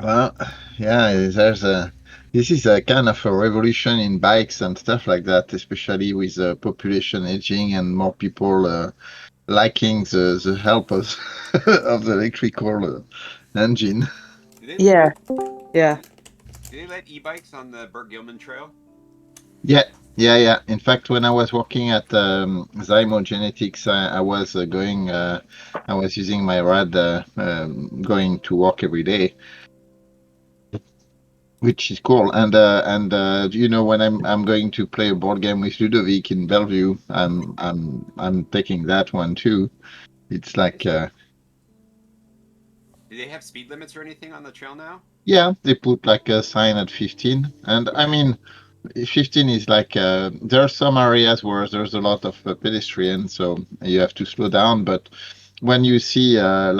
Well, yeah, there's a this is a kind of a revolution in bikes and stuff like that, especially with population aging and more people liking the help of of the electrical engine. Do they let Yeah, yeah. e-bikes on the Burt Gilman Trail? Yeah, yeah. In fact, when I was working at Zymo Genetics, I was I was using my rad going to work every day, which is cool. And you know, when I'm going to play a board game with Ludovic in Bellevue, I'm taking that one too. It's like Do they have speed limits or anything on the trail now? yeah, they put like a sign at 15, and I mean 15 is like there are some areas where there's a lot of pedestrians, so you have to slow down. But when you see there are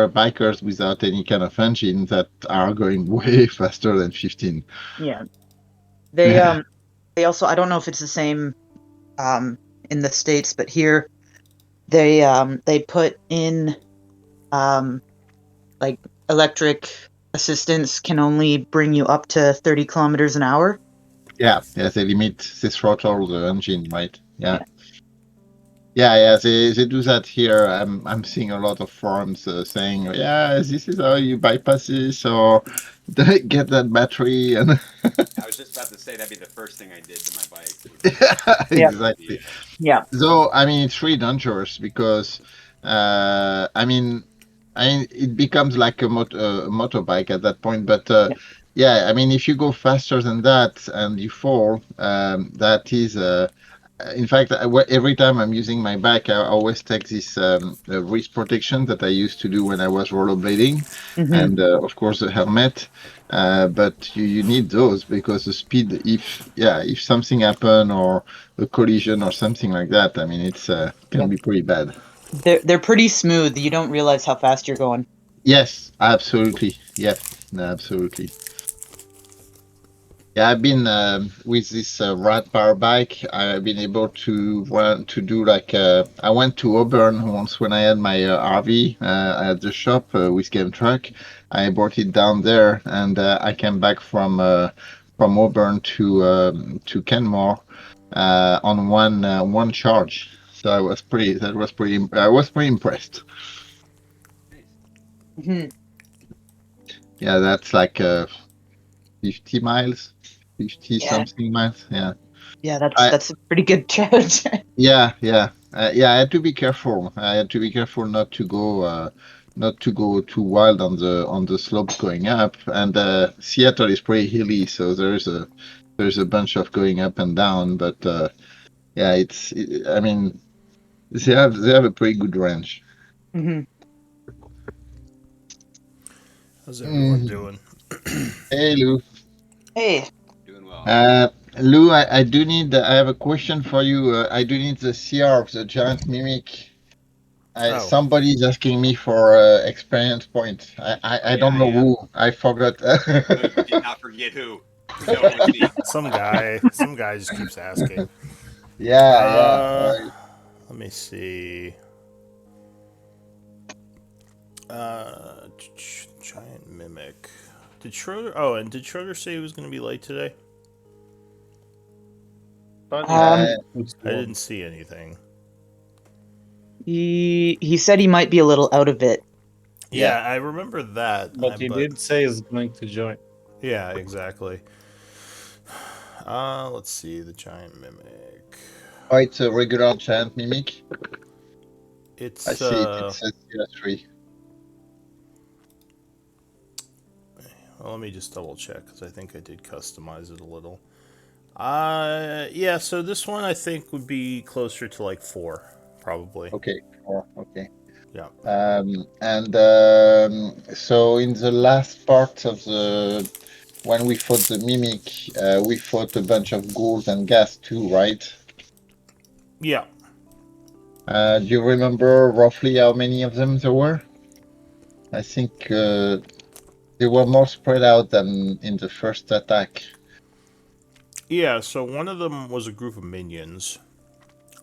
bikers without any kind of engine that are going way faster than 15. Yeah. They um they also, I don't know if it's the same um in the States, but here they put in um like electric assistance can only bring you up to 30 kilometers an hour. Yeah, yeah, they limit, they throttle the engine, right? Yeah. Yeah. Yeah, they do that here. I'm seeing a lot of forums saying, yeah, this is how you bypass this, or get that battery, and I was just about to say that'd be the first thing I did to my bike. Yeah. exactly. Yeah. Yeah. So, I mean, it's really dangerous because, I mean, it becomes like a motorbike at that point. But Yeah. yeah, I mean, if you go faster than that and you fall, that is, in fact, every time I'm using my bike, I always take this wrist protection that I used to do when I was rollerblading, Hmm. and of course the helmet. But you need those because the speed, if something happen or a collision or something like that, I mean, it's Yeah. can be pretty bad. They're pretty smooth. You don't realize how fast you're going. Yes, absolutely. Yep, no, absolutely. Yeah, I've been with this rad power bike. I've been able to run to do like I went to Auburn once when I had my RV at the shop with Game Truck. I brought it down there, and I came back from Auburn to Kenmore on one charge. So I was pretty impressed. Nice. Hmm. Yeah, that's like 50 miles, 50 Yeah. something miles. Yeah. Yeah, that's I that's a pretty good charge. yeah. I had to be careful. I had to be careful not to go too wild on the slopes going up. And Seattle is pretty hilly, so there's a bunch of going up and down. But yeah, I mean, they have a pretty good range. Hmm. How's everyone Mhm. doing? Hey, Lou. Hey. Doing well. Uh, Lou, I do need. I have a question for you. I do need the CR of the giant mimic. Oh, Somebody's asking me for experience points. I Yeah, don't I know am. who. I forgot. I did not forget who. No, it was me. some guy just keeps asking. Yeah. Uh, Let me see. Giant mimic. Did Schroeder? Oh, and did Schroeder say he was going to be late today? But yeah, Um, Uh, it's I one. didn't see anything. he said he might be a little out of it. yeah. Yeah, I remember that. But he But did say he's going to join. yeah, exactly. Let's see the giant mimic. Oh, it's a regular giant mimic. I It's see it. It says CR3. well, let me just double check because I think I did customize it a little. Yeah. So this one I think would be closer to like 4, probably. Okay. Oh, okay. Yeah. And so in the last part of the when we fought the mimic, we fought a bunch of ghouls and ghast too, right? Yeah. Do you remember roughly how many of them there were? I think they were more spread out than in the first attack. Yeah. So one of them was a group of minions.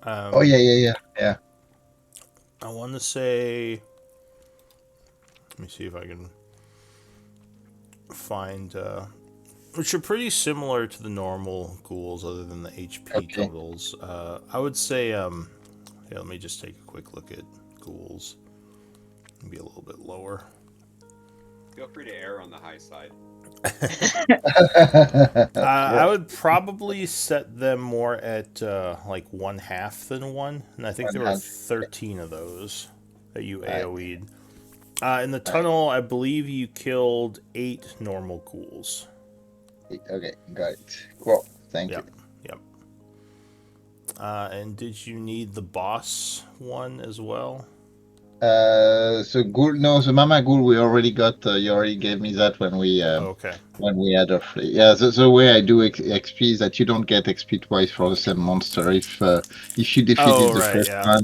Oh Um, yeah. I want to say. Let me see if I can. find, which are pretty similar to the normal ghouls, other than the HP Okay. totals. I would say, yeah, let me just take a quick look at ghouls. Maybe a little bit lower. Feel free to err on the high side. I would probably set them more at like 1/2 than one, and I think there were 13 of those that you Right. AoE'd. In the tunnel, I believe you killed 8 normal ghouls. Okay, got it. Cool. Thank you. Yep, yep. And did you need the boss one as well? So ghoul, no, the Mama Ghoul we already got. You already gave me that Okay. when we had our fleet. Yeah, the way I do XP is that you don't get XP twice for the same monster. If you defeated Oh, the right, first yeah. one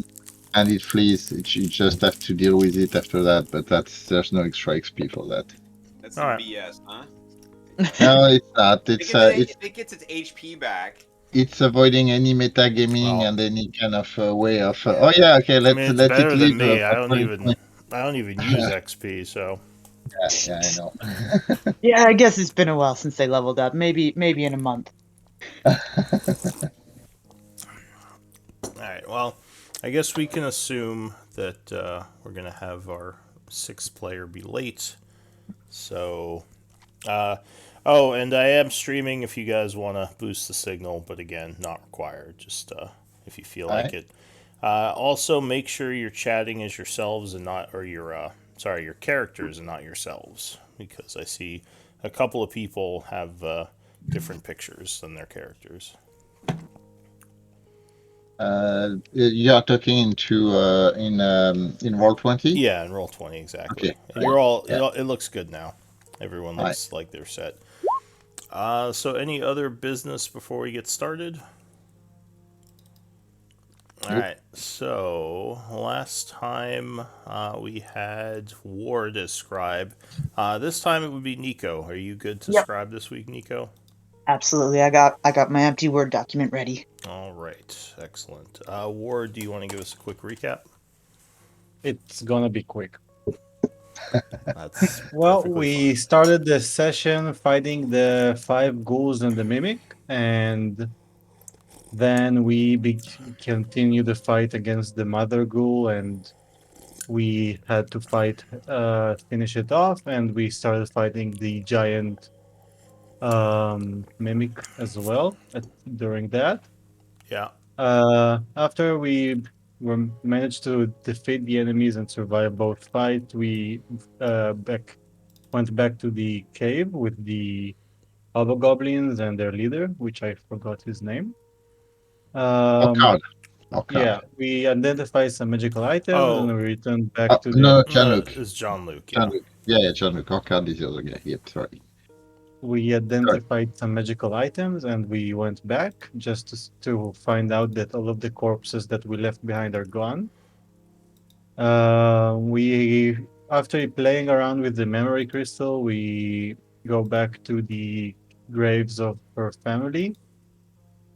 and it flees, you just have to deal with it after that. But there's no extra XP for that. That's All some right. BS, huh? No, it's not. It gets its HP back. It's avoiding any metagaming Well, and any kind of way of. yeah. Oh yeah, okay. I mean, it's Let it better than live me. for 20 points. I don't even use XP, so. Yeah, I know. Yeah, I guess it's been a while since they leveled up. Maybe in a month. Alright, well, I guess we can assume that we're going to have our 6th player be late. So, oh, and I am streaming if you guys want to boost the signal, but again, not required, just if you feel like Alright. it. Also, make sure you're chatting as yourselves and not, or your characters and not yourselves, because I see a couple of people have different pictures than their characters. You are talking in Roll20? Yeah, and Roll20 exactly. Okay. And Right. you're all. Yeah. It looks good now. Everyone All right. looks like they're set. So any other business before we get started? All Nope. right. So last time we had Ward as scribe. This time it would be Nico. Are you good to Yep. scribe this week, Nico? Absolutely. I got my empty Word document ready. All right. Excellent. Ward, do you want to give us a quick recap? It's gonna be quick. That's Well, perfectly we fine. started the session fighting the 5 ghouls and the mimic, and then we continued the fight against the mother ghoul, and we had to finish it off, and we started fighting the giant mimic as well during that. Yeah. After we managed to defeat the enemies and survive both fights, we went back to the cave with the hobgoblins and their leader, which I forgot his name. Or card. Yeah, we identified some magical items and Oh, we returned back to the. No, no, Jean-Luc. it's John Luke. Yeah. Jean-Luc. Yeah, Jean-Luc. Or card is the other guy. Yep, sorry. We Sorry. identified some magical items and we went back just to find out that all of the corpses that we left behind are gone. We after playing around with the memory crystal, we go back to the graves of her family,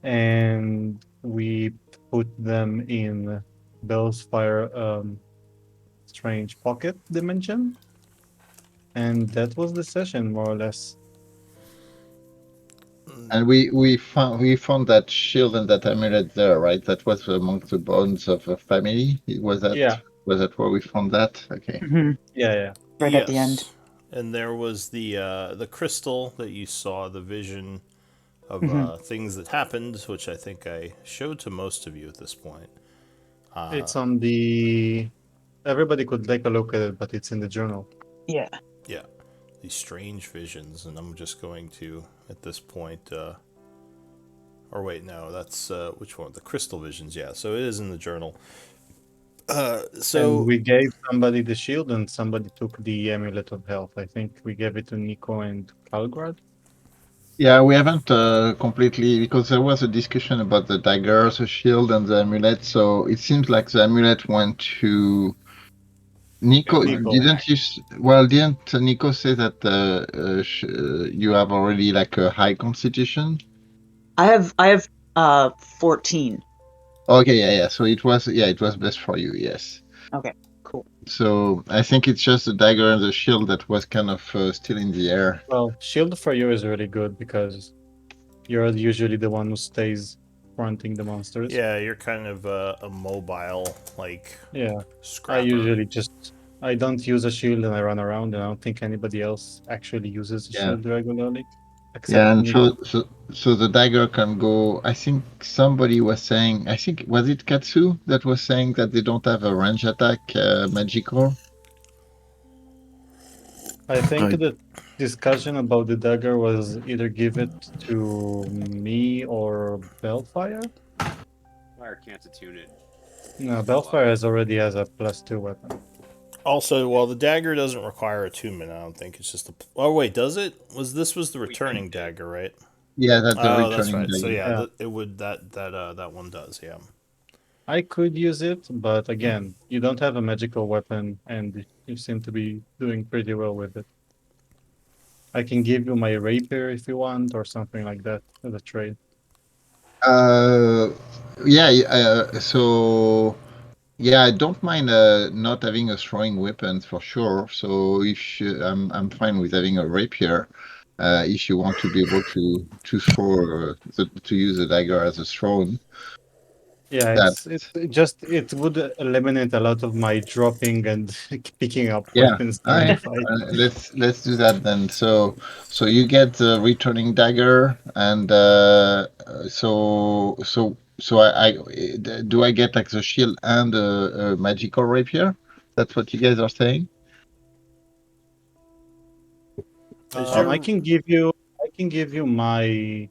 and we put them in Bell's fire strange pocket dimension, and that was the session more or less. And we found that shield and that amulet there, right? That was among the bones of a family. Yeah, Was that where we found that? Okay. yeah. Right at the end. Yes. And there was the crystal that you saw, the vision of Mhm. things that happened, which I think I showed to most of you at this point. It's on the. Everybody could take a look at it, but it's in the journal. Yeah. Yeah, these strange visions, and I'm just going to at this point. Or wait, no, that's which one? The crystal visions. Yeah, so it is in the journal. So And we gave somebody the shield, and somebody took the amulet of health. I think we gave it to Nico and Kalgrad. Yeah, we haven't completely because there was a discussion about the daggers, the shield, and the amulet. So it seems like the amulet went to Nico. Nico. Didn't Nico say that you have already like a high constitution? I have 14. Okay, yeah. So it was best for you. Yes. Okay. So I think it's just the dagger and the shield that was kind of still in the air. Well, shield for you is really good because you're usually the one who stays fronting the monsters. Yeah, you're kind of a mobile, like, Yeah, I scrapper. usually I don't use a shield and I run around, and I don't think anybody else actually uses a Yeah. shield regularly, Yeah, except and Nico. so the dagger can go. I think somebody was saying. I think was it Katsu that was saying that they don't have a range attack magical. I think Right. the discussion about the dagger was either give it to me or Bellfire. Fire can't attune it. No, Level up. Bellfire already has a +2 weapon. Also, well, the dagger doesn't require attunement. I don't think it's just a. Oh wait, does it? This was the returning dagger, right? Yeah, that's the Oh, that's returning right. So dagger. yeah, Yeah, it would that one does. Yeah. I could use it, but again, you don't have a magical weapon, and you seem to be doing pretty well with it. I can give you my rapier if you want, or something like that as a trade. Uh, yeah. So yeah, I don't mind not having a throwing weapon for sure. So if I'm fine with having a rapier. If you want to be able to throw to use a dagger as a thrown, Yeah, that it would eliminate a lot of my dropping and picking up yeah. weapons All during the right. fight. Let's do that then. So you get the returning dagger, and do I get like the shield and a magical rapier? That's what you guys are saying? Is I your can give you my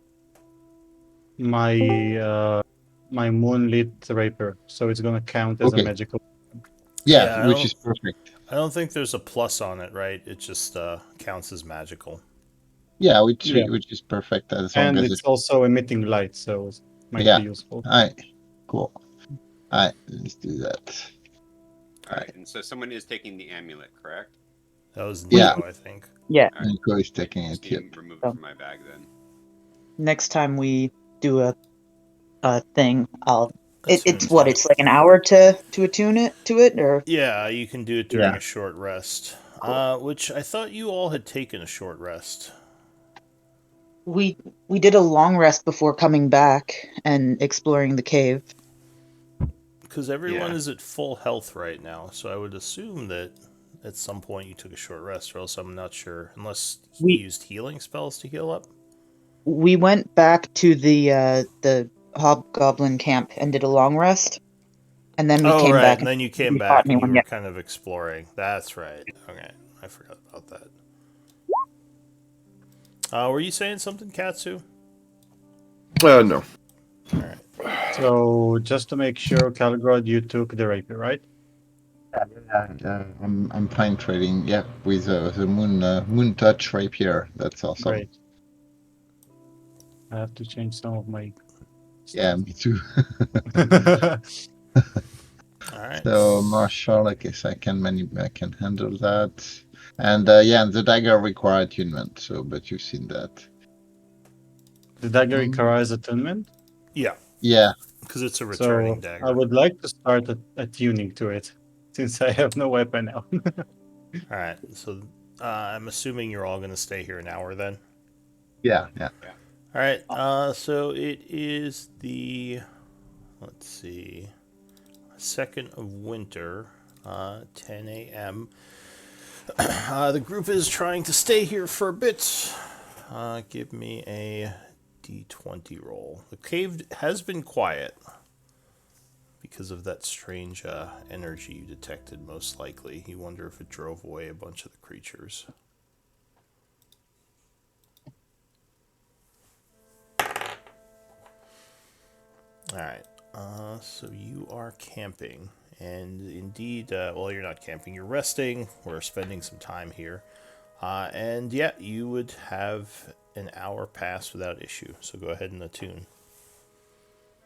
my moonlit rapier, so it's gonna count as a Okay. magical. Yeah, yeah? which is perfect. I don't think there's a plus on it, right? It just counts as magical. Yeah, Yeah, which is perfect as long and as it's it's also emitting light, so it might yeah. be useful. All right. Cool. All right. Let's do that. All right, and so someone is taking the amulet, correct? That was Yeah. Nico, I think. Yeah. All right. Nico is I taking just it. need Yep. to remove it So from my bag then. next time we do a thing, it's Attunes what, it. it's like an hour to attune it to it, or Yeah, you can do it during Yeah. a short rest. cool. Which I thought you all had taken a short rest. We did a long rest before coming back and exploring the cave. Because everyone Yeah. is at full health right now, so I would assume that at some point you took a short rest, or else I'm not sure. Unless you We used healing spells to heal up. we went back to the hobgoblin camp and did a long rest, and then we Oh, came right, back and and then you came we fought back and you anyone were yet. kind of exploring. That's right. Okay, I forgot about that. Were you saying something, Katsu? No. All right. So just to make sure, Calgrod, you took the rapier, right? I'm fine trading. Yeah, with the moon touch rapier. That's awesome. Great. I have to change some of my Yeah, stuff. me too. All right. So Marshall, I guess I can handle that. And yeah, and the dagger require attunement. So, but you've seen that. The dagger Mm, requires attunement, Yeah, yeah, because it's a returning so I dagger. would like to start attuning to it, since I have no weapon now. All right. So I'm assuming you're all going to stay here an hour then. yeah. All right. So it is the, let's see, 2nd of winter, 10 a.m. The group is trying to stay here for a bit. Give me a d20 roll. The cave has been quiet because of that strange energy you detected, most likely. You wonder if it drove away a bunch of the creatures. Alright, so you are camping. And indeed, well, you're not camping, you're resting. We're spending some time here. And yeah, you would have an hour pass without issue. So go ahead and attune.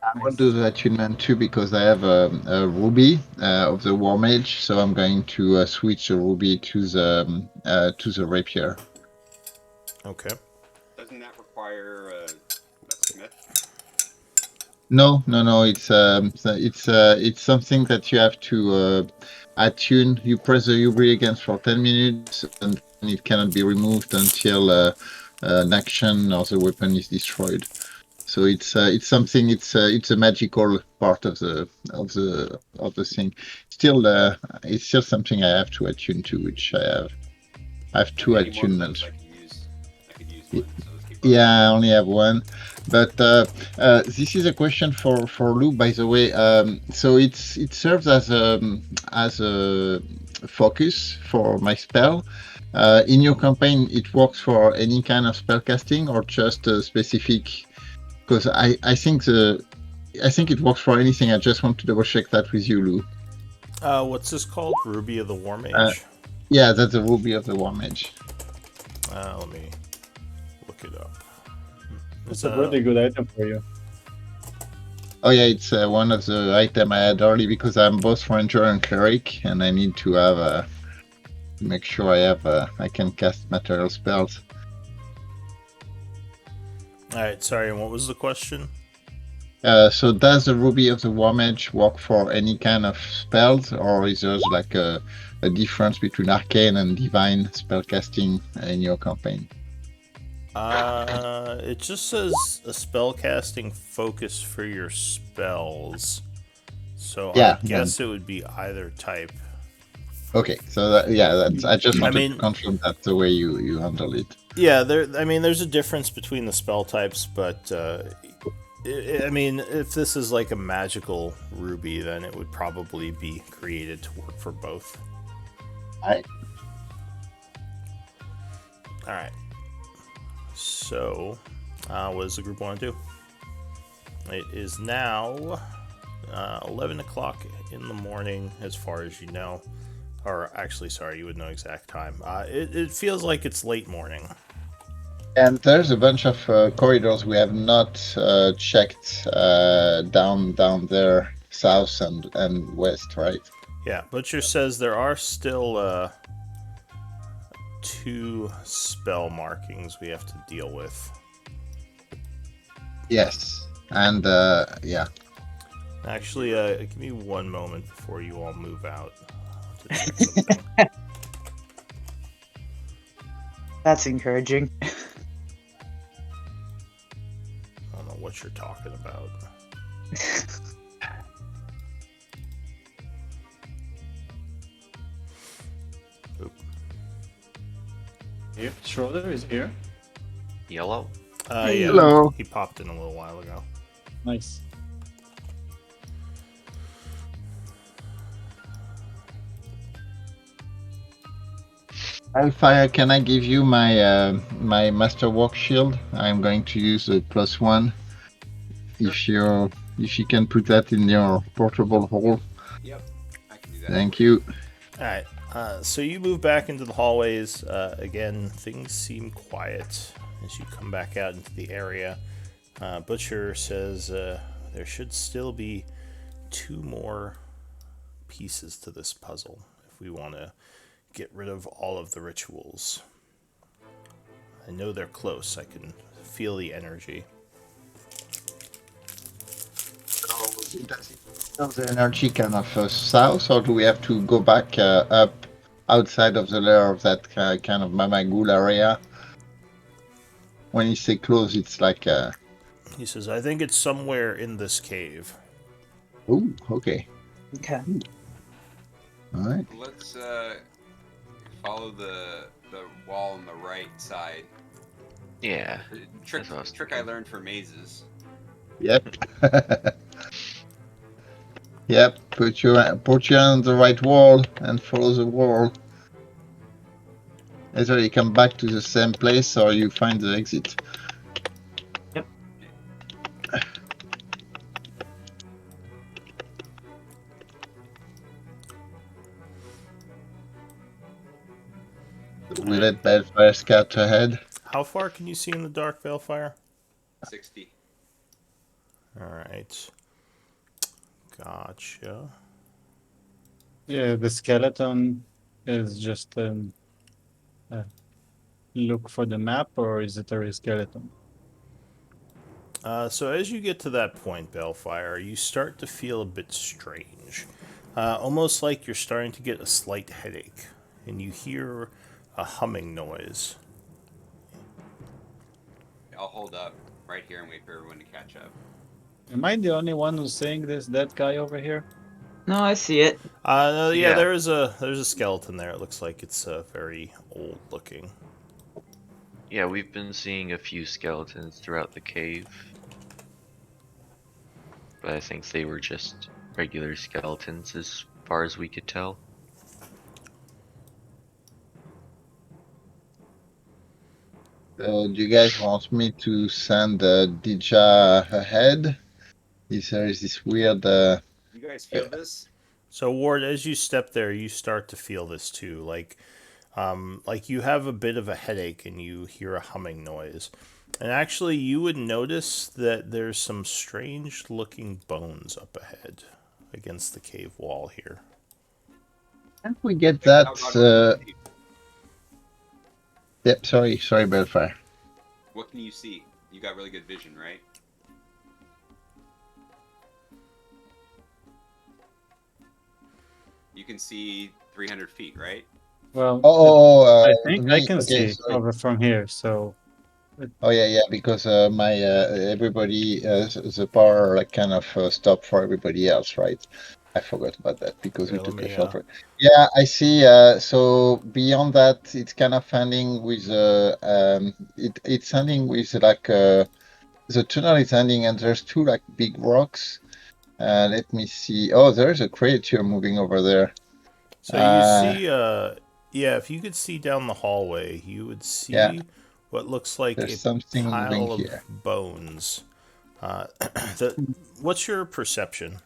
I will do the attunement too because I have a ruby of the war mage, so I'm going to switch the ruby to the rapier. Okay. Doesn't that require a smith? No. It's something that you have to attune. You press the Ubri against for 10 minutes, and then it cannot be removed until an action or the weapon is destroyed. So it's something. It's a magical part of the thing. Still, it's still something I have to attune to, which I have. I have two Any more of those attunements. I could use one, so let's keep Yeah, I only have one. But this is a question for Lou, by the way. So it serves as a focus for my spell. In your campaign, it works for any kind of spell casting or just a specific. Because I think it works for anything. I just want to double check that with you, Lou. What's this called? Ruby of the War Uh, Mage? yeah, that's the Ruby of the War Mage. Let me look it up. It's a really good item for you. Oh yeah, it's one of the item I had early because I'm both ranger and cleric, and I need to have make sure I can cast material spells. Alright, sorry, and what was the question? So does the Ruby of the War Mage work for any kind of spells, or is there like a difference between arcane and divine spell casting in your campaign? It just says a spellcasting focus for your spells. So Yeah, I guess it would be either type. Okay, so I just wanted to confirm that the way you handle it. Yeah, there's a difference between the spell types, but if this is like a magical ruby, then it would probably be created to work for both. Alright. Alright. So, what does the group want to do? It is now 11 o'clock in the morning, as far as you know. Or actually, sorry, you would know exact time. It feels like it's late morning. And there's a bunch of corridors we have not checked down there, south and west, right? Yeah, Butcher says there are still 2 spell markings we have to deal with. Yes, and yeah. Actually, give me one moment before you all move out. To check something. That's encouraging. I don't know what you're talking about. Oop. Here, Schroeder is here. Yellow. Yeah, Hello. he popped in a little while ago. Nice. Hellfire, can I give you my my Masterwork shield? I'm going to use a +1. If you can put that in your portable hole. Yep, I can do that. Thank you. Alright, so you move back into the hallways. Again, things seem quiet as you come back out into the area. Butcher says there should still be 2 more pieces to this puzzle if we want to get rid of all of the rituals. I know they're close. I can feel the energy. Does the energy kind of south, or do we have to go back up outside of the layer of that kind of Mamagul area? When you say close, it's like He says, I think it's somewhere in this cave. Oh, okay. Okay. All right. Let's follow the wall on the right side. Yeah. Trick That's what I was trick I learned for mazes. Yep. Yep. Put you on the right wall and follow the wall. Either you come back to the same place or you find the exit. Yep. We let Balefire scout ahead. How far can you see in the dark, Balefire? 60. Alright. Gotcha. Yeah, the skeleton is just look for the map, or is it a real skeleton? So as you get to that point, Balefire, you start to feel a bit strange. almost like you're starting to get a slight headache, and you hear a humming noise. I'll hold up right here and wait for everyone to catch up. Am I the only one who's seeing this dead guy over here? No, I see it. No, yeah, Yeah. there's a skeleton there. It looks like it's very old looking. Yeah, we've been seeing a few skeletons throughout the cave. But I think they were just regular skeletons as far as we could tell. Do you guys want me to send Dija ahead? There is this weird. You guys feel this? So Ward, as you step there, you start to feel this too. Like you have a bit of a headache and you hear a humming noise. And actually, you would notice that there's some strange looking bones up ahead against the cave wall here. Can't we get How that? about Yep. Sorry, Belfire. what can you see? You got really good vision, right? You can see 300 feet, right? Well, Oh, I think I me. can Okay, see sorry. over from here. So Oh yeah, because my everybody the power like kind of stopped for everybody else, right? I forgot about that because we Here, let took a me. short break. Yeah, I see. So beyond that, it's kind of ending with it's ending with like the tunnel is ending and there's two like big rocks. Let me see. Oh, there's a creature moving over there. So you see, yeah, if you could see down the hallway, you would Yeah, see what looks like there's a something moving pile here. of bones. The, what's your perception?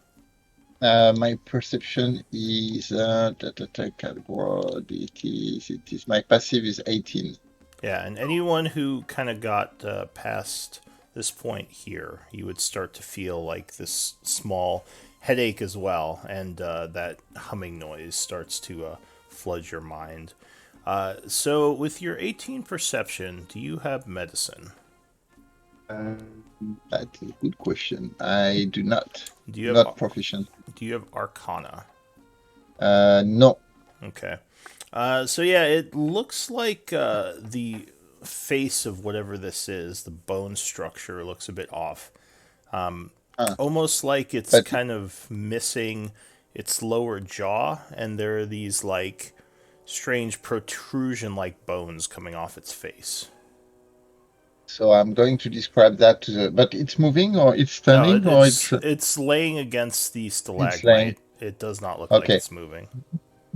My perception is it is my passive is 18. Yeah, and anyone who kind of got past this point here, you would start to feel like this small headache as well, and that humming noise starts to flood your mind. So, with your 18 perception, do you have medicine? That's a good question. I do not. Do you have Not proficient. Do you have Arcana? No. Okay. So yeah, it looks like the face of whatever this is, the bone structure looks a bit off. Almost like it's But kind of missing its lower jaw, and there are these like strange protrusion-like bones coming off its face. so I'm going to describe that to the. But it's moving or it's No, standing or it's laying against the it's laying. stalagmite. It does not look like Okay. it's moving.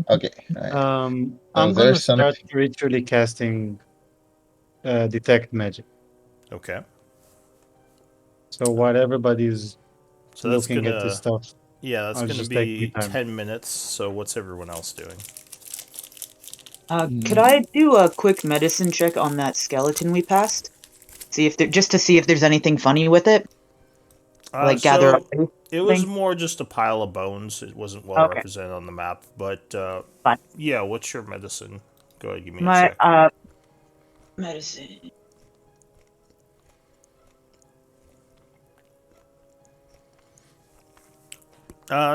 Okay. Right. So I'm gonna there's some. start ritually casting detect magic. Okay. So while everybody's So that's looking at this gonna stuff, yeah, that's I'll gonna just take my be time. 10 minutes. So what's everyone else doing? Could I do a quick medicine check on that skeleton we passed? See if there, just to see if there's anything funny with it. Like gather up So it was anything? more just a pile of bones. It wasn't well Okay, represented on the map. But fine. yeah, what's your medicine? Go ahead, give me a My check. medicine.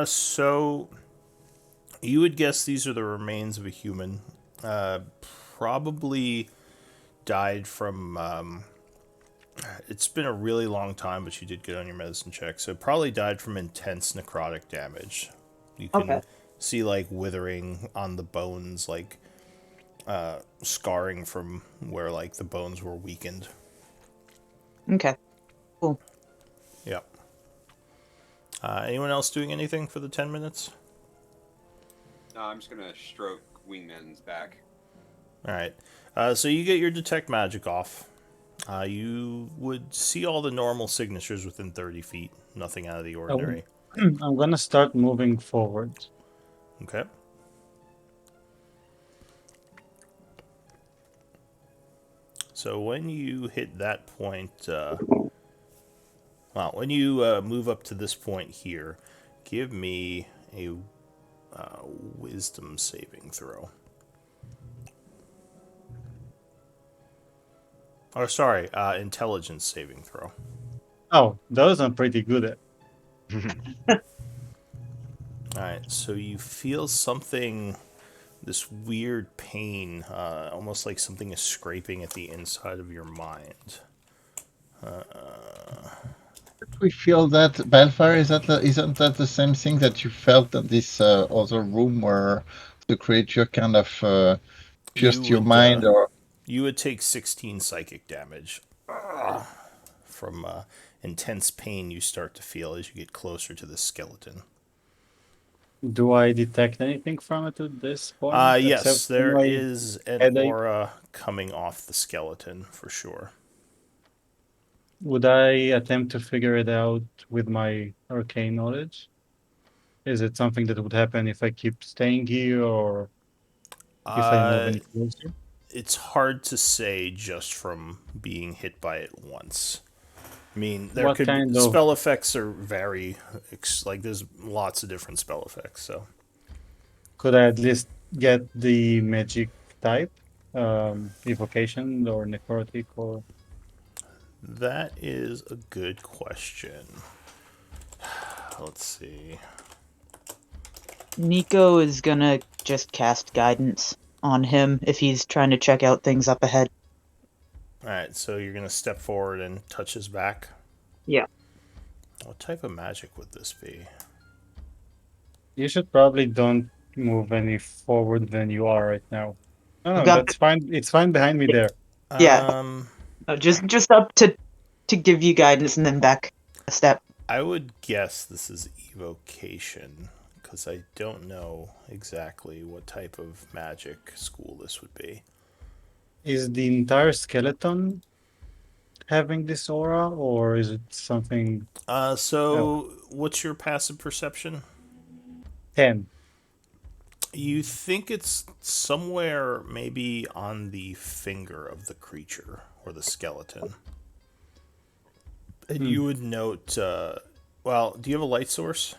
So you would guess these are the remains of a human. Uh, Probably died from. It's been a really long time, but you did good on your medicine check. So probably died from intense necrotic damage. You can Okay. see like withering on the bones, like scarring from where like the bones were weakened. Okay. Cool. Yep. Anyone else doing anything for the 10 minutes? No, I'm just gonna stroke Wingman's back. All right. So you get your detect magic off. You would see all the normal signatures within 30 feet. Nothing out of the ordinary. I'm gonna start moving forward. Okay. So when you hit that point, when you move up to this point here, give me a wisdom saving throw. Or sorry, intelligence saving throw. Oh, those I'm pretty good at. Alright, so you feel something, this weird pain, almost like something is scraping at the inside of your mind. We feel that Balfire isn't that the same thing that you felt in this other room where the creature kind of You pierced your would mind, or you would take 16 psychic damage from intense pain you start to feel as you get closer to the skeleton. Do I detect anything from it at this point, except Yes, for there my is an headache? aura coming off the skeleton for sure. Would I attempt to figure it out with my arcane knowledge? Is it something that would happen if I keep staying here or if I move Uh, any closer? it's hard to say just from being hit by it once. I mean, there What could kind of spell effects are vary. Like there's lots of different spell effects. So could I at least get the magic type? Evocation or necrotic or that is a good question. Let's see. Nico is gonna just cast guidance on him if he's trying to check out things up ahead. All right, so you're gonna step forward and touch his back. Yeah. What type of magic would this be? you should probably don't move any forward than you are right now. We've No, got that's fine. It's fine behind me there. yeah, Um, no, just up to give you guidance and then back a step. I would guess this is evocation because I don't know exactly what type of magic school this would be. Is the entire skeleton having this aura, or is it something else? So what's your passive perception? 10. You think it's somewhere maybe on the finger of the creature or the skeleton. And Hmm. you would note, well, do you have a light source?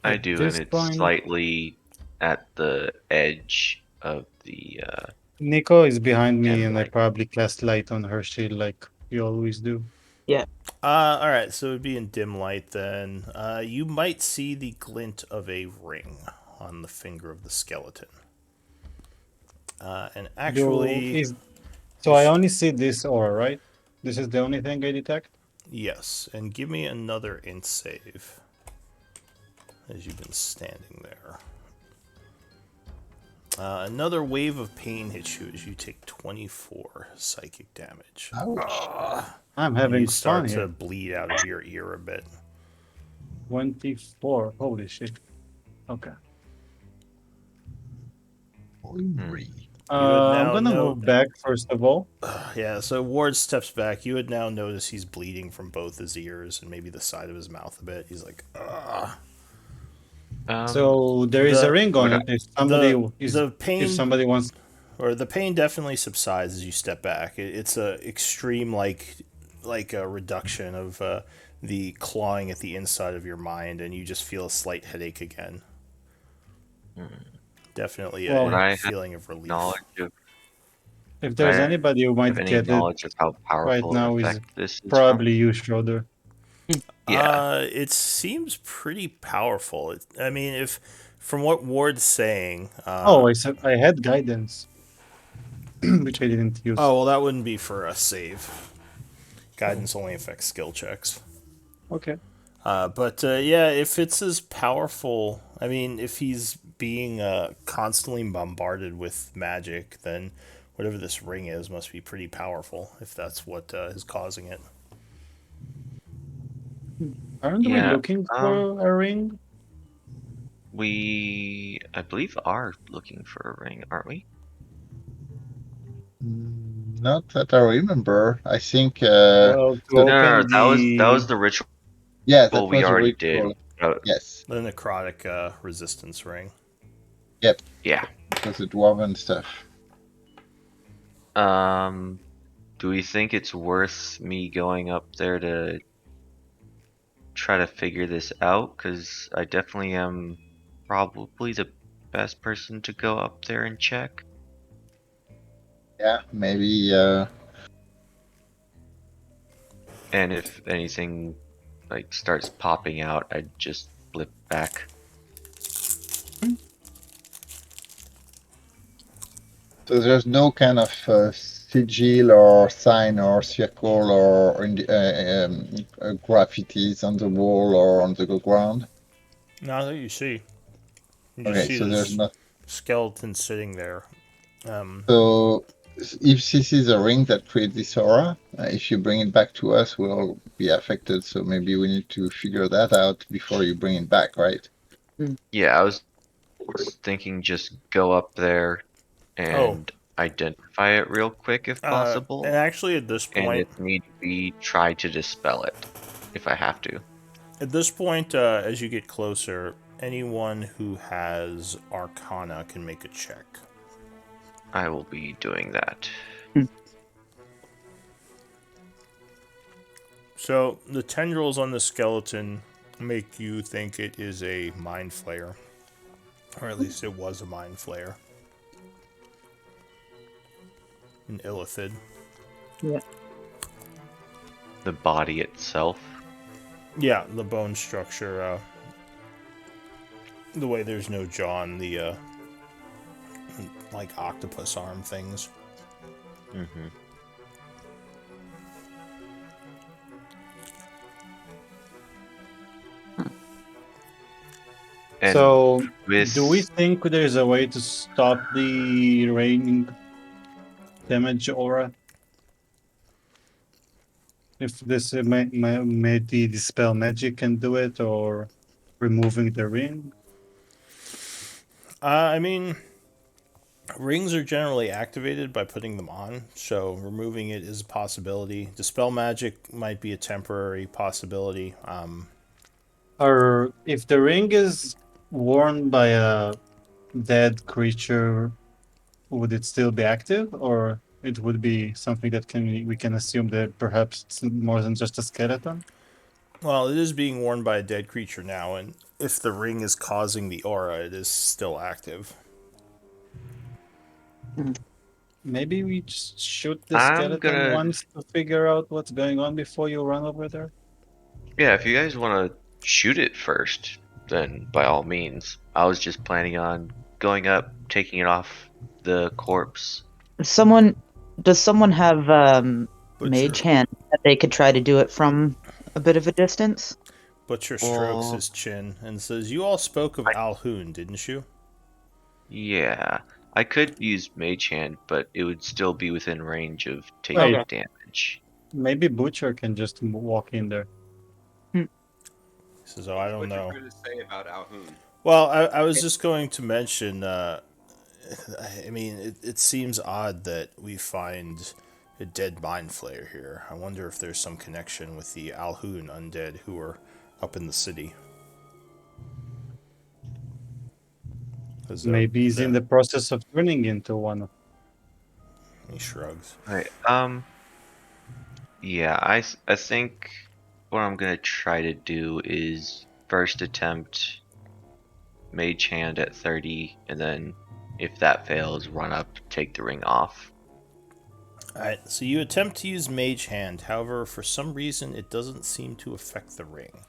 I At do, and this it's point, slightly at the edge of the Nico is behind me, dim and I light. probably cast light on her shield like you always do. Yeah. All right, so it would be in dim light then. You might see the glint of a ring on the finger of the skeleton. And Do actually, is so I only see this aura, right? This is the only thing I detect. yes, and give me another int save as you've been standing there. Another wave of pain hits you as you take 24 psychic damage. ouch. I'm And you having start fun to here. bleed out of your ear a bit. 24. Holy shit. Okay. Hungry. would I'm now gonna note- move back first of all. Yeah, so Ward steps back. You would now notice he's bleeding from both his ears and maybe the side of his mouth a bit. He's like, ugh. So there is a the- ring on would I- it. If somebody The pain, if somebody wants, or the pain definitely subsides as you step back. It's a extreme like a reduction of the clawing at the inside of your mind, and you just feel a slight headache again. Definitely Well- Would a I have feeling of relief. knowledge of if there's I anybody who might have any get it knowledge of how right powerful an now, is effect this is probably you, Schroeder. from? Yeah. It seems pretty powerful. I mean, if from what Ward's saying. Oh, I said I had guidance, which I didn't use. Oh well, that wouldn't be for a save. Guidance only affects skill checks. Okay. But yeah, if it's as powerful, I mean, if he's being constantly bombarded with magic, then whatever this ring is must be pretty powerful. If that's what is causing it. Aren't we Yeah, looking for a ring? I believe, are looking for a ring, aren't we? Not that I remember. I think, Well, to so, No, no, open no, that was the the ritual yeah, that we was a already did. ritual. Yes. The necrotic resistance ring. Yep. Yeah. It was the dwarven stuff. Do we think it's worth me going up there to try to figure this out? Because I definitely am probably the best person to go up there and check. Yeah, maybe. And if anything like starts popping out, I'd just flip back. So there's no kind of sigil or sign or circle or graffitis on the wall or on the ground. Not that you see. You just Okay, see so there's this not. skeleton sitting there. So if this is a ring that creates this aura, if you bring it back to us, we'll be affected. So maybe we need to figure that out before you bring it back, right? Yeah, I was thinking just go up there Oh, and identify it real quick if possible, and actually at this and point, if need be, try to dispel it if I have to. as you get closer, anyone who has Arcana can make a check. I will be doing that. So the tendrils on the skeleton make you think it is a mind flayer, or at least it was a mind flayer, an illithid. Yeah. The body itself. Yeah, the bone structure. The way there's no jaw on the like octopus arm things. Mm-hmm. And So, with do we think there's a way to stop the raining damage aura? If this maybe dispel magic can do it, or removing the ring? I mean, rings are generally activated by putting them on, so removing it is a possibility. Dispel magic might be a temporary possibility. Or if the ring is worn by a dead creature, would it still be active, or it would be something that we can assume that perhaps it's more than just a skeleton? Well, it is being worn by a dead creature now, and if the ring is causing the aura, it is still active. Maybe we just shoot the I'm skeleton gonna, once to figure out what's going on before you run over there. yeah, if you guys want to shoot it first, then by all means. I was just planning on going up, taking it off the corpse. Someone does someone have Butcher, mage hand that they could try to do it from a bit of a distance? Butcher strokes Well, his chin and says, "You all spoke of Alhoun, didn't you?" yeah, I could use Mage Hand, but it would still be within range of taking Okay. damage. Maybe Butcher can just walk in there. He says, "Oh, I What's don't what you're know." trying to say about Alhoun? Well, I was just going to mention. I mean, it seems odd that we find a dead mind flayer here. I wonder if there's some connection with the Alhoun undead who are up in the city. 'Cause, Maybe he's in the process of turning into one. he shrugs. Alright, yeah, I think what I'm gonna try to do is first attempt Mage Hand at 30, and then if that fails, run up, take the ring off. Alright, so you attempt to use Mage Hand, however, for some reason it doesn't seem to affect the ring.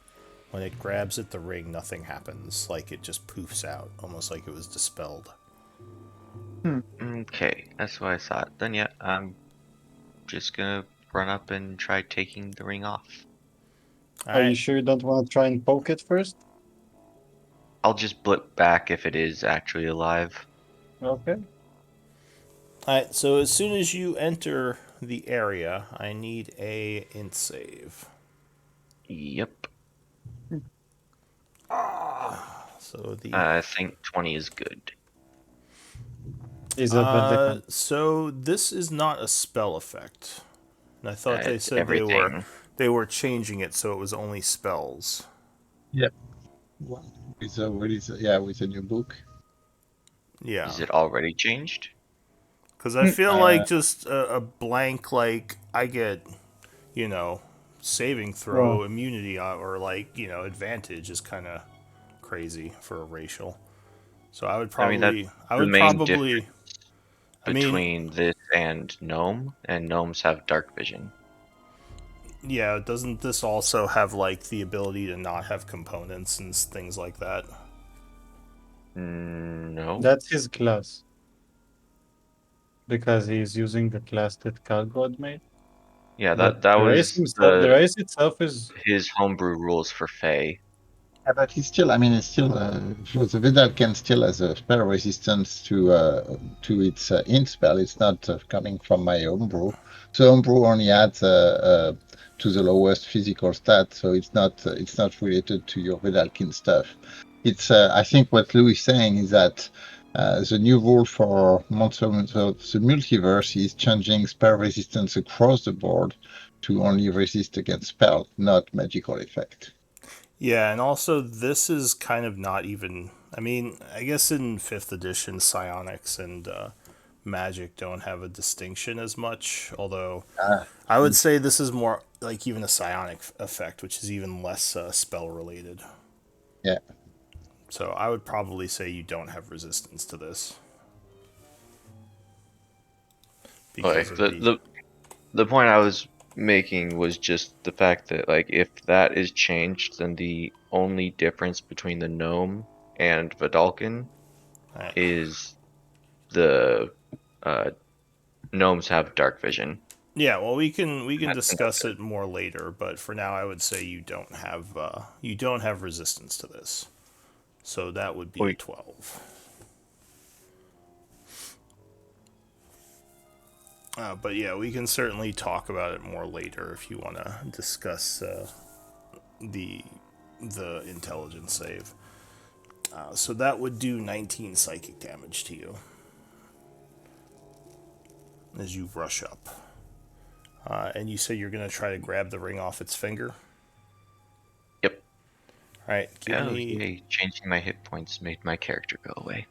When it grabs at the ring, nothing happens. Like it just poofs out, almost like it was dispelled. Okay, that's what I thought. Then yeah, I'm just gonna run up and try taking the ring off. Are you Alright, sure you don't want to try and poke it first? I'll just blip back if it is actually alive. Okay. alright, so as soon as you enter the area, I need a int save. Yep. So the I think 20 is good. Is it but so this is not a spell effect. And I thought they It's said everything. they were changing it so it was only spells. Yep. With a new book. Yeah. Is it already changed? Because I feel Uh, like just a blank, like, I get, you know, saving throw, Well, immunity, or, like, you know, advantage is kind of crazy for a racial. So I would I mean, that's probably, the main difference I mean, between this and Gnome, and Gnomes have dark vision. yeah, doesn't this also have, like, the ability to not have components and things like that? No. that's his class. because he's using the class that Kalgod made. Yeah, But that the race was himself, the race itself is his homebrew rules for Fae. Yeah, but he's still. I mean, it's still. The Vidalken still has a spell resistance to its int spell. It's not coming from my homebrew. So homebrew only adds to the lowest physical stat, so it's not related to your Vidalkin stuff. It's. I think what Lou is saying is that the new rule for Monster the Multiverse is changing spell resistance across the board to only resist against spell, not magical effect. Yeah, and also this is kind of not even. I mean, I guess in 5th edition, psionics and magic don't have a distinction as much, although Ah, I would say this is more like even a psionic effect, which is even less spell related. yeah. So I would probably say you don't have resistance to this. Because Like of the. the point I was making was just the fact that like if that is changed, then the only difference between the gnome and Vidalkin Right. is the uh, gnomes have dark vision. Yeah, well, we can That's discuss it. it more later, but for now, I would say you don't have resistance to this, so that would be a We 12. But yeah, we can certainly talk about it more later if you want to discuss the the intelligence save. So that would do 19 psychic damage to you as you rush up. And you say you're going to try to grab the ring off its finger. Yep. All right, Oh yay! Changing my hit points made my character go away.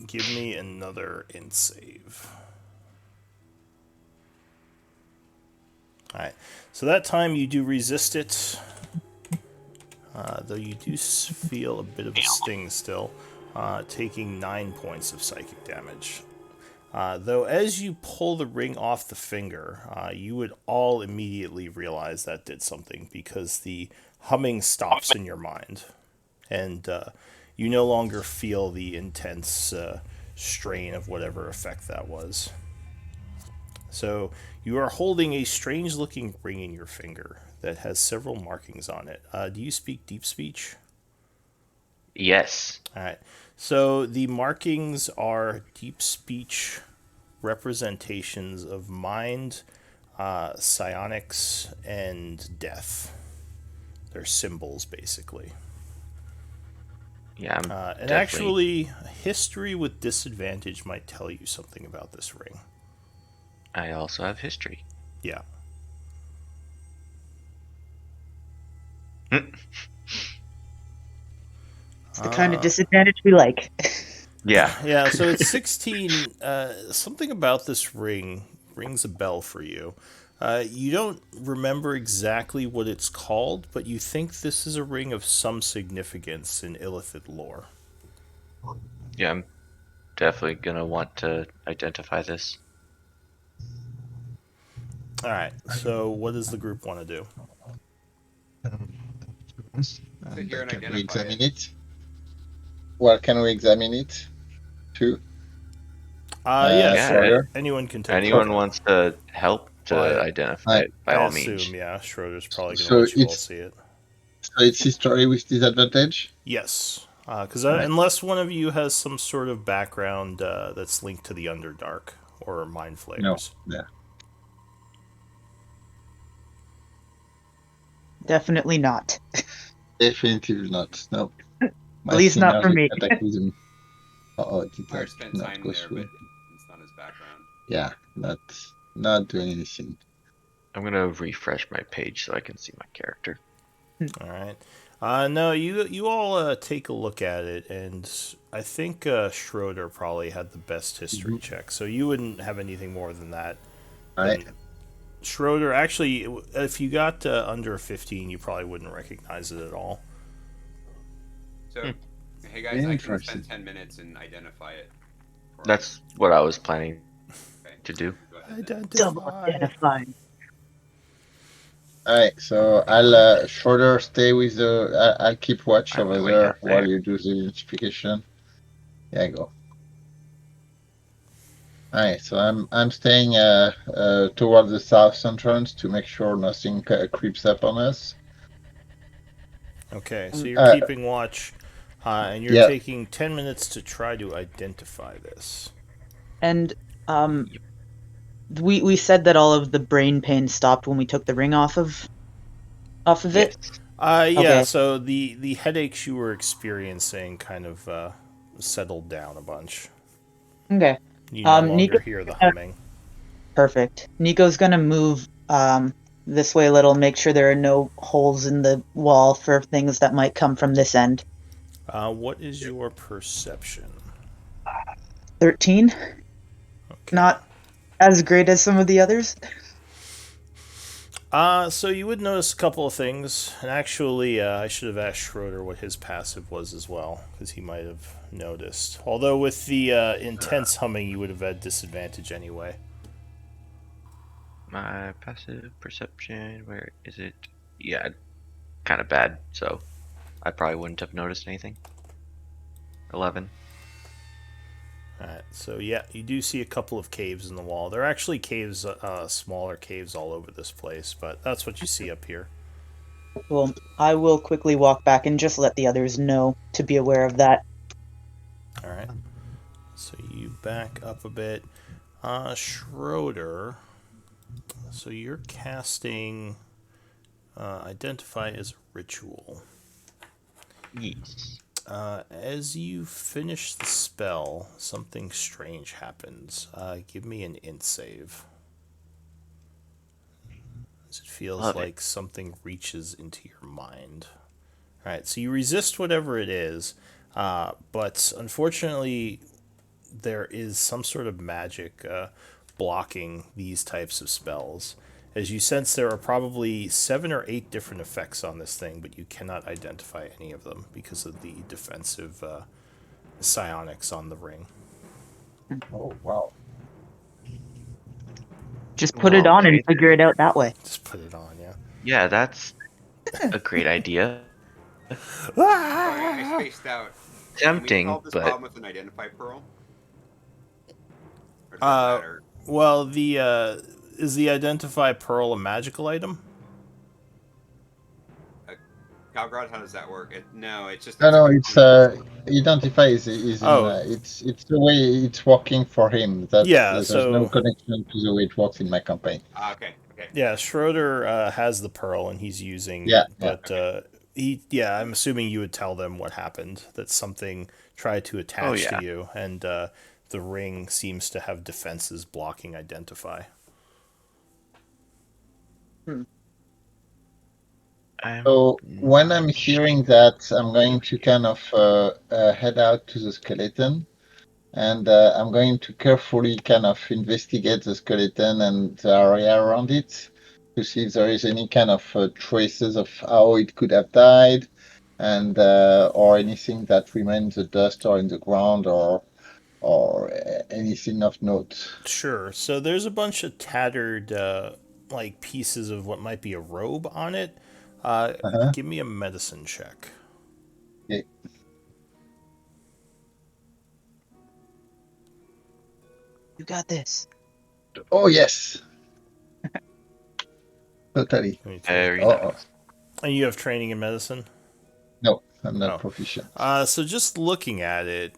give me another int save. All right, so that time you do resist it, though you do feel a bit of a sting still, taking 9 points of psychic damage. Though as you pull the ring off the finger, you would all immediately realize that did something because the humming stops in your mind, and you no longer feel the intense strain of whatever effect that was. So you are holding a strange-looking ring in your finger that has several markings on it. Do you speak deep speech? Yes. All right. So the markings are deep speech representations of mind, psionics, and death. They're symbols, basically. Yeah, I'm And definitely. actually, history with disadvantage might tell you something about this ring. I also have history. Yeah. It's the kind of disadvantage we like. Yeah. Yeah, so it's 16. Something about this ring rings a bell for you. You don't remember exactly what it's called, but you think this is a ring of some significance in Illithid lore. Yeah, I'm definitely gonna want to identify this. All right, so what does the group want to do? Sit here and Can we identify examine it. it? Well, can we examine it too? Yeah, Yeah, sure. Schroeder? Anyone can take a look anyone at it. wants to help to Well, identify it, by I all assume, means. yeah, Schroeder's probably going to So let you all see it. it's history with disadvantage? Yes, because Right. unless one of you has some sort of background that's linked to the Underdark or Mind No. Flayers. Yeah. Definitely not. Definitively not. No. My At least not for synergic me. cataclysm. Oh, it did Fire spent not time go there, through. but it's not his background. Yeah, not doing anything. I'm gonna refresh my page so I can see my character. All right. No, you all take a look at it, and I think Schroeder probably had the best history check, so you wouldn't have anything more than that. All right. Schroeder, actually, if you got under a 15, you probably wouldn't recognize it at all. So, hey guys, I can Interesting. spend 10 minutes and identify it. That's what I was planning Okay. to do. Go ahead then. Double identifying. All right. So I'll Schroeder stay with the. I'll keep watch I'm over going down there while there. you do the identification. Yeah, go. Alright, so I'm staying towards the south entrance to make sure nothing creeps up on us. Okay, so you're Uh, keeping watch, and you're yeah. taking 10 minutes to try to identify this. And um, Yep. we said that all of the brain pain stopped when we took the ring off of Yes. it. Yeah, Okay. so the headaches you were experiencing kind of settled down a bunch. Okay. You no longer Nico. hear the humming. Perfect. Nico's gonna move this way a little, make sure there are no holes in the wall for things that might come from this end. What is your perception? 13. Okay. Not as great as some of the others. So you would notice a couple of things, and actually, I should have asked Schroeder what his passive was as well, because he might have noticed. Although with the intense humming, you would have had disadvantage anyway. My passive perception, where is it? Yeah, kind of bad, so I probably wouldn't have noticed anything. 11. Alright, so yeah, you do see a couple of caves in the wall. There are actually caves, smaller caves all over this place, but that's what you see up here. Well, I will quickly walk back and just let the others know to be aware of that. Alright, so you back up a bit. Schroeder, so you're casting Identify as Ritual. Yes. As you finish the spell, something strange happens. Give me an int save. As it feels Love it. like something reaches into your mind. Alright, so you resist whatever it is, but unfortunately, there is some sort of magic blocking these types of spells. As you sense, there are probably 7 or 8 different effects on this thing, but you cannot identify any of them because of the defensive psionics on the ring. Oh wow. Just put it Well, on and okay. figure it out that way. Just put it on, yeah. Yeah, that's a great idea. Sorry, I spaced out. Can we Tempting, solve this but problem with an identify pearl? Or does that matter? Well, the is the Identify Pearl a magical item? Calgrad, how does that work? No, it's just No, it's a no, it's component of the spell. identify is in Oh, it's the way it's working for him. That's yeah, there's no so connection to the way it works in my campaign. Okay, okay, yeah, Schroeder has the pearl and he's using Yeah, it, yeah. but yeah, I'm assuming you would tell them what happened. That something tried to oh attach to yeah. you, and the ring seems to have defenses blocking Identify. Hmm. I'm So when not I'm sure hearing that, I'm going to kind of head out to the skeleton, and I'm going to carefully kind of investigate the skeleton and the area around it to see if there is any kind of traces of how it could have died, and or anything that remains the dust or in the ground or anything of note. Sure. So there's a bunch of tattered, like pieces of what might be a robe on it. Uh-huh. Give me a medicine check. Yeah. You got this. Oh yes, totally. 23. very Oh, nice. And you have training in medicine? no, I'm not Oh. proficient. So just looking at it,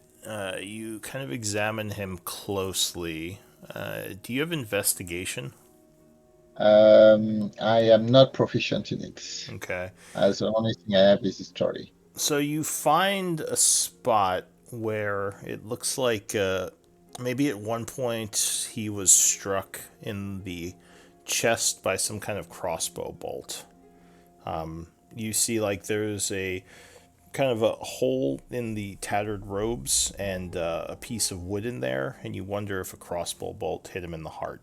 you kind of examine him closely. Do you have investigation? I am not proficient in it. Okay. As the only thing I have is history. So you find a spot where it looks like maybe at one point he was struck in the chest by some kind of crossbow bolt. You see, like, there's a kind of a hole in the tattered robes and a piece of wood in there, and you wonder if a crossbow bolt hit him in the heart.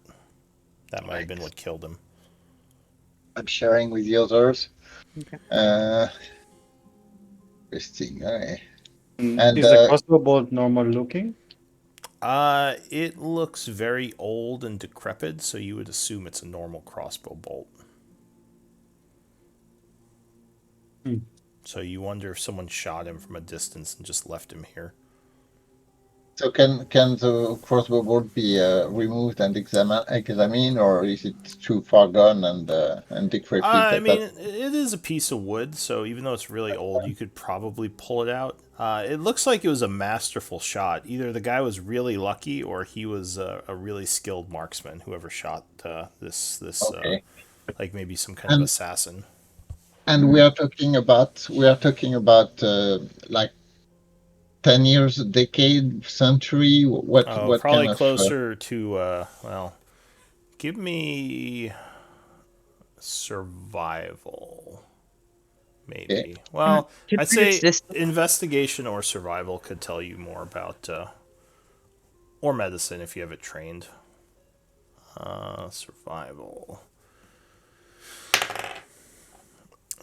That might have been Right. what killed him. I'm sharing with the others. Okay. Uh, Interesting. Okay. Mm, And is the crossbow bolt normal looking? It looks very old and decrepit, so you would assume it's a normal crossbow bolt. Hmm. So you wonder if someone shot him from a distance and just left him here. So can the crossbow bolt be removed and examined, or is it too far gone and decrepit I at mean, that? it is a piece of wood, so even though it's really old, you could probably pull it out. It looks like it was a masterful shot. Either the guy was really lucky, or he was a really skilled marksman. Whoever shot this Okay. like maybe some kind of And assassin. and we are talking about like 10 years, a decade, century. Oh, What kind probably of closer to well, give me survival, okay. maybe. Well, I'd Consider say this. investigation or survival could tell you more about or medicine if you have it trained. Survival.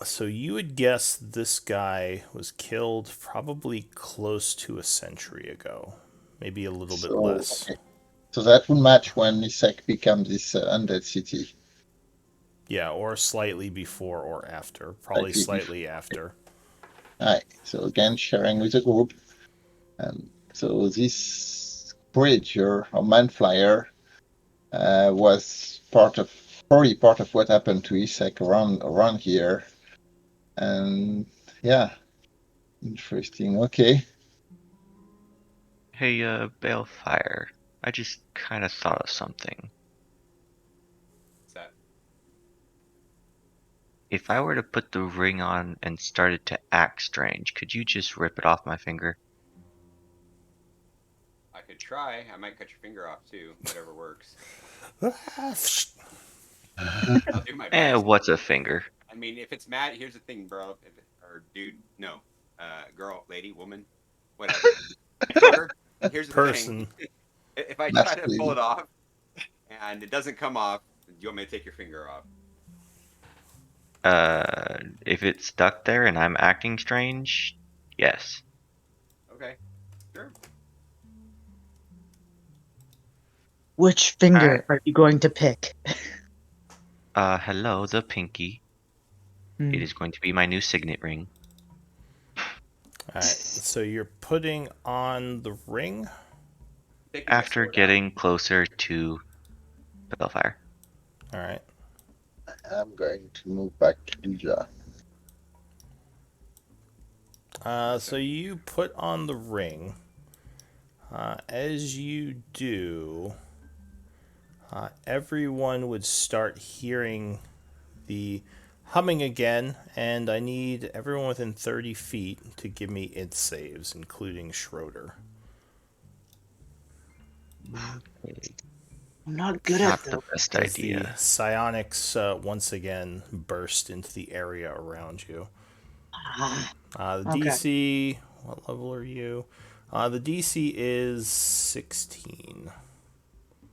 So you would guess this guy was killed probably close to a century ago, maybe a little bit So less. okay. So that would match when Isik becomes this undead city, Yeah, or slightly before or after. Probably slightly before. slightly after. Right. So again, sharing with the group. And so this creature or man flyer was probably part of what happened to Isaac around here. And yeah, interesting. Okay. Hey, Balefire. I just kind of thought of something. What's that? If I were to put the ring on and started to act strange, could you just rip it off my finger? I could try. I might cut your finger off too. Whatever works. I'll do my best. What's a finger? I mean, if it's mad, here's the thing, bro. Or dude, no, girl, lady, woman, whatever. Here's the thing. Person. If I try to pull Masculine. it off and it doesn't come off, do you want me to take your finger off? If it's stuck there and I'm acting strange, yes. Okay, sure. Which Alright. finger are you going to pick? Hello, the pinky. Hmm. It is going to be my new signet ring. Alright, so you're putting on the ring? Taking my After sword out. getting closer to Balefire. Alright. I'm going to move back to Ninja. So you put on the ring. As you do, everyone would start hearing the humming again, and I need everyone within 30 feet to give me int saves, including Schroeder. I'm not good Not at the them. best As the idea. psionics once again burst into the area around you. The Okay. DC, what level are you? The DC is 16.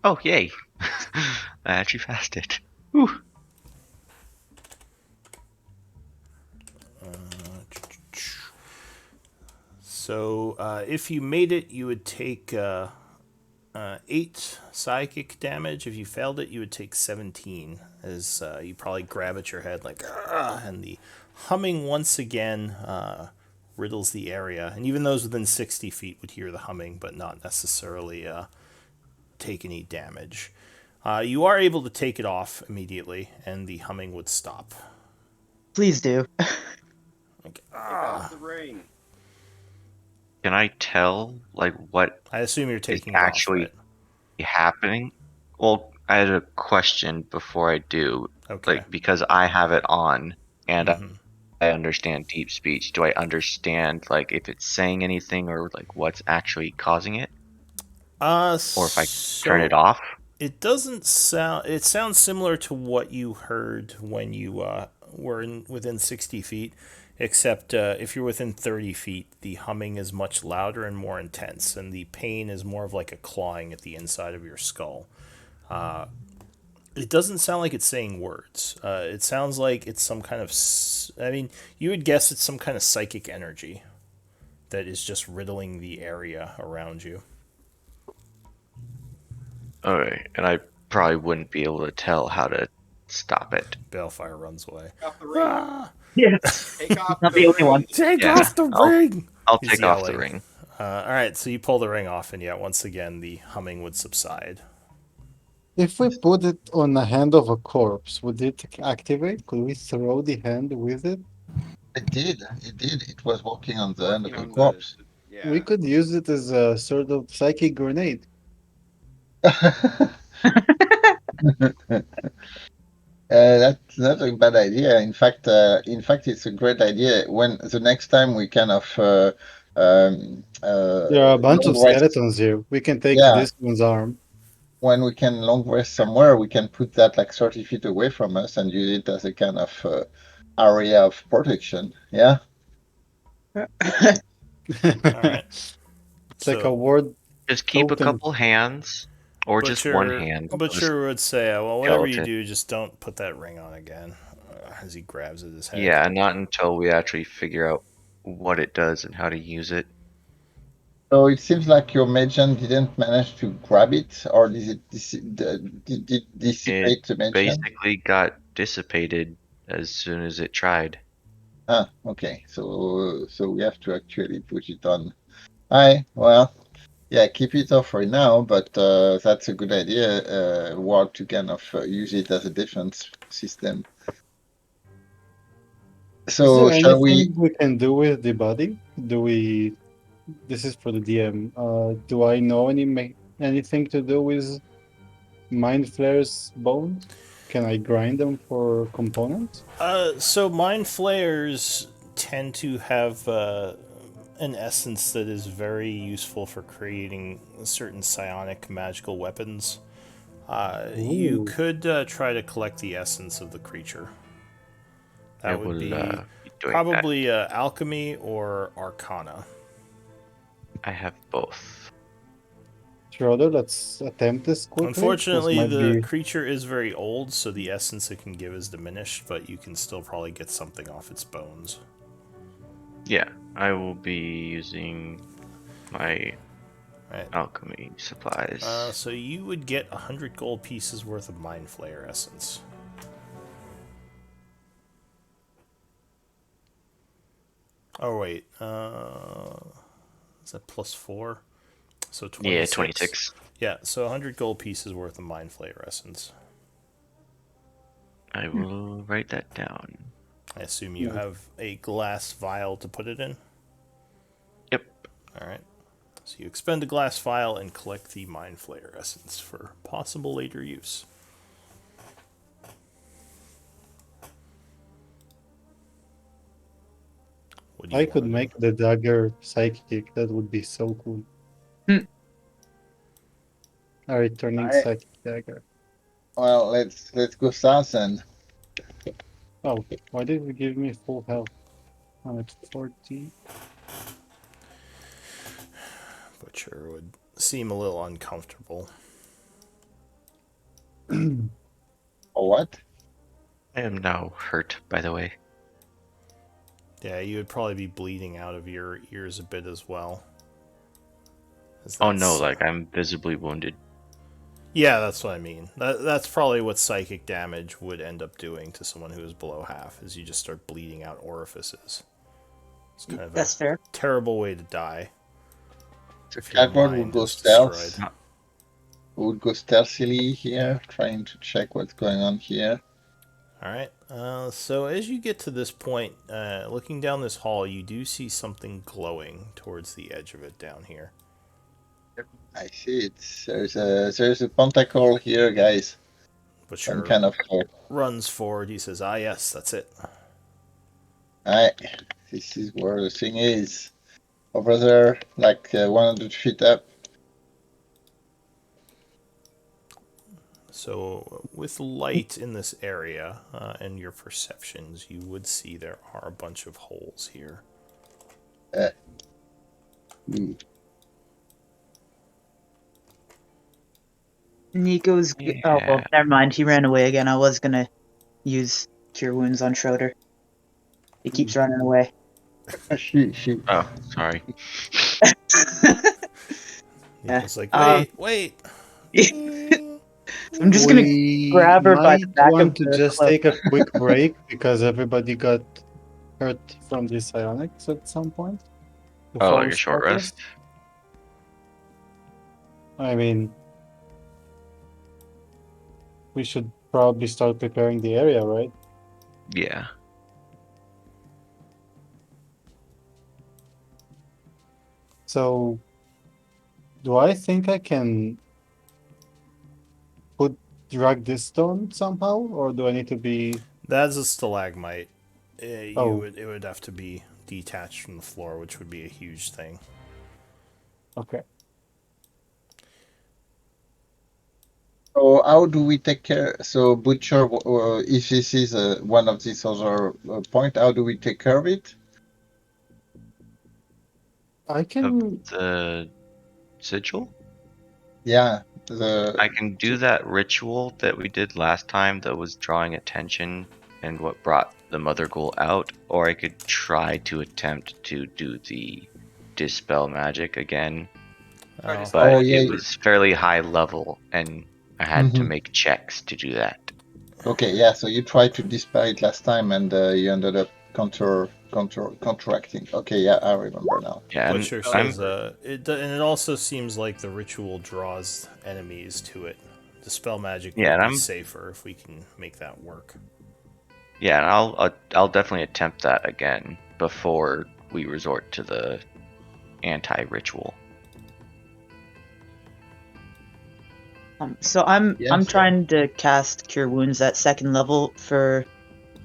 Oh, yay! I actually passed it. Whew. So if you made it, you would take 8 psychic damage. If you failed it, you would take 17. As you probably grab at your head like, "Ah," and the humming once again riddles the area. And even those within 60 feet would hear the humming, but not necessarily take any damage. You are able to take it off immediately, and the humming would stop. Please do. Like, Take off the ring. Can I tell, like, what I assume you're is taking it off, actually right? happening? Well, I had a question before I do. Okay. Like, because I have it on and Mhm. I understand deep speech. Do I understand, like, if it's saying anything or, like, what's actually causing it? Or if I turn it So off? it doesn't sound. It sounds similar to what you heard when you were within 60 feet, except if you're within 30 feet, the humming is much louder and more intense, and the pain is more of like a clawing at the inside of your skull. It doesn't sound like it's saying words. It sounds like it's some kind of. I mean, you would guess it's some kind of psychic energy that is just riddling the area around you. Alright, and I probably wouldn't be able to tell how to stop it. Balefire runs away. Take off the ring. Yeah. Take off Not the the only one. ring. Take Yeah, off the ring! I'll He's take off the yelling. ring. Alright, so you pull the ring off, and once again, the humming would subside. If we put it on the hand of a corpse, would it activate? Could we throw the hand with it? It did. It did. It was walking on the end of Working a on corpse. yeah. We could use it as a sort of psychic grenade. That's not a bad idea. In fact, it's a great idea. When the next time we kind of There are a bunch of long rest, skeletons here. We can take yeah, this one's arm. when we can long rest somewhere, we can put that like 30 feet away from us and use it as a kind of area of protection. Yeah. Alright. It's like a So, ward Just keep a totem. couple hands, or just one hand. Just Butcher would say, well, whatever you skeleton. do, just don't put that ring on again. As he grabs at his head. Yeah, not until we actually figure out what it does and how to use it. So it seems like your Magian didn't manage to grab it, or did it did it dissipate the Magian? Basically got dissipated as soon as it tried. Ah, okay. So we have to actually put it on. Aye, well, yeah, keep it off right now, but that's a good idea. War to kind of use it as a defense system. Is So there shall we? anything we can do with the body? Do we? This is for the DM. Do I know anything to do with Mind Flayer's bones? Can I grind them for components? So mind flayers tend to have an essence that is very useful for creating certain psionic magical weapons. You Ooh. could try to collect the essence of the creature. That would be doing probably alchemy or arcana. I have both. Schroeder, let's attempt this quickly. Unfortunately, This might the be... creature is very old, so the essence it can give is diminished, but you can still probably get something off its bones. Yeah, I will be using my alchemy supplies. So you would get 100 gold pieces worth of Mind Flayer essence. Oh wait, is that plus 4? So 26. Yeah, 26. Yeah, so 100 gold pieces worth of Mind Flayer essence. I will write that down. I assume you have a glass vial to put it in? Yep. Alright. So you expend a glass vial and collect the Mind Flayer essence for possible later use. I could make the dagger psychic. That would be so cool. A returning psychic dagger. Well, let's go south then. Oh, why did you give me full health? I'm at 40. Butcher would seem a little uncomfortable. Or what? I am now hurt, by the way. Yeah, you would probably be bleeding out of your ears a bit as well. Oh no, like I'm visibly wounded. Yeah, that's what I mean. That's probably what psychic damage would end up doing to someone who is below half, is you just start bleeding out orifices. It's kind of That's fair. Terrible way to die. The cardboard would go stealth. Would go stealthily here, trying to check what's going on here. Alright, so as you get to this point, looking down this hall, you do see something glowing towards the edge of it down here. I see it. There's a pentacle here, guys. But Some kind of runs forward. He says, "Ah, yes, that's it." Alright, this is where the thing is. Over there, like 100 feet up. So, with light in this area and your perceptions, you would see there are a bunch of holes here. Nico's. Yeah. Oh, well, never mind. He ran away again. I was gonna use Cure Wounds on Schroeder. He keeps running away. She. Oh, sorry. It's like, wait. I'm just gonna grab her by the back want of to the just cloak. take a quick break because everybody got hurt from the psionics at some point. Oh, like a short rest? I mean, we should probably start preparing the area, right? Yeah. So, do I think I can drag this stone somehow, or do I need to be? That's a stalagmite. Oh, It would have to be detached from the floor, which would be a huge thing. okay. So how do we take care? So butcher, if this is one of these other point, how do we take care of it? I Of can. the sigil? Yeah, I can do that ritual that we did last time that was drawing attention and what brought the mother ghoul out, or I could try to attempt to do the dispel magic again, Try Oh, dispel oh but magic it yeah. was first. fairly high level and I had to Hmm. make checks to do that. Okay, yeah. So you tried to dispel it last time, and you ended up counteracting. Okay, yeah, I remember now. Yeah, and Butcher Dispel that I'm says, first. and it also seems like the ritual draws enemies to it. The spell magic yeah, would and be I'm safer if we can make that work. yeah, and I'll definitely attempt that again before we resort to the anti-ritual. So I'm Yes. trying to cast Cure Wounds at second level for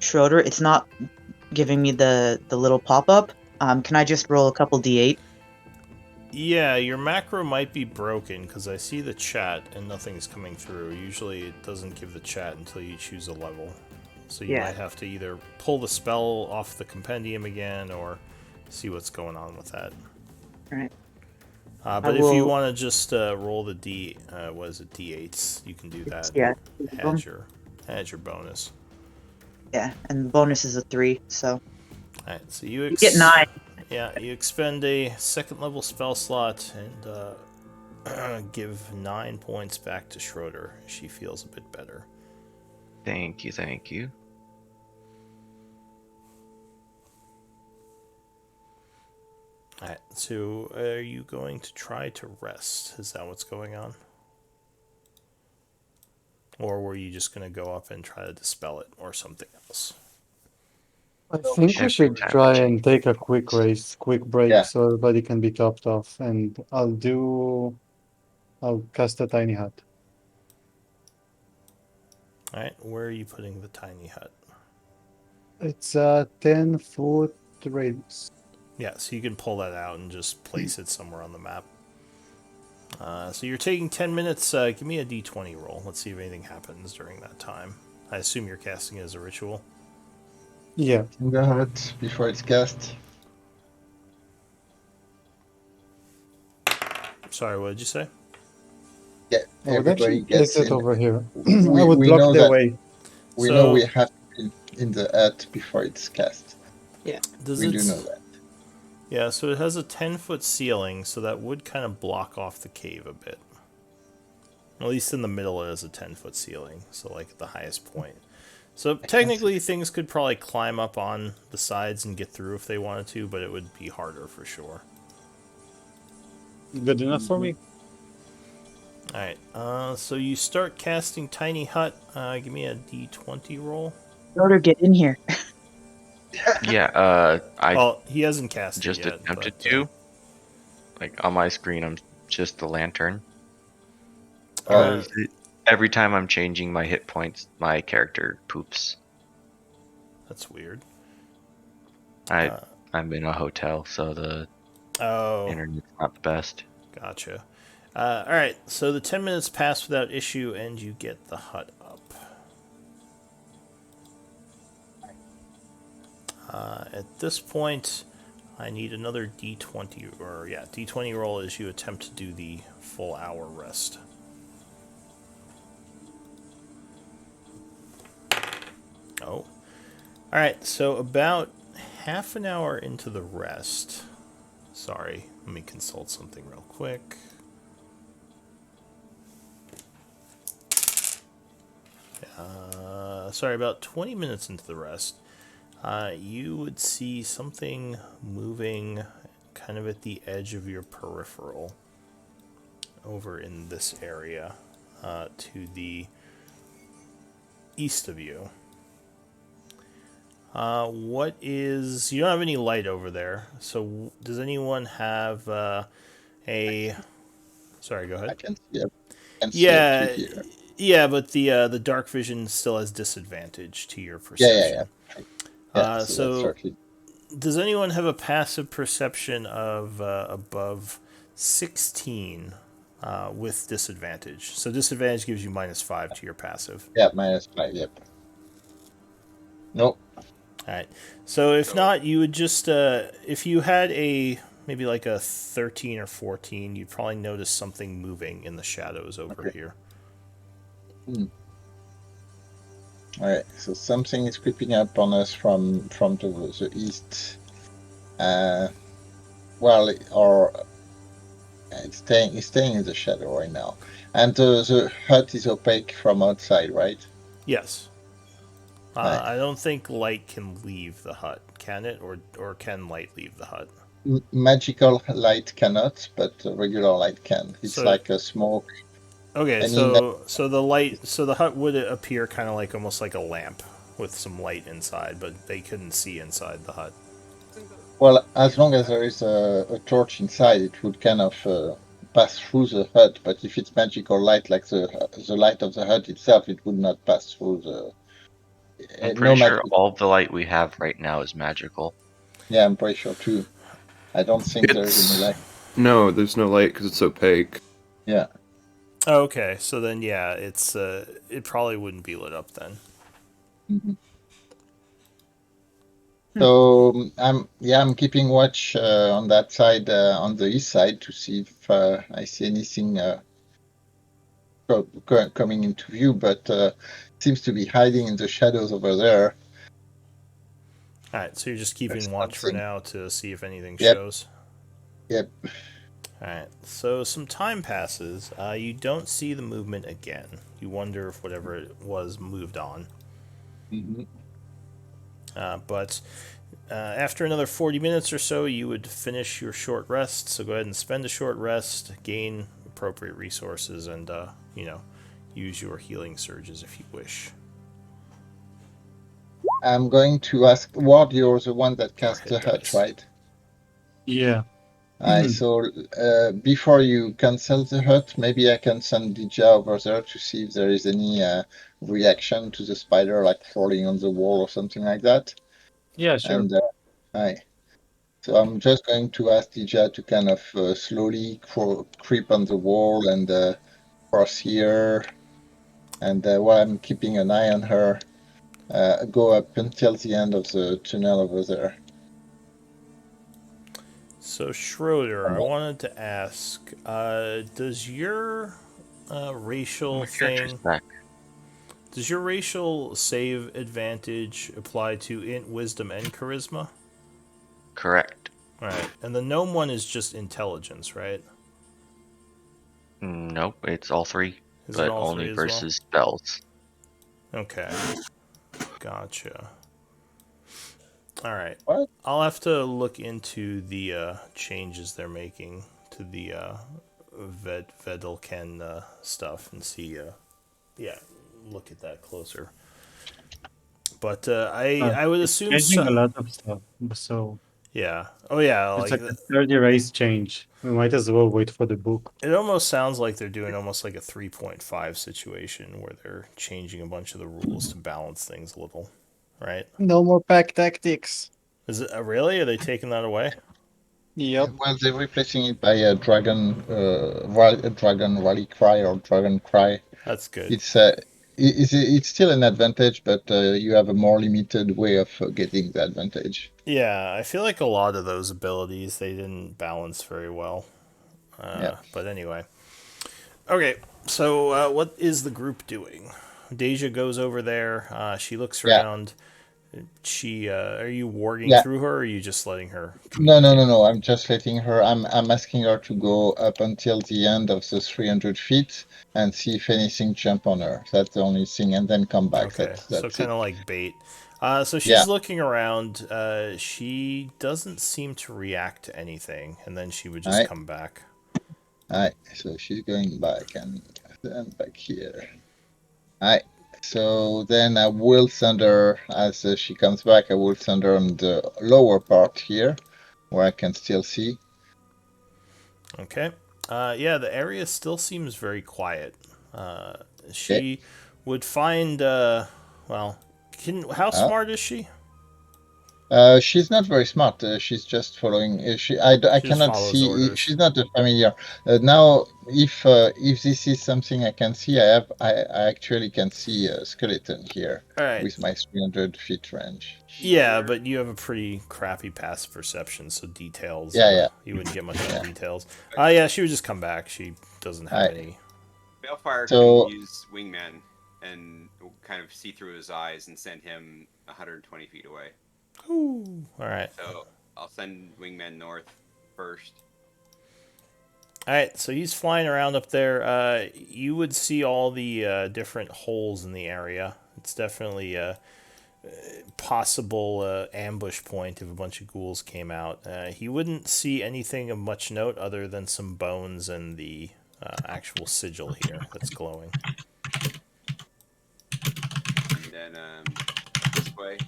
Schroeder. It's not giving me the little pop up. Can I just roll a couple d8? Yeah, your macro might be broken because I see the chat and nothing's coming through. Usually it doesn't give the chat until you choose a level. So you Yeah. might have to either pull the spell off the compendium again or see what's going on with that. All right. I But if you will. want to just roll the what is it, d8s, you can do that. Yeah. Add your bonus. Yeah, and the bonus is a 3, so All right, so you get 9. yeah, you expend a second level spell slot and give 9 points back to Schroeder. She feels a bit better. Thank you, thank you. All right, so are you going to try to rest? Is that what's going on? Or were you just going to go up and try to dispel it or something else? I So we think we should. Every should time I try change. and take a quick break, Yeah. so everybody can be topped off, and I'll cast a tiny hut. All right, where are you putting the tiny hut? It's a 10-foot radius. Yeah, so you can pull that out and just place it somewhere on the map. So you're taking 10 minutes. Give me a d20 roll. Let's see if anything happens during that time. I assume you're casting it as a ritual. Yeah. Go ahead before it's cast. Sorry, what did you say? Yeah, I would actually everybody place gets it in. over here. I would We block know their that way. we know we So have to be in the hut before it's cast. Yeah. does We it? do know that. Yeah, so it has a 10-foot ceiling, so that would kind of block off the cave a bit. At least in the middle, it has a 10-foot ceiling, so like at the highest point. So technically, things could probably climb up on the sides and get through if they wanted to, but it would be harder for sure. Good enough for me. Alright, so you start casting Tiny Hut. Give me a d20 roll. Schroeder, get in here. Yeah, I Well, he hasn't cast it just yet, attempted but to. Like on my screen, I'm just the lantern. Uh, Because every time I'm changing my hit points, my character poops. that's weird. I I'm in a hotel, so the Oh, internet's not the best. gotcha. Alright, so the 10 minutes pass without issue, and you get the hut up. At this point, I need another d20, or yeah, d20 roll as you attempt to do the full hour rest. Oh. Alright, so about half an hour into the rest. Sorry, let me consult something real quick. Sorry, about 20 minutes into the rest, you would see something moving kind of at the edge of your peripheral. over in this area to the east of you. What is... You don't have any light over there, so does anyone have a... Sorry, go I ahead. can see up to Yeah, here. yeah, but the dark vision still has disadvantage to your Yeah. perception. True. Yeah, so that's So certainly. does anyone have a passive perception of above 16 with disadvantage? So disadvantage gives you -5 to your passive. Yeah, -5. Yep. Nope. All right. So if So not, you would just if you had a maybe like a 13 or 14, you'd probably notice something moving in the shadows over Okay. here. All right. So something is creeping up on us from the east. Well, or it's staying in the shadow right now, and the hut is opaque from outside, right? Yes. Right. I don't think light can leave the hut, can it? Or can light leave the hut? Magical light cannot, but regular light can. It's So like a smoke. okay, Any so the light, so the hut would appear kind of like almost like a lamp with some light inside, but they couldn't see inside the hut. Well, as long as there is a torch inside, it would kind of pass through the hut. But if it's magical light, like the light of the hut itself, it would not pass through the. I'm No pretty sure magic. all the light we have right now is magical. Yeah, I'm pretty sure too. I don't think there is any It's light. no, there's no light because it's opaque. Yeah. Oh, okay, so then yeah, it probably wouldn't be lit up then. Mm-hmm. So I'm keeping watch on that side, on the east side, to see if I see anything coming into view, but seems to be hiding in the shadows over there. All right, so you're just There's keeping watch for something. now to see if anything Yep. shows. Yep. All right, so some time passes. You don't see the movement again. You wonder if whatever it was moved on. Mm-hmm. But after another 40 minutes or so, you would finish your short rest. So go ahead and spend a short rest, gain appropriate resources, and use your healing surges if you wish. I'm going to ask Ward. You're the one that Or cast hit the hut, dice. right? Yeah. So before you cancel the hut, maybe I can send Dija over there to see if there is any reaction to the spider, like falling on the wall or something like that. Yeah, sure. And so I'm just going to ask Dija to kind of slowly creep on the wall and cross here. And while I'm keeping an eye on her, go up until the end of the tunnel over there. So Schroeder, I wanted to ask, does your racial My character's thing, back. does your racial save advantage apply to int, wisdom, and charisma? Correct. All right, and the gnome one is just intelligence, right? Nope, it's all three, Is it but all only three as well? versus spells. Okay, gotcha. All right, What? I'll have to look into the changes they're making to the Vedelken stuff and see. Yeah, look at that closer. But I would It's assume changing a so. lot of stuff. So Yeah. Oh yeah. it's Like like a 30 race change. We might as well wait for the book. it almost sounds like they're doing almost like a 3.5 situation where they're changing a bunch of the rules to balance things a little, right? No more pack tactics. Is it really? Are they taking that away? Yep. Well, they're replacing it by a dragon rally cry or dragon cry. That's good. It's still an advantage, but you have a more limited way of getting the advantage. Yeah, I feel like a lot of those abilities they didn't balance very well. Yeah. But anyway. Okay, so what is the group doing? Deja goes over there. She looks Yeah. around. She are you warging Yeah. through her, or are you just letting her? No. I'm just letting her. I'm asking her to go up until the end of the 300 feet and see if anything jump on her. That's the only thing, and then come back. Okay, so That's kind it. of like bait. So she's Yeah. looking around. She doesn't seem to react to anything, and then she would just Alright. come back. Alright, so she's going back and then back here. Alright, so then I will send her, as she comes back, I will send her on the lower part here, where I can still see. Okay. Yeah, the area still seems very quiet. Uh, Okay. she would find, well, how Uh, smart is she? She's not very smart. She's just following. I She just cannot follows see. orders. She's not a familiar. Now, if this is something I can see, I actually can see a skeleton here All right. with my 300 feet range. Yeah, but you have a pretty crappy passive perception, so details, Yeah, you wouldn't get much yeah. on details. Yeah, she would just come back. She doesn't have Alright, any. Balefire can so use Wingman and kind of see through his eyes and send him 120 feet away. Ooh. All right. So I'll send Wingman north first. All right, so he's flying around up there. You would see all the different holes in the area. It's definitely a possible ambush point if a bunch of ghouls came out. He wouldn't see anything of much note other than some bones and the actual sigil here that's glowing. And then this way.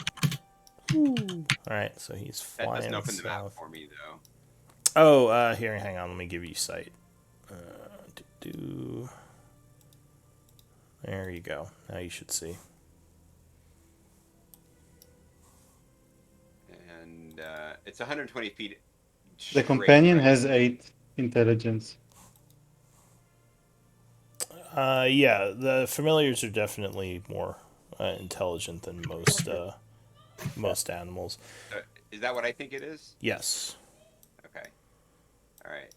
All right, so he's That doesn't flying open the map south. for me though. Oh, here, hang on. Let me give you sight. There you go. Now you should see. And it's 120 feet. The straight, companion right? has 8 intelligence. Yeah, the familiars are definitely more intelligent than most animals. Is that what I think it is? Yes. Okay. All right.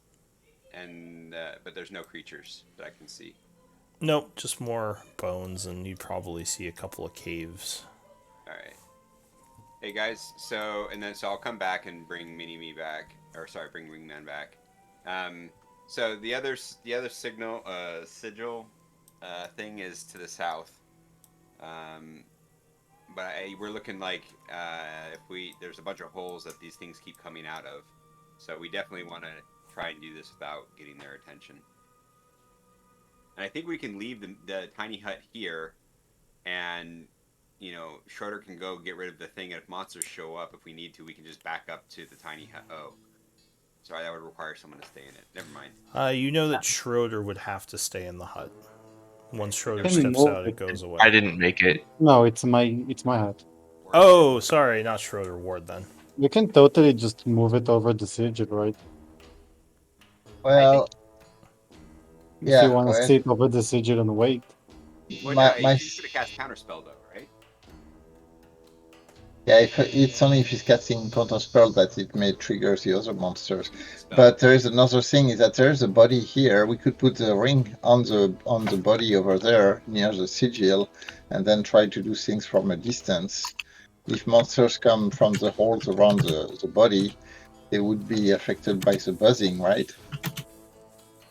And but there's no creatures that I can see. Nope, just more bones, and you'd probably see a couple of caves. All right. Hey guys, so I'll come back and bring Mini Me back, or sorry, bring Wingman back. So the other sigil thing is to the south. Um, but we're looking like if there's a bunch of holes that these things keep coming out of, so we definitely want to try and do this without getting their attention. And I think we can leave the tiny hut here, and Schroeder can go get rid of the thing, and if monsters show up, if we need to, we can just back up to the tiny hut. Oh, sorry, that would require someone to stay in it. Never mind. You know that Schroeder would have to stay in the hut. Once Schroeder Can we steps move out, it it? goes away. I didn't make it. No, it's my hat. Oh, sorry, not Schroeder, Ward then. You can totally just move it over the sigil, right? well, If yeah, you want go to ahead. sit over the sigil and wait. Well, My she's gonna cast counterspell though, right? Yeah, if it's only if he's casting counter spell that it may trigger the other monsters. Spell. But there is another thing is that there is a body here. We could put the ring on the body over there near the sigil, and then try to do things from a distance. If monsters come from the holes around the body, they would be affected by the buzzing, right?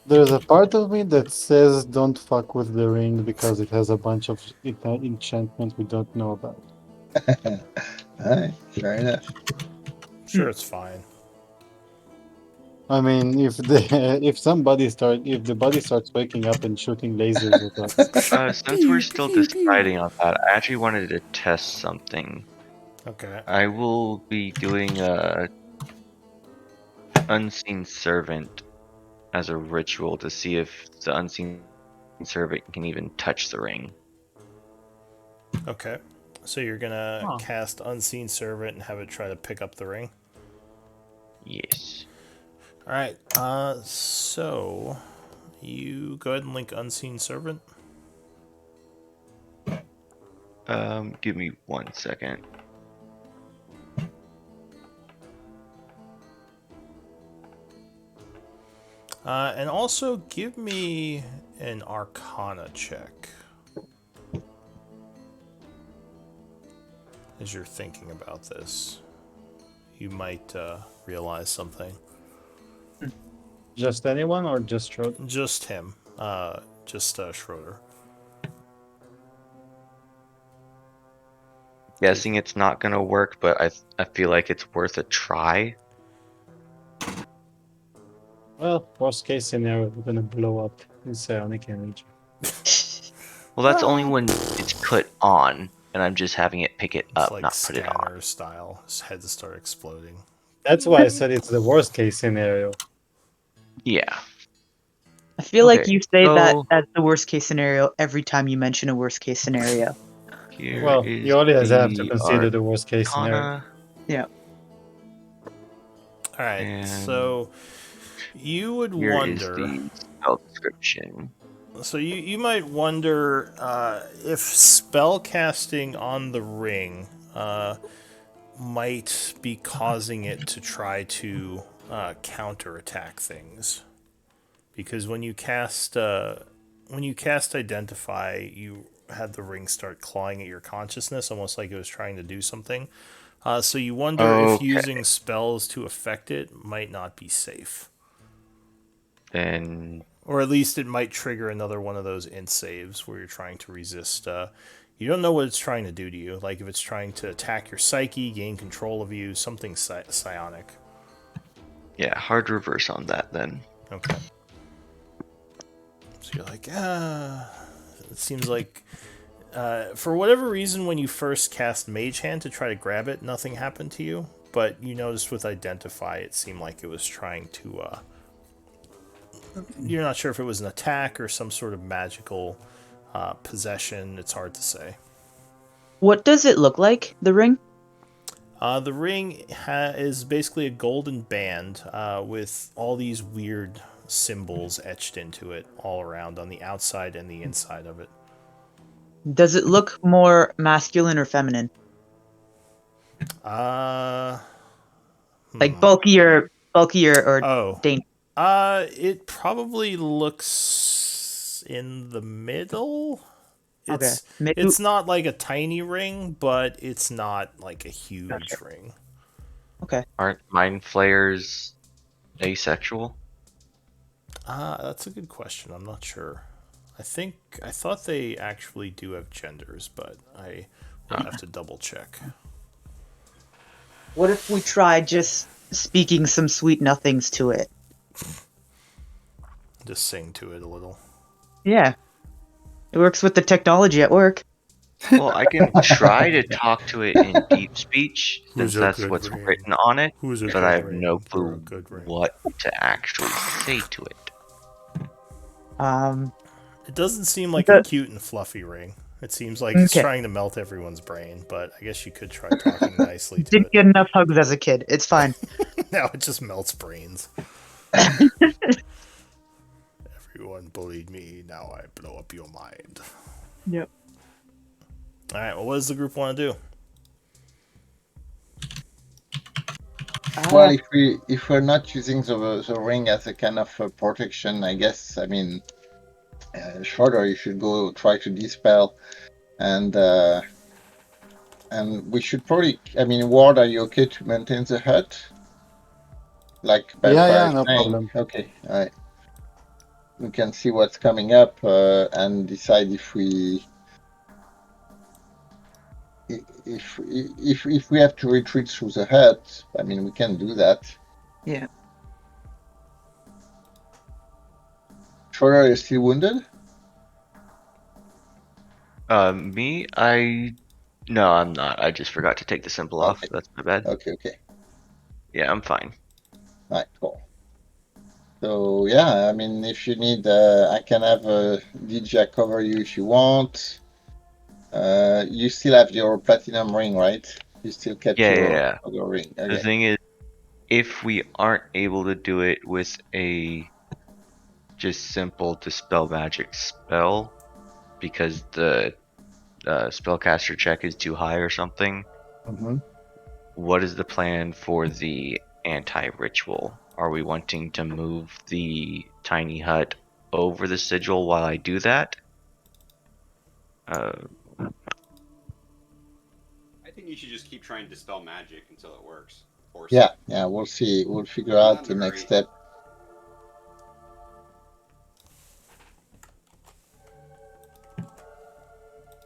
There's a part of me that says don't fuck with the ring because it has a bunch of enchantment we don't know about. Alright, fair enough. Sure, it's fine. I mean, if the body starts waking up and shooting lasers at us, Since we're still deciding on that, I actually wanted to test something. Okay. I will be doing a unseen servant as a ritual to see if the unseen servant can even touch the ring. Okay. So you're gonna cast Unseen Servant and have it try to pick up the ring? Yes. Alright, so you go ahead and link Unseen Servant. Give me 1 second. And also give me an Arcana check. As you're thinking about this, you might realize something. just anyone or just Schroeder? Just him. Just Schroeder. Guessing it's not gonna work, but I feel like it's worth a try. Well, worst case scenario, we're gonna blow up in psionic energy. Well, that's only when it's put on, and I'm just having it pick it It's up, like not put it on. scanner style. His heads start exploding. That's why I said it's the worst case scenario. Yeah. I feel like Okay, you say that so as the worst case scenario every time you mention a worst case scenario. here Well, is you always have to the consider the worst case scenario. Arcana, Yeah. All right, and so you would here is wonder. the spell description. So you might wonder if spell casting on the ring might be causing it to try to counterattack things, because when you cast identify, you had the ring start clawing at your consciousness, almost like it was trying to do something. So you wonder if Okay, using spells to affect it might not be safe. then Or at least it might trigger another one of those int saves where you're trying to resist. You don't know what it's trying to do to you. Like if it's trying to attack your psyche, gain control of you, something psionic. yeah, hard reverse on that then. Okay. So you're like, it seems like for whatever reason, when you first cast Mage Hand to try to grab it, nothing happened to you. But you noticed with Identify, it seemed like it was trying to. You're not sure if it was an attack or some sort of magical possession. It's hard to say. What does it look like, the ring? The ring is basically a golden band with all these weird symbols etched into it all around on the outside and the inside of it. Does it look more masculine or feminine? Like bulkier or Oh. dainty? It probably looks in the middle. Okay. It's not like a tiny ring, but it's not like a huge Gotcha. ring. Okay. Aren't mind flayers asexual? That's a good question. I'm not sure. I thought they actually do have genders, but I will have to double check. What if we try just speaking some sweet nothings to it? Just sing to it a little. Yeah. It works with the technology at work. Well, I can try to talk to it in deep speech, Who's since a that's good what's ring? written on it, Who's a but good I have ring? no You're a clue good ring. what to actually say to it. It doesn't seem like The- a cute and fluffy ring. It seems like it's Okay. trying to melt everyone's brain, but I guess you could try talking nicely to Didn't it. get enough hugs as a kid. It's fine. Now it just melts brains. Everyone bullied me, now I blow up your mind. Yep. Alright, well, what does the group want to do? Well, if we're not using the ring as a kind of protection, I guess. I mean, shorter. You should go try to dispel, and we should probably. I mean, Ward, are you okay to maintain the hut? Like Yeah, no saying, problem. okay, all right. We can see what's coming up and decide if we if we have to retreat through the hut. I mean, we can do that. Yeah. Shorter is still wounded. Me? No, I'm not. I just forgot to take the symbol off. Okay. That's my bad. Okay. Yeah, I'm fine. All right, cool. So yeah, I mean, if you need, I can have DJ cover you if you want. You still have your platinum ring, right? You still kept Yeah. your ring. The Okay. thing is, if we aren't able to do it with a just simple dispel magic spell, because the spellcaster check is too high or something, Mm-hmm. what is the plan for the anti-ritual? Are we wanting to move the tiny hut over the sigil while I do that? I think you should just keep trying to dispel magic until it works. Force it. Yeah. We'll see. We'll figure Not out in the a next hurry. step.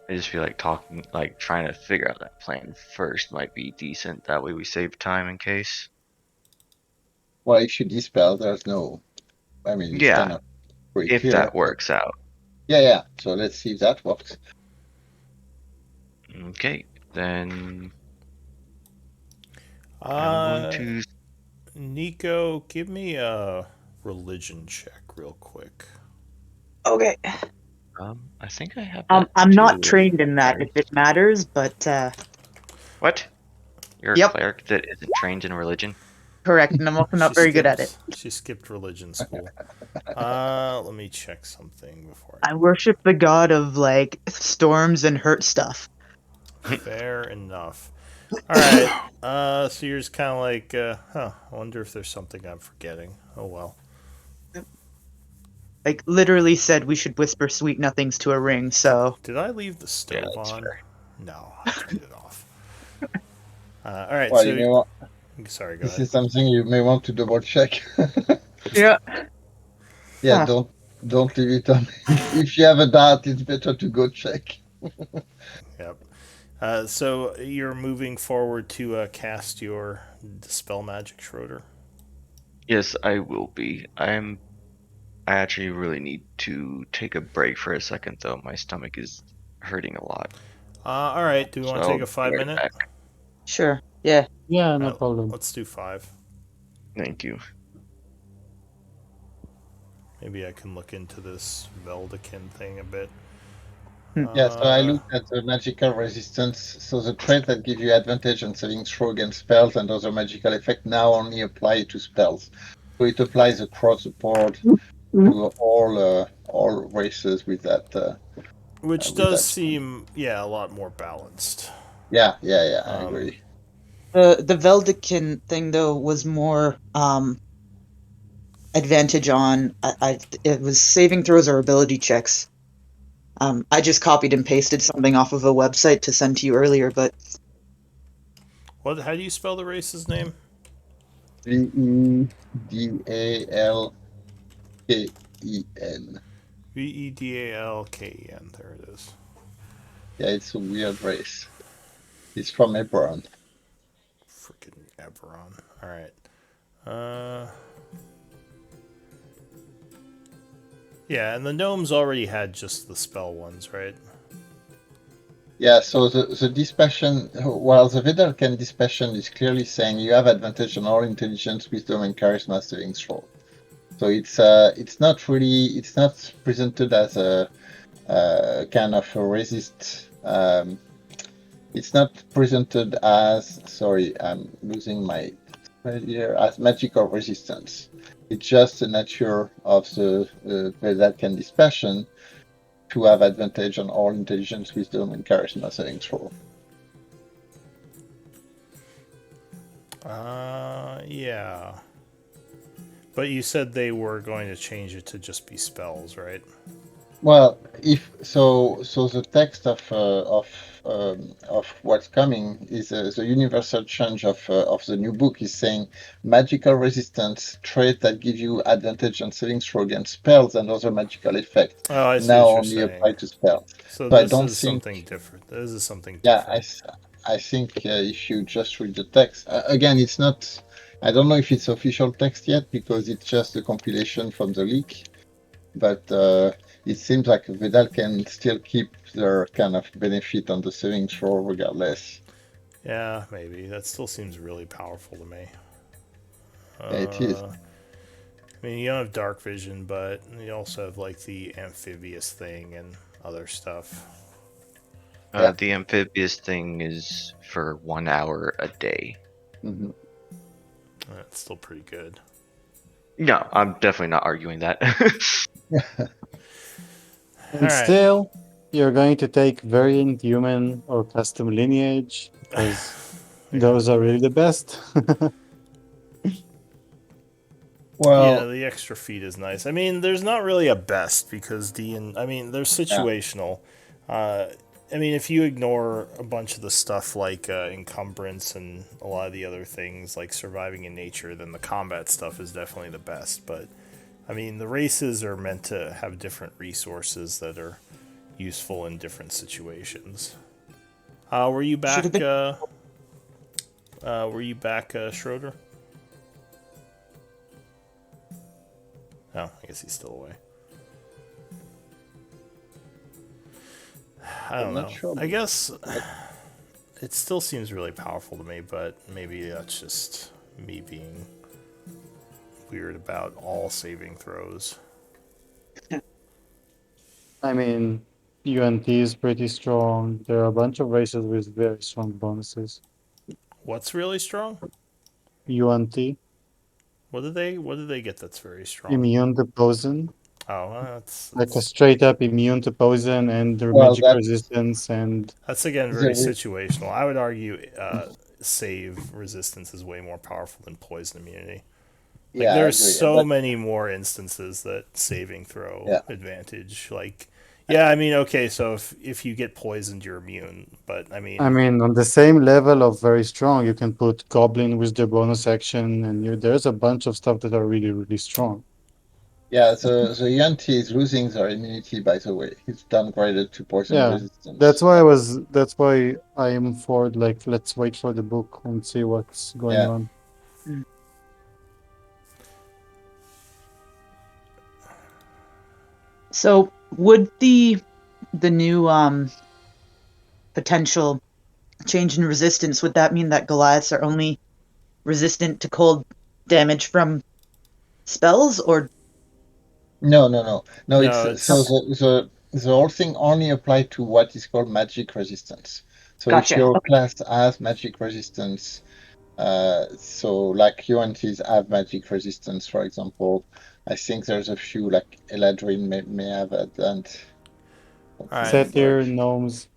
I just feel like trying to figure out that plan first might be decent. That way we save time in case. Well, if you dispel, there's no I mean, it's kind Yeah, of pretty if clear. that works out. Yeah. So let's see if that works. Okay, then I'm going to. Nico, give me a religion check real quick. Okay. I think I have that I'm too. not trained in that, if it matters, but What? You're a yep, cleric that isn't trained in religion? correct. And I'm also not very good at it. She skipped religion school. Let me check something before I worship the god of like storms and hurt stuff. Fair enough. All right. So you're just kind of like, I wonder if there's something I'm forgetting. Oh well. Like literally said we should whisper sweet nothings to a ring. So Did I leave the Yeah, stove that's on? fair. No, I turned it off. All right. Well, So, you may want, sorry. Go this ahead. is something you may want to double check. yeah. Yeah, Huh. don't leave it on. If you have a doubt, it's better to go check. Yep. So you're moving forward to cast your dispel magic, Schroeder. Yes, I will be. I actually really need to take a break for a second, though. My stomach is hurting a lot. All right. Do we So want to I'll take a be right 5 minute? back. Sure. Yeah. Yeah, All no right, problem. let's do 5. Thank you. Maybe I can look into this Veldikin thing a bit. Yeah, so I looked at the magical resistance. So the trait that gives you advantage on saving throw against spells and other magical effects now only apply to spells. So it applies across the board to all races with that. Which With does that. seem, yeah, a lot more balanced. Yeah. I agree. The Veldikin thing though was more advantage on it was saving throws or ability checks. I just copied and pasted something off of a website to send to you earlier, but What? How do you spell the race's name? Vedalken. Vedalken. There it is. Yeah, it's a weird race. It's from Eberron. Freaking Everon. All right. Uh. Yeah, and the gnomes already had just the spell ones, right? Yeah, so the dispassion, while the Vedalken dispassion is clearly saying you have advantage on all intelligence, wisdom, and charisma saving throw. So it's not really, it's not presented as a kind of a resist. It's not presented as, sorry, I'm losing my thread here, as magical resistance. It's just the nature of the Vedalken dispassion to have advantage on all intelligence, wisdom, and charisma saving throw. Yeah. But you said they were going to change it to just be spells, right? Well, if so, the text of what's coming is the universal change of the new book is saying magical resistance trait that give you advantage on saving throw against spells and other magical effects Oh, I see now what you're only saying. apply to spells. So So I this don't is think, something different. This is something yeah, different. I think if you just read the text again, it's not. I don't know if it's official text yet because it's just a compilation from the leak, but it seems like Vidal can still keep their kind of benefit on the saving throw regardless. Yeah, maybe. That still seems really powerful to me. Yeah, it is. I mean, you don't have dark vision, but you also have like the amphibious thing and other stuff. Yeah. The amphibious thing is for 1 hour a day. Mm-hmm. That's still pretty good. No, I'm definitely not arguing that. And All right. still, you're going to take variant, human, or custom lineage, because those are really the best. Well, Yeah, the extra feet is nice. I mean, there's not really a best because I mean, they're situational. I mean, if you ignore a bunch of the stuff like encumbrance and a lot of the other things like surviving in nature, then the combat stuff is definitely the best. But I mean, the races are meant to have different resources that are useful in different situations. Were you back? Were you back, Schroeder? Oh, guess he's still away. I I'm don't not know. sure. I guess it still seems really powerful to me, but maybe that's just me being weird about all saving throws. I mean, UNT is pretty strong. There are a bunch of races with very strong bonuses. What's really strong? UNT, What did they get that's very strong? immune to poison, Oh, well, that's like a that's, straight up immune to poison and their Well, magic resistance and that's again very the, situational. I would argue save resistance is way more powerful than poison immunity. Like yeah, I there's agree. so But many more instances that saving throw yeah, advantage. Like, yeah, I mean, okay, so if you get poisoned, you're immune, but I I mean, mean on the same level of very strong, you can put Goblin with their bonus action and there's a bunch of stuff that are really, really strong. yeah. The Yuan-Ti is losing their immunity. By the way, it's downgraded to poison Yeah. That's resistance. why I am for like let's wait for the book and see what's going Yeah. on. Mm. So would the new potential change in resistance, would that mean that Goliaths are only resistant to cold damage from spells, or No, no, no, no. It's no, so okay, it's the whole thing only apply to what is called magic resistance. So if gotcha. your class has magic resistance, so like UNTs have magic resistance, for example. I think there's a few like Eladrin may have that. all Something right. like that. Satyr, gnomes.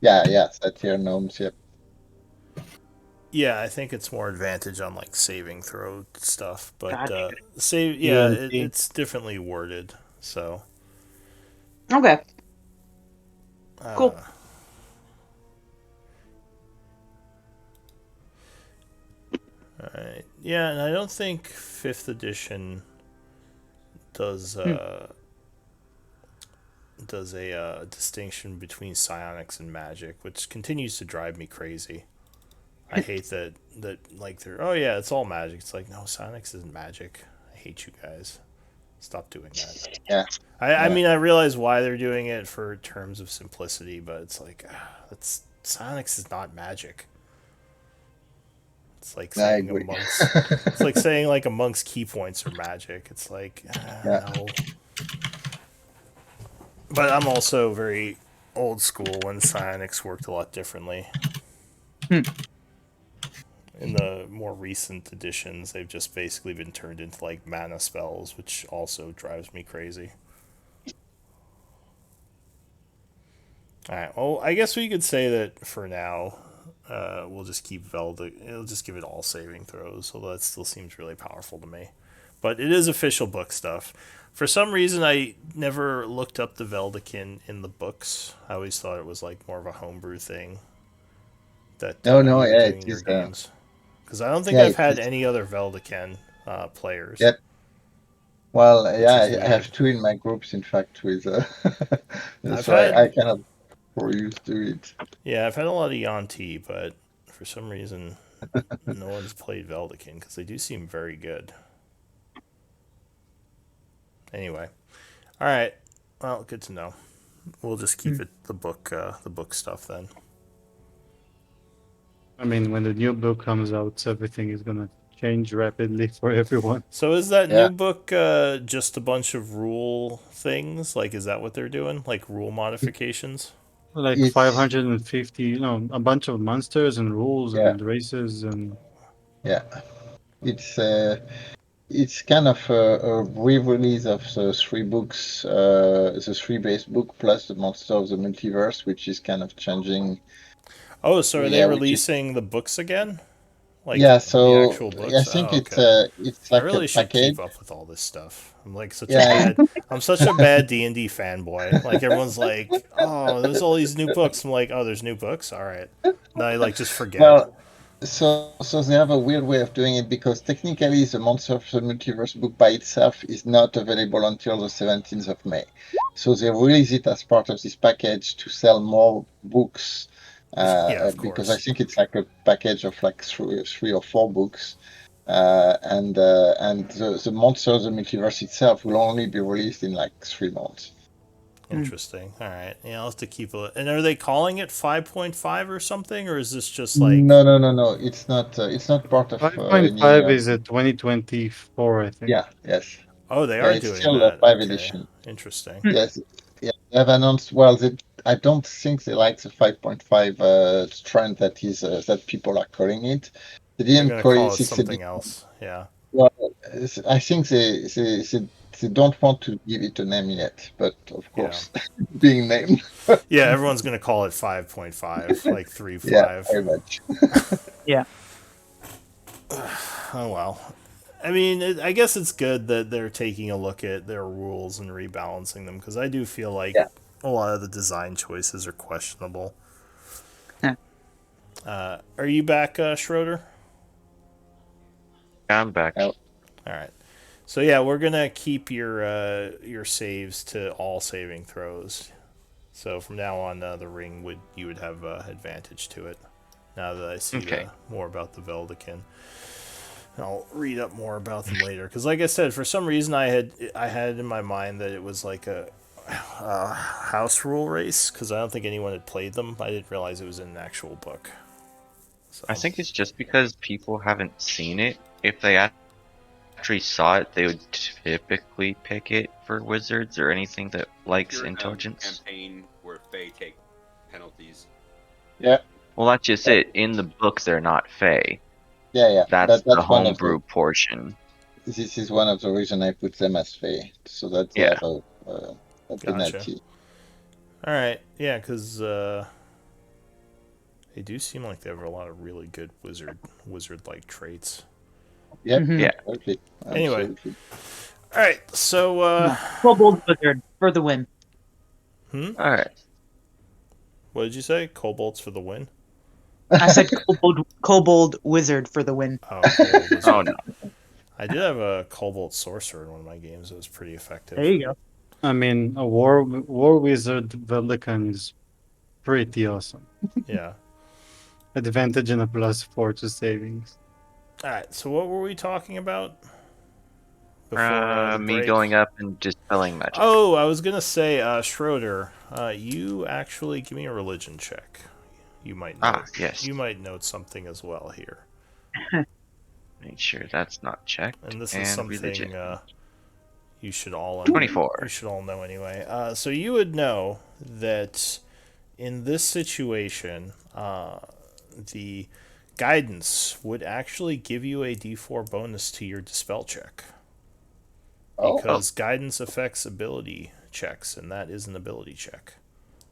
Yeah, yeah, Satyr gnomes. Yep. Yeah, I think it's more advantage on like saving throw stuff, but Gotcha. save, yeah, UNT. it's differently worded. So, Okay, cool. uh, all right, yeah, and I don't think fifth edition does Hmm. does a distinction between psionics and magic, which continues to drive me crazy. I hate that like they're, oh yeah, it's all magic. It's like, no, psionics isn't magic. I hate you guys. Stop doing that. Yeah, I yeah. mean, I realize why they're doing it for terms of simplicity, but it's like, that's psionics is not magic. It's like I saying a agree. monk's it's like saying like a monk's key points are magic. It's like, Yeah. no. But I'm also very old school when psionics worked a lot differently. Hmm. In the more recent editions, they've just basically been turned into like mana spells, which also drives me crazy. Alright, well, I guess we could say that for now, we'll just keep Velda. It'll just give it all saving throws, although that still seems really powerful to me. But it is official book stuff. For some reason, I never looked up the Veldakin in the books. I always thought it was like more of a homebrew thing that No, no, you were yeah, doing it in your is. games. Because I don't think Yeah, I've it had is. any other Veldakin players, Yep. Well, which yeah, is I have weird. two in my groups, in fact, with I've so I had, cannot for used to it. yeah, I've had a lot of Yanti, but for some reason, no one's played Veldakin because they do seem very good. Anyway, all right. Well, good to know. We'll just keep Hmm. it the book stuff then. I mean, when the new book comes out, everything is gonna change rapidly for everyone. So is that Yeah, new book just a bunch of rule things? Like, is that what they're doing? Like rule modifications? Like it's 550, a bunch of monsters and rules yeah, and races and yeah. It's it's kind of a re-release of the three books, the three base book plus the Monster of the Multiverse, which is kind of changing. Oh, so are they Yeah, which is releasing the books again? Like yeah. the So actual I books? think Oh, okay. it's I like a really should keep package. up with all this stuff. I'm like such a Yeah. bad I'm such a bad D&D fanboy. Like everyone's like, "Oh, there's all these new books." I'm like, "Oh, there's new books? All right." And I like just forget. Well, so they have a weird way of doing it because technically the Monster of the Multiverse book by itself is not available until the 17th of May. So they release it as part of this package to sell more books Yeah, of because I course. think it's like a package of like three or four books. and the monster of the multiverse itself will only be released in like 3 months. Interesting. All right. Yeah, I'll have to keep a. And are they calling it 5.5 or something, or is this just like? No. It's not. It's not part of any. 5.5 is a 2024, I think. Yeah. Yes. Oh, they Yeah. are It's doing still a that. five Okay. edition. Interesting. Yes. Yeah. They have announced. Well, I don't think they like the 5.5 strand that people are calling it. They They're didn't gonna call it call it sixth something edition. else. Yeah. Well, I think they don't want to give it a name yet, but of Yeah. course, being named. Yeah. Everyone's gonna call it 5.5, like three Yeah, five. very much. Yeah. Oh well. I mean, I guess it's good that they're taking a look at their rules and rebalancing them because I do feel like Yeah. a lot of the design choices are questionable. Yeah. Are you back, Schroeder? Yeah, I'm back. Oh, All right. So yeah, we're gonna keep your saves to all saving throws. So from now on, the ring would have advantage to it. Now that I see Okay. more about the Veldikin, I'll read up more about them later. Because like I said, for some reason I had in my mind that it was like a house rule race. Because I don't think anyone had played them. I didn't realize it was in an actual book. So I think it's just because people haven't seen it. If they actually saw it, they would typically pick it for wizards or anything that likes Pure intelligence. campaign where Fae take penalties. yeah, Well, that's just yeah, it. In the book, they're not Fae. yeah. That's the That's one of the. homebrew portion. This is one of the reason I put them as Fae, so that they Yeah. have a gotcha. penalty. All right, yeah, because they do seem like they have a lot of really good wizard like traits. Yep, Mhm. Yeah. absolutely, Anyway, absolutely. all right. So, No. Kobold Wizard for the win. All right. what did you say? Kobolds for the win. I said Kobold Wizard for the win. Oh, Kobold Oh wizard. no. I did have a Kobold sorcerer in one of my games. It was pretty There effective. you go. I mean, a war wizard Veldican is pretty awesome. Yeah. Advantage and a +4 to savings. All right. So, what were we talking about before the Me break? going up and dispelling magic. Oh, I was gonna say, Schroeder. You actually give me a religion check. You might note. Yes. You might note something as well here. Make sure that's not checked. And this is And something religion. you should all 24. You should all know anyway. So you would know that in this situation, the guidance would actually give you a D4 bonus to your dispel check Oh, because guidance affects ability checks, and that is an ability check.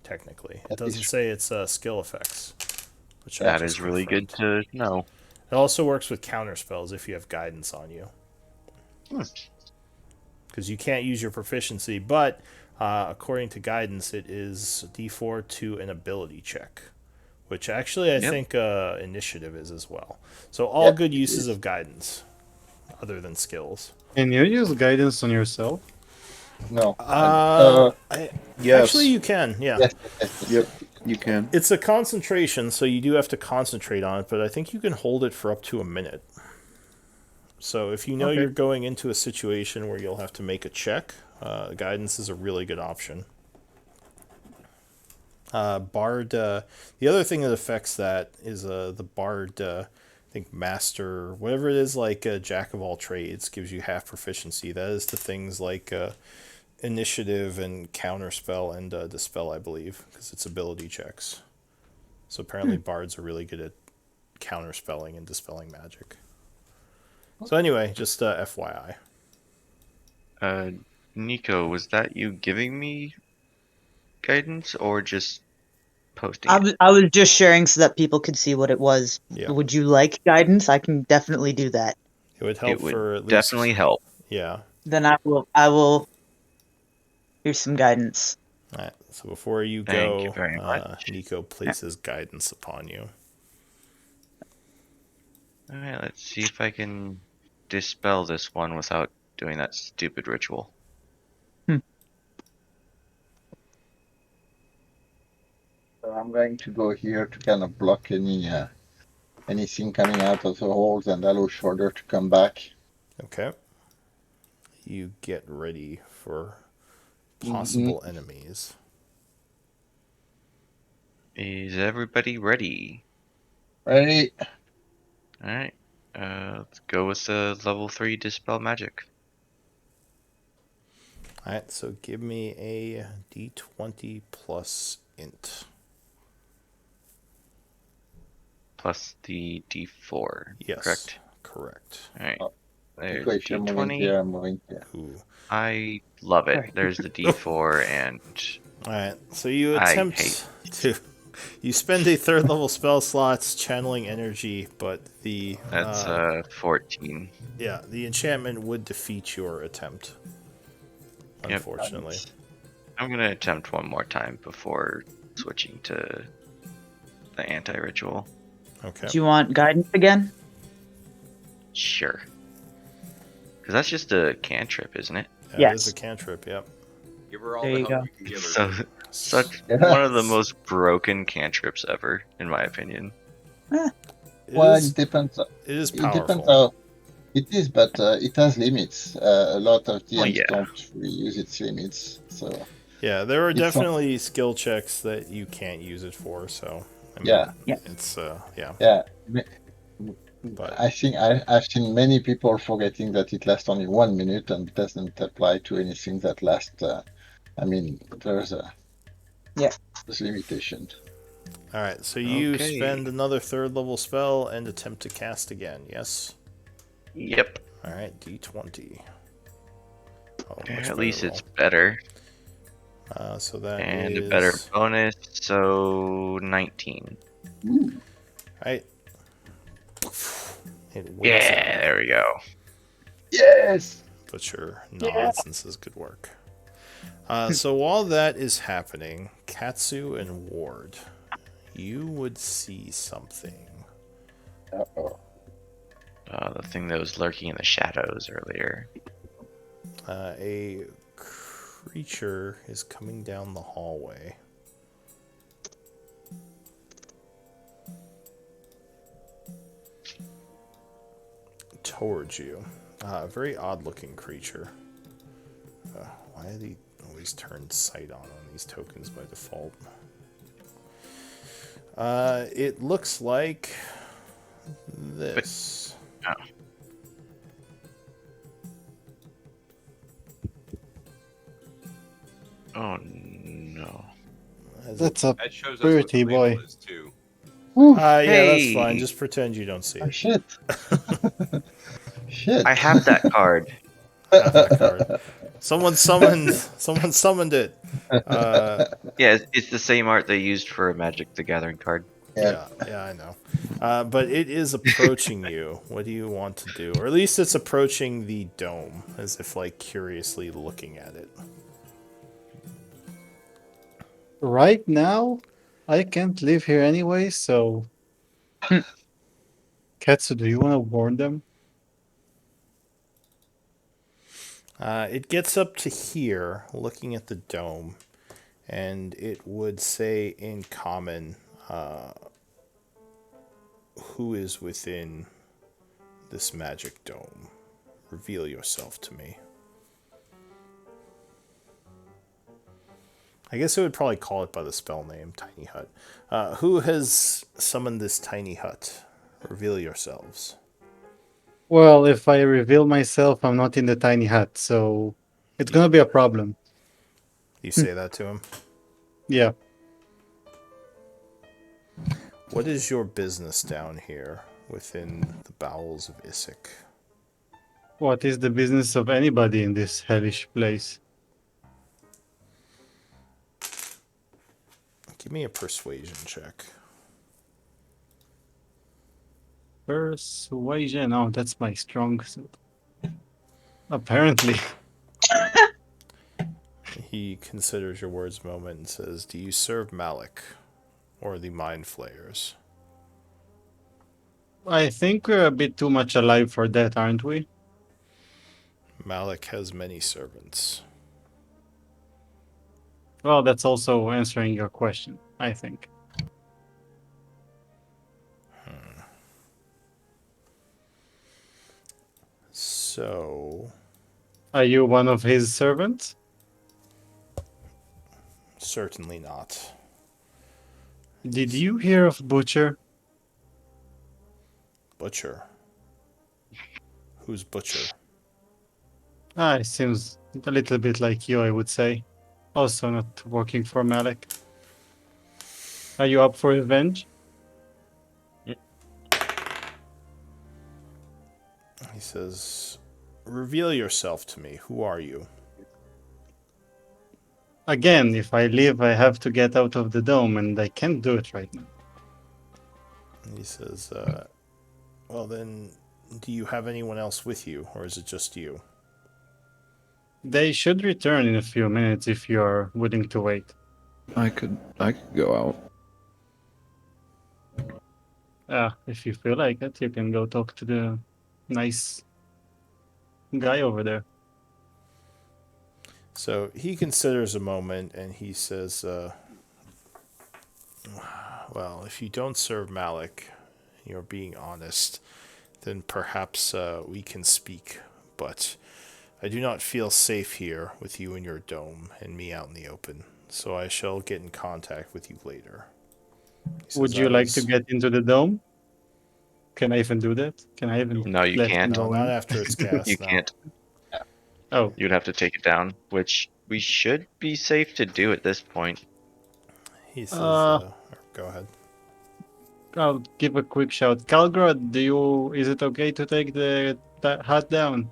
Technically, it that doesn't is say it's skill effects, which I That just is really good confirmed. to know. It also works with counter spells if you have guidance on you. Because you can't use your proficiency, but according to guidance, it is D4 to an ability check, which actually I Yep. think initiative is as well. So all Yep, good it uses is. of guidance, other than skills. Can you use guidance on yourself? No. Yes. Actually, you can, yeah. Yes. Yep. You can. It's a concentration, so you do have to concentrate on it, but I think you can hold it for up to a minute. So if you know Okay. you're going into a situation where you'll have to make a check, guidance is a really good option. Bard. The other thing that affects that is the Bard. I think Master, whatever it is, like Jack of all trades, gives you half proficiency. That is the things like initiative and counterspell and dispel, I believe, because it's ability checks. So apparently, bards are really good at counterspelling and dispelling magic. So anyway, just FYI. Nico, was that you giving me guidance or just posting I it? was just sharing so that people could see what it was. Yeah. Would you like guidance? I can definitely do that. It would help It would for at least. definitely help. Yeah. Then I will. Here's some guidance. All right. So before you Thank you go, very much. Nico places guidance upon you. Alright, let's see if I can dispel this one without doing that stupid ritual. So I'm going to go here to kind of block any anything coming out of the holes and allow Shoulder to come back. Okay. You get ready for Mm-hmm. possible enemies. Is everybody ready? Ready? All right. Let's go with the level 3 dispel magic. All right, so give me a d20 plus int. Plus the d4. Yes. Correct. Correct. All right. Oh, There's If you're moving d20. here, I'm moving here. Ooh. I love it. Sorry. There's the d4, and All right, so you I attempt hate to. You spend a third level spell slots channeling energy, but the that's 14. yeah, the enchantment would defeat your attempt. Yep. Unfortunately. I'm gonna attempt one more time before switching to the anti-ritual. Okay. Do you want guidance again? Sure. Because that's just a cantrip, isn't it? Yeah, It is Yes. a cantrip. Yep. Give her all There the you help go. you can give her. So such Yes. one of the most broken cantrips ever, in my opinion. It Well, is- it depends. It is It depends powerful. how it is, but it has limits. A lot of DMs yeah. don't use its limits, so Yeah, there are It's not- definitely skill checks that you can't use it for. So I mean, yeah, it's yeah. yeah. But I think I've seen many people forgetting that it lasts only 1 minute and doesn't apply to anything that lasts. I mean, there's limitation. all right, so you Okay. spend another third level spell and attempt to cast again. Yes. Yep. All right, d20. Oh, much At better least roll. it's better. So that And is a better bonus, so 19. right. It wins Yeah, out, there we go. Yes. but your nonsense is good work. So while that is happening, Katsu and Ward, you would see something. Uh-oh. The thing that was lurking in the shadows earlier. A creature is coming down the hallway. Towards you. A very odd looking creature. Why do they always turn sight on these tokens by default? It looks like this. Oh. Oh no. That's a That shows us what pretty the label boy. is too. Yeah, that's fine. Hey! Just pretend you don't see Oh, it. shit. Shit. I have that card. Have that card. Someone summoned it. Yeah, it's the same art they used for a Magic the Gathering card. Yeah, I know. But it is approaching you. What do you want to do? Or at least it's approaching the dome, as if like curiously looking at it. Right now, I can't live here anyway, so. Katsu, do you want to warn them? It gets up to here, looking at the dome, and it would say in common, who is within this magic dome? Reveal yourself to me. I guess it would probably call it by the spell name, Tiny Hut. Who has summoned this tiny hut? Reveal yourselves. Well, if I reveal myself, I'm not in the tiny hut, so it's gonna be a problem. You say that to him? Yeah. What is your business down here within the bowels of Isik? What is the business of anybody in this hellish place? Give me a persuasion check. Persuasion. Oh, that's my strong suit. Apparently. He considers your words a moment and says, "Do you serve Malik or the Mind Flayers?" I think we're a bit too much alive for that, aren't we? Malik has many servants. Well, that's also answering your question, I think. So, Are you one of his servants? certainly not. Did you hear of Butcher? Butcher. Who's Butcher? Ah, it seems a little bit like you, I would say. Also not working for Malik. Are you up for revenge? He says, "Reveal yourself to me. Who are you?" Again, if I leave, I have to get out of the dome, and I can't do it right now. And he says, "Well then, do you have anyone else with you, or is it just you?" They should return in a few minutes if you are willing to wait. I could go out. If you feel like it, you can go talk to the nice guy over there. So he considers a moment and he says, "Well, if you don't serve Malik, you're being honest, then perhaps we can speak. But I do not feel safe here with you in your dome and me out in the open. So I shall get in contact with you later." He says, Would you like to get into the dome? Can I even do that? Can I even No, you let him can't. No, go not in? after it's You cast. No. can't. Oh, You'd have to take it down, which we should be safe to do at this point. He says, uh, "Go ahead." I'll give a quick shout. Calgrod, is it okay to take the hat down?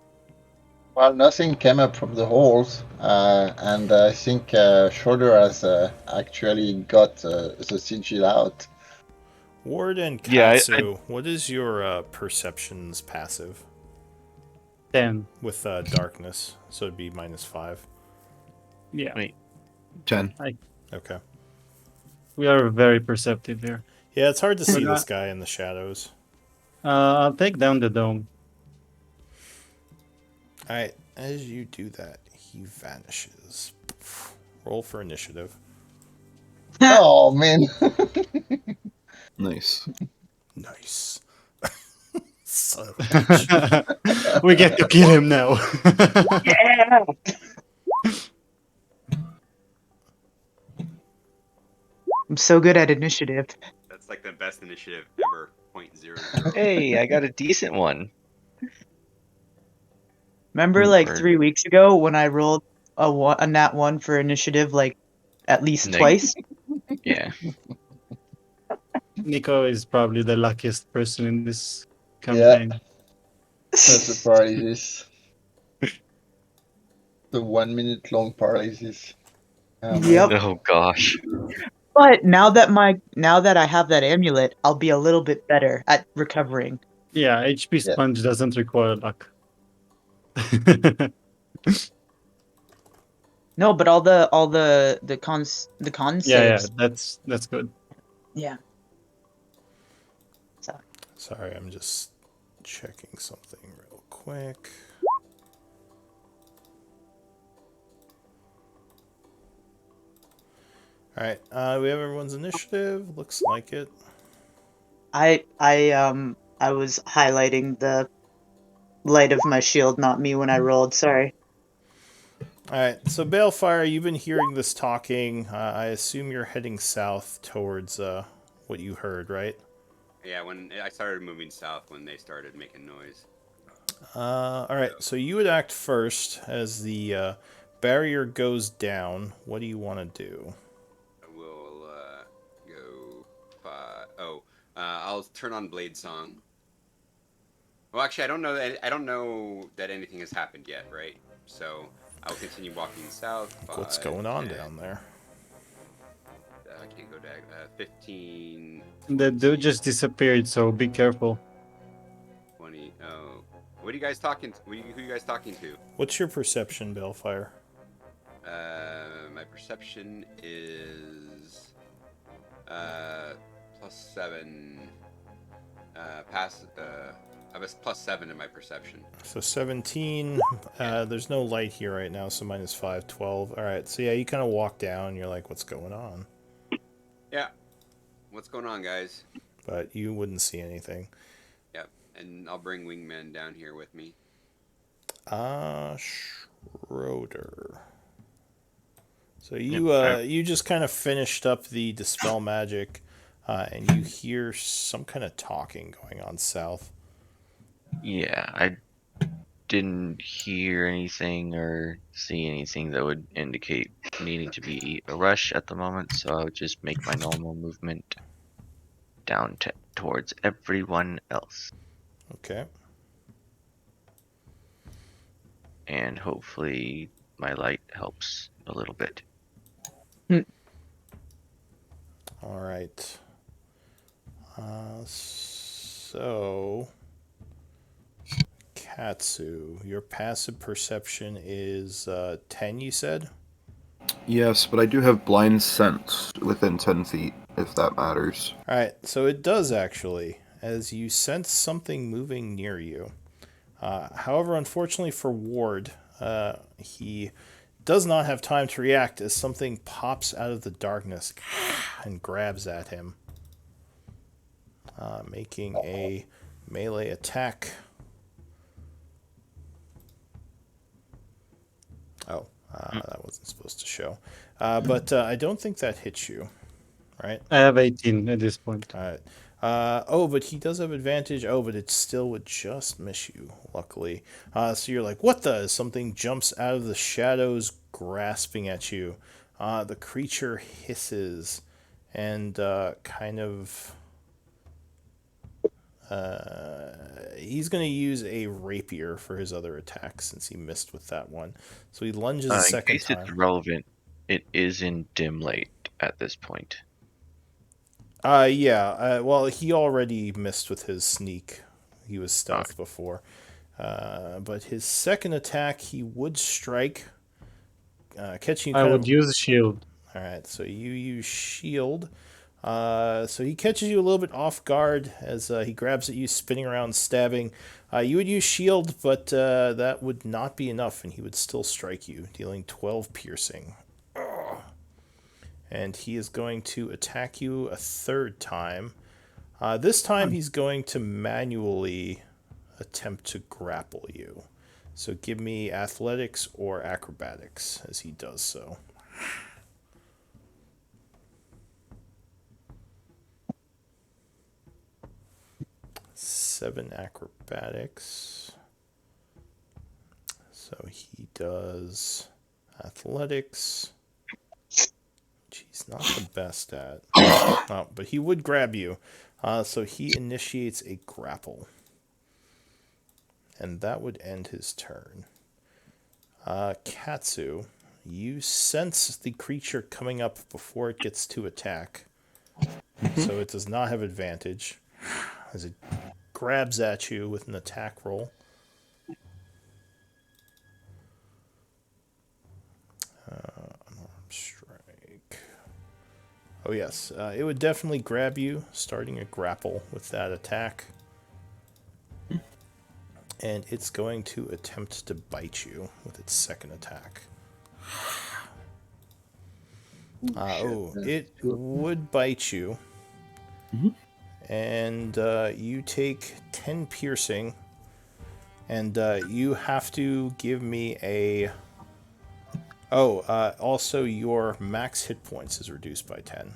Well, nothing came up from the holes, and I think Shoulder has actually got the sigil out. Ward and Yeah, Katsu, what is your perceptions passive 10. with darkness? So it'd be -5. Yeah. Wait. 10. Okay. We are very perceptive here. Yeah, it's hard to see We're this not- guy in the shadows. I'll take down the dome. Alright, as you do that, he vanishes. Roll for initiative. Oh man! Nice. Nice. Son of a bitch. We get to kill him now. Yeah. I'm so good at initiative. That's like the best initiative ever. 0.00. Hey, I got a decent one. Remember, like Or 3 weeks ago when I rolled a nat 1 for initiative, like at least twice. Yeah. Nico is probably the luckiest person in this Yeah, campaign. that's the paralysis. The 1 minute long paralysis. Oh, Yep. man. Oh gosh. But now that I have that amulet, I'll be a little bit better at recovering. Yeah, HP Yeah. sponge doesn't require luck. No, but all the cons Yeah, saves. that's good. Yeah. So Sorry, I'm just checking something real quick. Alright, we have everyone's initiative. Looks like it. I was highlighting the light of my shield, not me when I rolled. Sorry. Alright, so Balefire, you've been hearing this talking. I assume you're heading south towards what you heard, right? Yeah, when I started moving south, when they started making noise. Alright, so you would act first as the barrier goes down. What do you want to do? We'll go. I'll turn on Blade Song. Well, actually, I don't know that anything has happened yet, right? So I'll continue walking south. What's 5, going on 10, down there? I can't go down. 15. The dude just disappeared, so be careful. 20. Oh, what are you guys talking? Who are you guys talking to? What's your perception, Balefire? My perception is +7. I was +7 in my perception. So 17. There's no light here right now, so -5, 12. Alright, so yeah, you kind of walk down. You're like, what's going on? Yeah. What's going on, guys? But you wouldn't see anything. Yep. And I'll bring Wingman down here with me. Schroeder. So Yep. you just kind of finished up the dispel magic, and you hear some kind of talking going on south. Yeah, I didn't hear anything or see anything that would indicate needing to be a rush at the moment, so I would just make my normal movement down towards everyone else. Okay. And hopefully my light helps a little bit. All right. So Katsu, your passive perception is 10. You said. Yes, but I do have blind sense within 10 feet, if that matters. All right. So it does actually, as you sense something moving near you. However, unfortunately for Ward, he does not have time to react as something pops out of the darkness and grabs at him, making a melee attack. Oh, that wasn't supposed to show. But I don't think that hits you, right? I have 18 at this point. All right. But he does have advantage. Oh, but it still would just miss you, luckily. So you're like, what the? Something jumps out of the shadows, grasping at you. The creature hisses and kind of. He's going to use a rapier for his other attack since he missed with that one. So he lunges a In second case it's time. relevant, it is in dim light at this point. Yeah. Well, he already missed with his sneak. He was stealth before. But his second attack, he would strike, catching you I kind would of. use shield. All right, so you use shield. So he catches you a little bit off guard as he grabs at you, spinning around, stabbing. You would use shield, but that would not be enough, and he would still strike you, dealing 12 piercing. And he is going to attack you a third time. This time he's going to manually attempt to grapple you. So give me athletics or acrobatics as he does so. Seven acrobatics. So he does athletics, which he's not the best at. Oh, but he would grab you. So he initiates a grapple. And that would end his turn. Katsu, you sense the creature coming up before it gets to attack. So it does not have advantage as it grabs at you with an attack roll. Unarmed strike. Oh, yes. It would definitely grab you, starting a grapple with that attack. And it's going to attempt to bite you with its second attack. It would bite you. Mhm. And you take 10 piercing. And you have to give me a... also your max hit points is reduced by 10.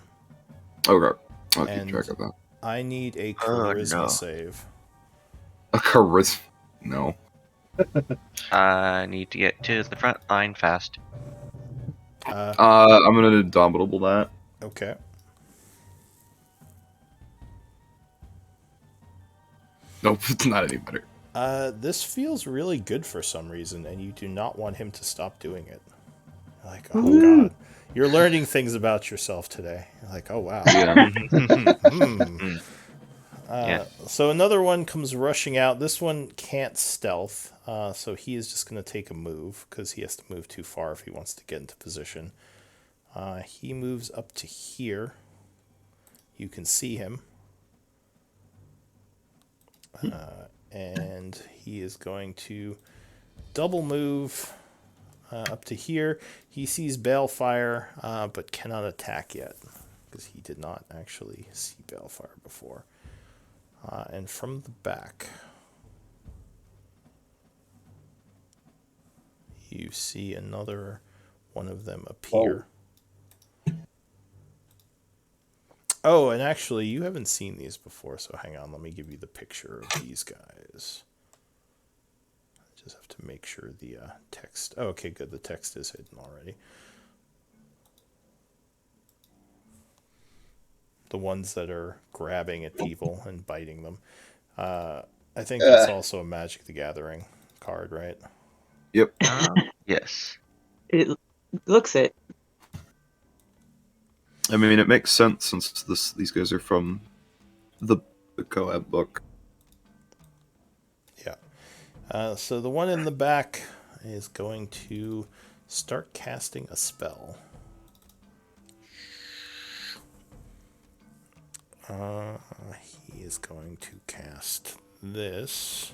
Okay, I'll keep And track of that. I need a Oh, charisma no. save. A charisma? No. I need to get to the front line fast. I'm gonna indomitable that. Okay. Nope, it's not any better. This feels really good for some reason, and you do not want him to stop doing it. You're like, oh god, you're learning things about yourself today. You're like, oh wow. Yeah. Yeah. So another one comes rushing out. This one can't stealth, so he is just going to take a move because he has to move too far if he wants to get into position. He moves up to here. You can see him. And he is going to double move up to here. He sees Balefire, but cannot attack yet because he did not actually see Balefire before. And from the back, you see another one of them appear. Oh, and actually, you haven't seen these before, so hang on. Let me give you the picture of these guys. Just have to make sure the text... Oh, okay, good. The text is hidden already. The ones that are grabbing at people and biting them. I think that's also a Magic the Gathering card, right? Yep. Yes. It looks it. I mean, it makes sense since these guys are from the Coab book. Yeah. So the one in the back is going to start casting a spell. He is going to cast this.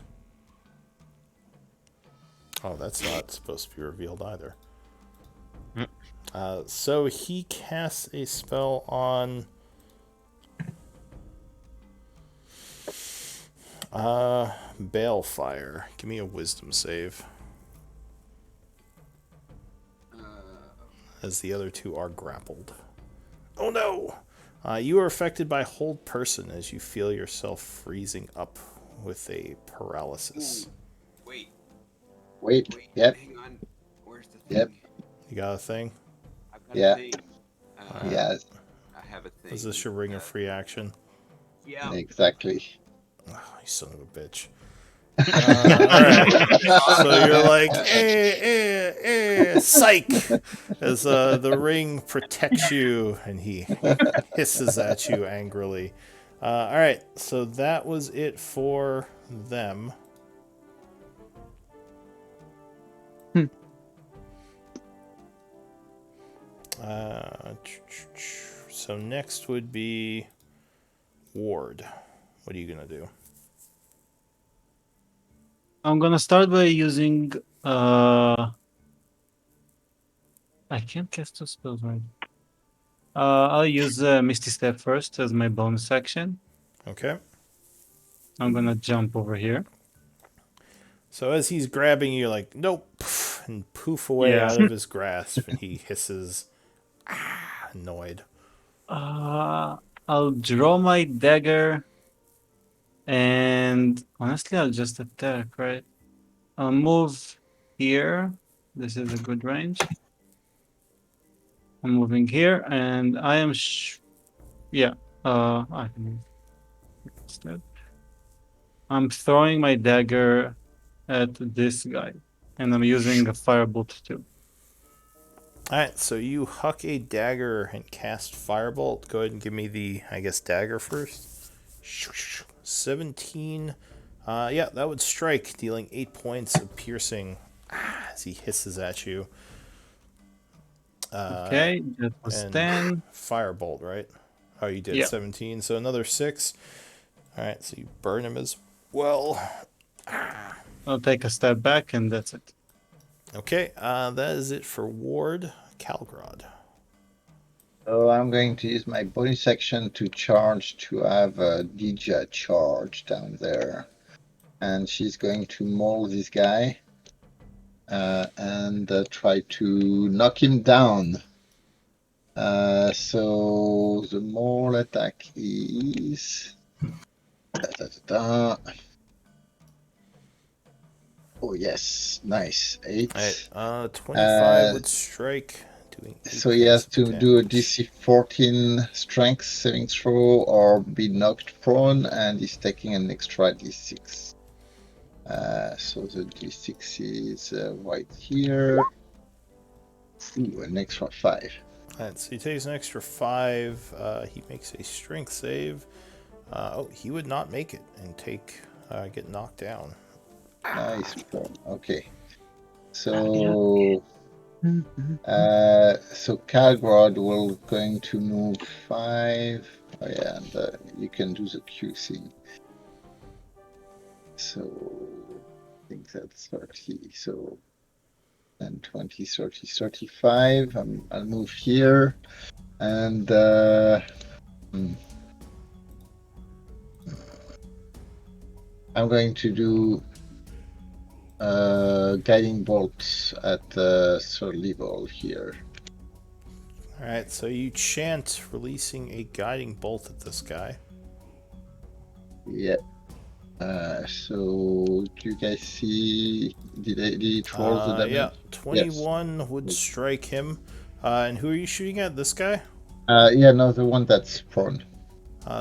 Oh, that's not supposed to be revealed either. So he casts a spell on Balefire. Give me a wisdom save. As the other two are grappled. Oh no! You are affected by hold person as you feel yourself freezing up with a paralysis. Ooh, Wait. wait, Yep. hang on. Where's the thing? Yep. You got a thing? I've got Yeah. a thing. Yes. I have a thing. Is this your ring of free action? Yeah. Exactly. Oh, you son of a bitch. Alright. So you're like, psych! As the ring protects you, and he hisses at you angrily. Alright, so that was it for them. So next would be Ward. What are you going to do? I'm gonna start by using I can't cast two spells right. I'll use Misty Step first as my bonus action. Okay. I'm gonna jump over here. So as he's grabbing you, you're like, nope, and poof away out of his grasp, and he hisses, annoyed. I'll draw my dagger, and honestly, I'll just attack, right? I'll move here. This is a good range. I'm moving here, and I am I can move instead. I'm throwing my dagger at this guy, and I'm using a firebolt too. Alright, so you huck a dagger and cast Firebolt. Go ahead and give me the, I guess, dagger first. 17. Yeah, that would strike, dealing 8 points of piercing as he hisses at you. Okay, that was And 10. Firebolt, right? Oh, you did Yeah. 17, so another 6. Alright, so you burn him as well. I'll take a step back, and that's it. Okay, that is it for Ward. Calgrod. So I'm going to use my bonus action to charge to have a Dija charge down there. And she's going to maul this guy and try to knock him down. So the maul attack is... Oh yes, nice. 8. Alright, 25 would strike. Doing 8 So he has points to of do a damage. DC 14 strength saving throw or be knocked prone, and he's taking an extra D6. So the D6 is right here. Ooh, an extra 5. Alright, so he takes an extra 5. He makes a strength save. He would not make it and get knocked down. Nice. Okay. So so Calgrod will going to move 5. Oh yeah, and you can do the Q thing. So I think that's 30. So then 20, 30, 35. I'll move here, and I'm going to do Guiding bolt at third level here. Alright, so you chant releasing a guiding bolt at this guy. Yeah. So do you guys see? Did it roll the damage? Yeah, Yes. 21 would strike him. And who are you shooting at? This guy? Yeah, no, the one that's prone.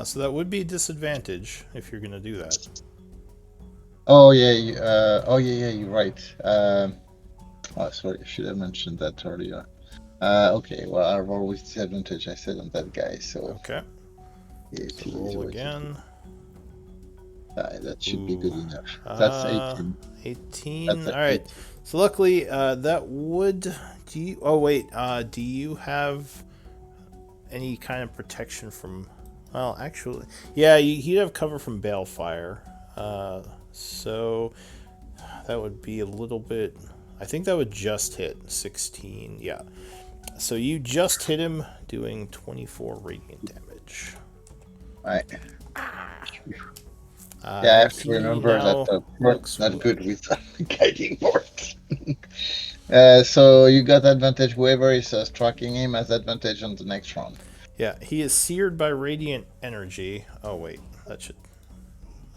So that would be a disadvantage if you're gonna do that. Oh yeah, you're right. Oh, sorry, I should have mentioned that earlier. Okay, well, I roll with disadvantage. I said on that guy, so Okay. it So is roll what it again. is. That should be good Ooh. enough. That's 18. 18. That's All right. 18. So luckily, that would. Do you? Oh wait. Do you have any kind of protection from? Well, actually, yeah. He'd have cover from balefire. So that would be a little bit. I think that would just hit 16. Yeah. So you just hit him, doing 24 radiant damage. Right. Yeah, Yeah, I have to remember that the looks not good with guiding bolt. So you got advantage. Whoever is striking him has advantage on the next round. Yeah, he is seared by radiant energy. Oh wait, I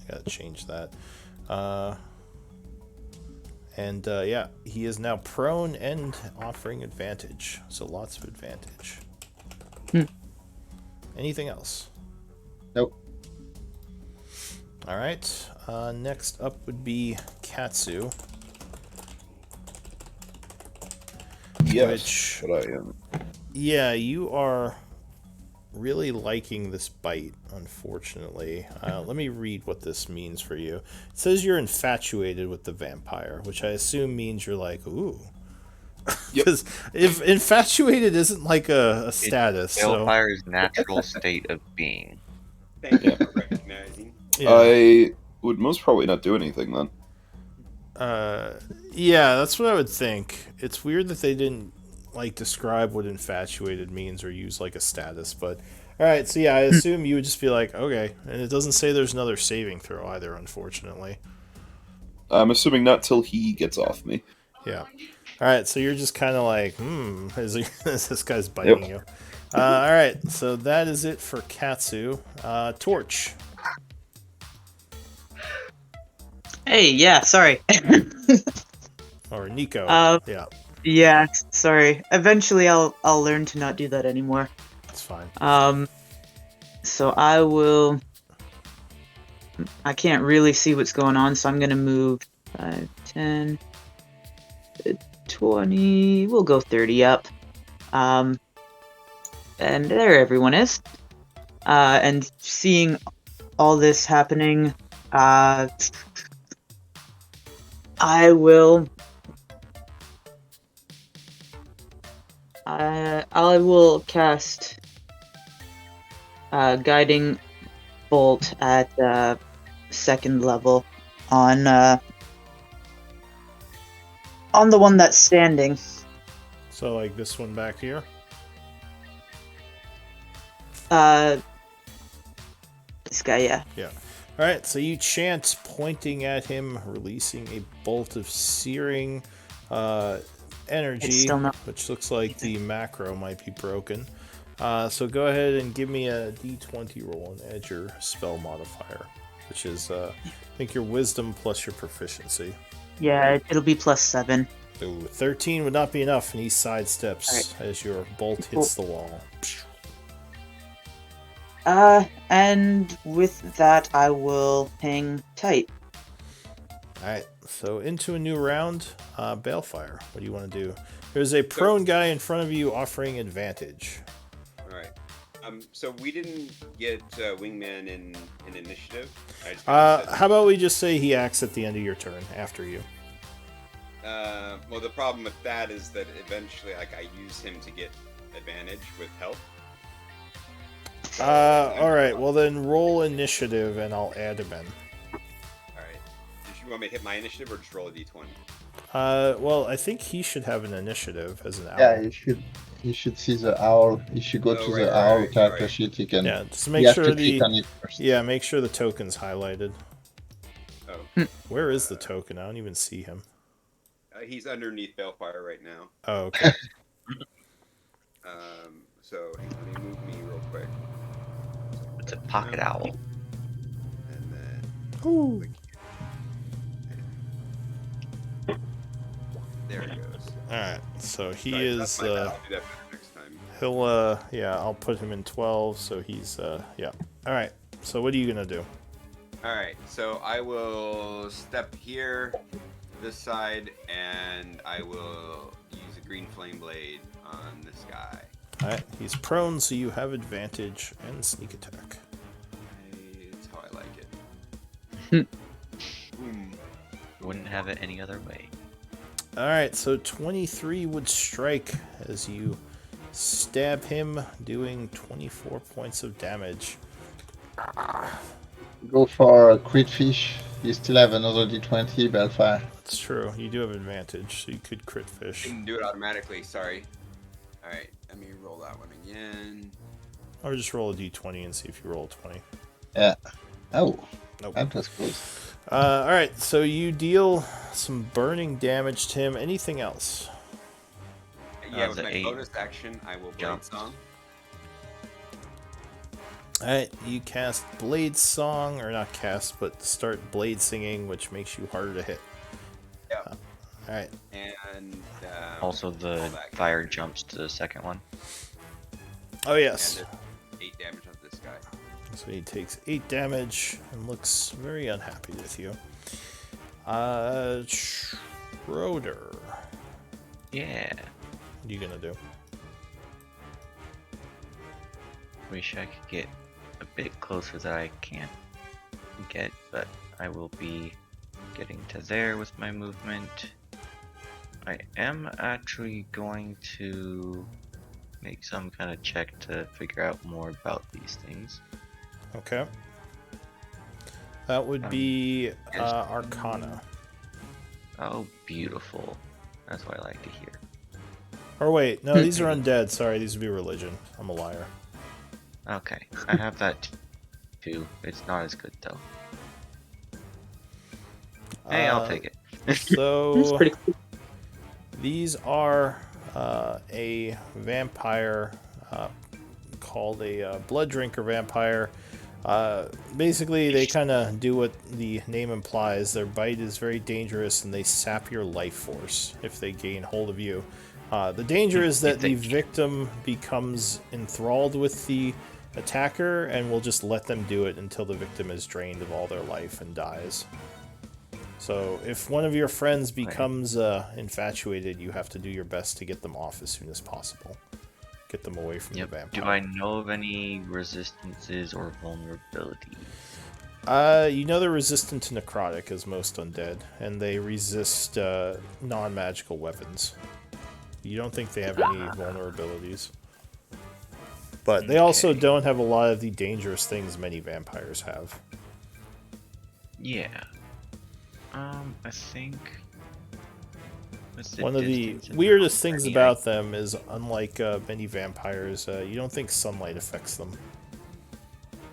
gotta change that. Yeah, he is now prone and offering advantage. So lots of advantage. Anything else? Nope. All right. Next up would be Katsu. Yes, but I am. Yeah, you are really liking this bite, unfortunately. Let me read what this means for you. It says you're infatuated with the vampire, which I assume means you're like, ooh. Because if infatuated isn't like a status, it's Vampire's natural state of being. Thank you for recognizing. Yeah. I would most probably not do anything then. Yeah, that's what I would think. It's weird that they didn't like describe what infatuated means or use like a status, but all right. So yeah, I assume you would just be like, okay, and it doesn't say there's another saving throw either, unfortunately. I'm assuming not till he gets off me. Yeah. All right, so you're just kind of like, is this guy's biting you? All right, so that is it for Katsu. Torch. Hey, yeah, sorry. Or Nico. Yeah, Yeah, sorry. Eventually I'll learn to not do that anymore. that's fine. So I will. I can't really see what's going on, so I'm gonna move 5, 10, 20. We'll go 30 up. And there everyone is. And seeing all this happening, I will. I will cast guiding bolt at second level on the one that's standing. So like this one back here. This guy, yeah. Yeah. All right, so you chant, pointing at him, releasing a bolt of searing energy, It's still not which looks like the macro might be broken. So go ahead and give me a d20 roll and add your spell modifier, which is, I think, your wisdom plus your proficiency. Yeah, it'll be +7. Ooh, 13 would not be enough, and he sidesteps as your bolt hits the wall. And with that, I will hang tight. Alright, so into a new round. Balefire, what do you want to do? There's a prone guy in front of you offering advantage. All right. So we didn't get Wingman in initiative. I just How about we just say he acts at the end of your turn, after you? Well, the problem with that is that eventually, like, I use him to get advantage with health. So, Alright, well then roll initiative and I'll add him in. Alright. Did you want me to hit my initiative or just roll a d20? Well, I think he should have an initiative as an owl. Yeah, you should see the owl. You should go to the owl character sheet. You can. Yeah, just You make have sure to click on it first. Yeah, make sure the token's highlighted. Oh, Where is the token? I don't even see him. he's underneath Balefire right now. Oh, okay. So hang on, let me move me real quick. It's a pocket Down, owl. and then Ooh. click. There it goes. All right. So he Sorry, that's is. my bad. I'll do that better next time. He'll. Yeah. I'll put him in 12. So he's. Yeah. All right. So what are you gonna do? All right, so I will step here, this side, and I will use a green flame blade on this guy. All right. He's prone, so you have advantage and sneak attack. It's how I like it. Boom. Wouldn't have it any other way. All right. So 23 would strike as you stab him, doing 24 points of damage. Go for a crit fish. You still have another d20, Balefire. That's true. You do have advantage, so you could crit fish. Didn't do it automatically, sorry. All right, let me roll that one again. Or just roll a d20 and see if you roll a 20. Yeah. Oh, Nope. that was close. All right, so you deal some burning damage to him. Anything else? Yeah, with the my 8 bonus action, I will blade jump. song. All right, you cast Blade Song, or not cast, but start blade singing, which makes you harder to hit. Yeah. All right. And Also, all the that fire jumps to the second one. Oh yes. and 8 damage on this guy. So he takes 8 damage and looks very unhappy with you. Schroeder, Yeah. what are you gonna do? Wish I could get a bit closer that I can't get, but I will be getting to there with my movement. I am actually going to make some kind of check to figure out more about these things. Okay. That would be Arcana. Oh, beautiful. That's what I like to hear. Or wait, no, these are undead. Sorry, these would be religion. I'm a liar. Okay, I have that too. It's not as good though. Hey, I'll take it. That's So pretty cool. these are a vampire called a blood drinker vampire. Basically, they kind of do what the name implies. Their bite is very dangerous, and they sap your life force if they gain hold of you. The danger is that the victim becomes enthralled with the attacker and will just let them do it until the victim is drained of all their life and dies. So if one of your friends becomes infatuated, you have to do your best to get them off as soon as possible. Get them away from the vampire. Do I know of any resistances or vulnerabilities? You know they're resistant to necrotic, as most undead, and they resist non-magical weapons. You don't think they have any vulnerabilities. But they also don't have a lot of the dangerous things many vampires have. Yeah. I think... One of the weirdest things about them is, unlike many vampires, you don't think sunlight affects them.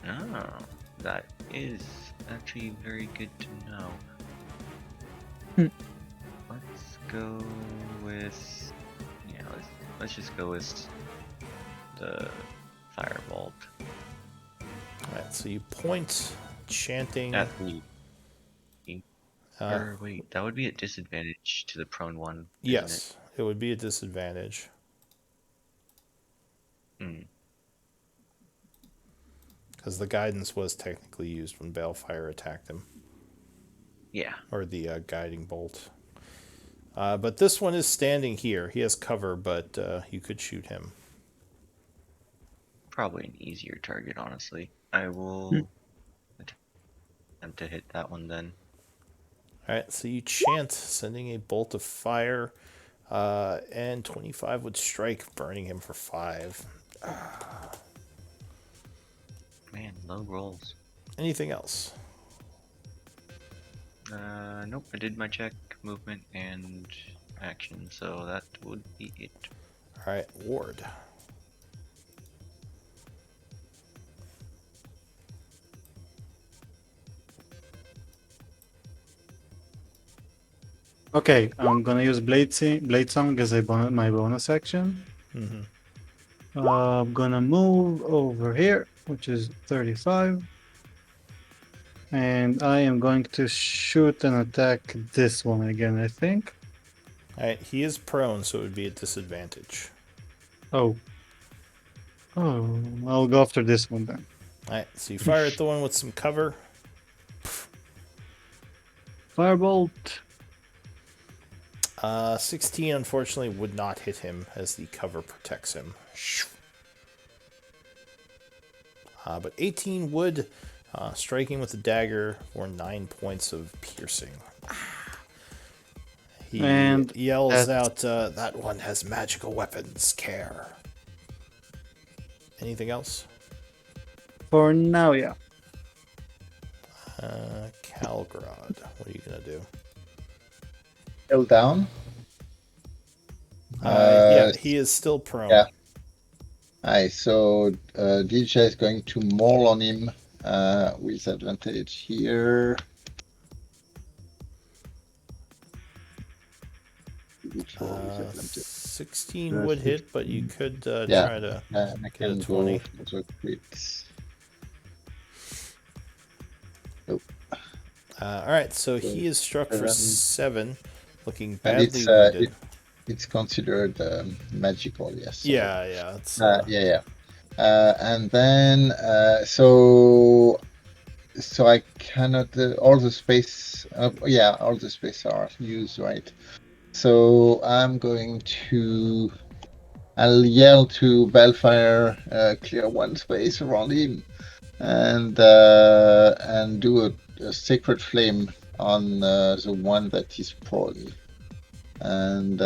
Oh, that is actually very good to know. Let's go with... Yeah, let's just go with the firebolt. Alright, so you point, chanting... At the... or wait, that would be a disadvantage to the prone one. Yes, it would be a disadvantage. Because the guidance was technically used when Balefire attacked him. Yeah. Or the guiding bolt. But this one is standing here. He has cover, but you could shoot him. Probably an easier target, honestly. I will attempt to hit that one then. Alright, so you chant, sending a bolt of fire, and 25 would strike, burning him for 5. Man, low rolls. Anything else? Nope, I did my check, movement, and action, so that would be it. Alright, Ward. Okay, I'm gonna use Blade Song as my bonus action. Mm-hmm. I'm gonna move over here, which is 35. And I am going to shoot and attack this one again, I think. Alright, he is prone, so it would be a disadvantage. Oh. Oh, I'll go after this one then. Alright, so you fire at the one with some cover. Firebolt. 16 unfortunately would not hit him as the cover protects him. But 18 would, striking with the dagger for 9 points of piercing. He And yells that's- out, that one has magical weapons, care. Anything else? For now, yeah. Calgrod, what are you going to do? Still down. Yeah, he is still prone. Yeah. Aye, so DJ is going to maul on him with advantage here. Which roll is advantage? 16 would hit, but you could Yeah. try to I get a can 20. go for the crits. Alright, so he is struck for 7, looking And badly wounded. it's considered magical, yes. Yeah, it's, yeah. And then so I cannot all the space. All the space are used, right? So I'm going to. I'll yell to Balefire, clear one space around him, and do a sacred flame on the one that is prone. And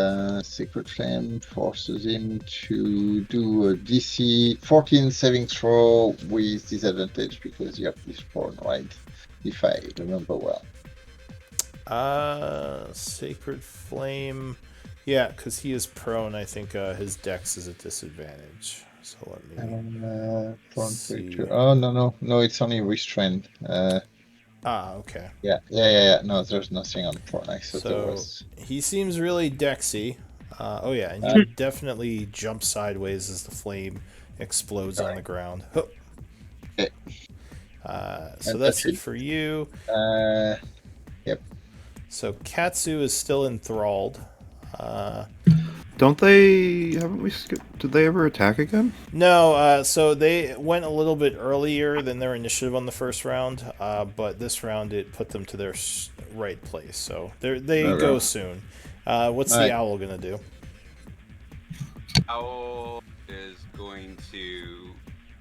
Sacred Flame forces him to do a DC 14 saving throw with disadvantage because you have this prone, right? If I remember well. Sacred Flame. Yeah, because he is prone, I think his dex is a disadvantage. So let me Prone see. creature. Oh, no, it's only restrained. Okay. Yeah. No, there's nothing on prone. I thought there So was. he seems really dexy. Oh yeah, and he definitely jumps sideways as the flame explodes on the ground. Huh. Okay. So And that's it for you. Yep. So Katsu is still enthralled. Haven't we skipped? Did they ever attack again? No, so they went a little bit earlier than their initiative on the first round, but this round it put them to their right place. So they Okay. go soon. What's the Alright. owl gonna do? Owl is going to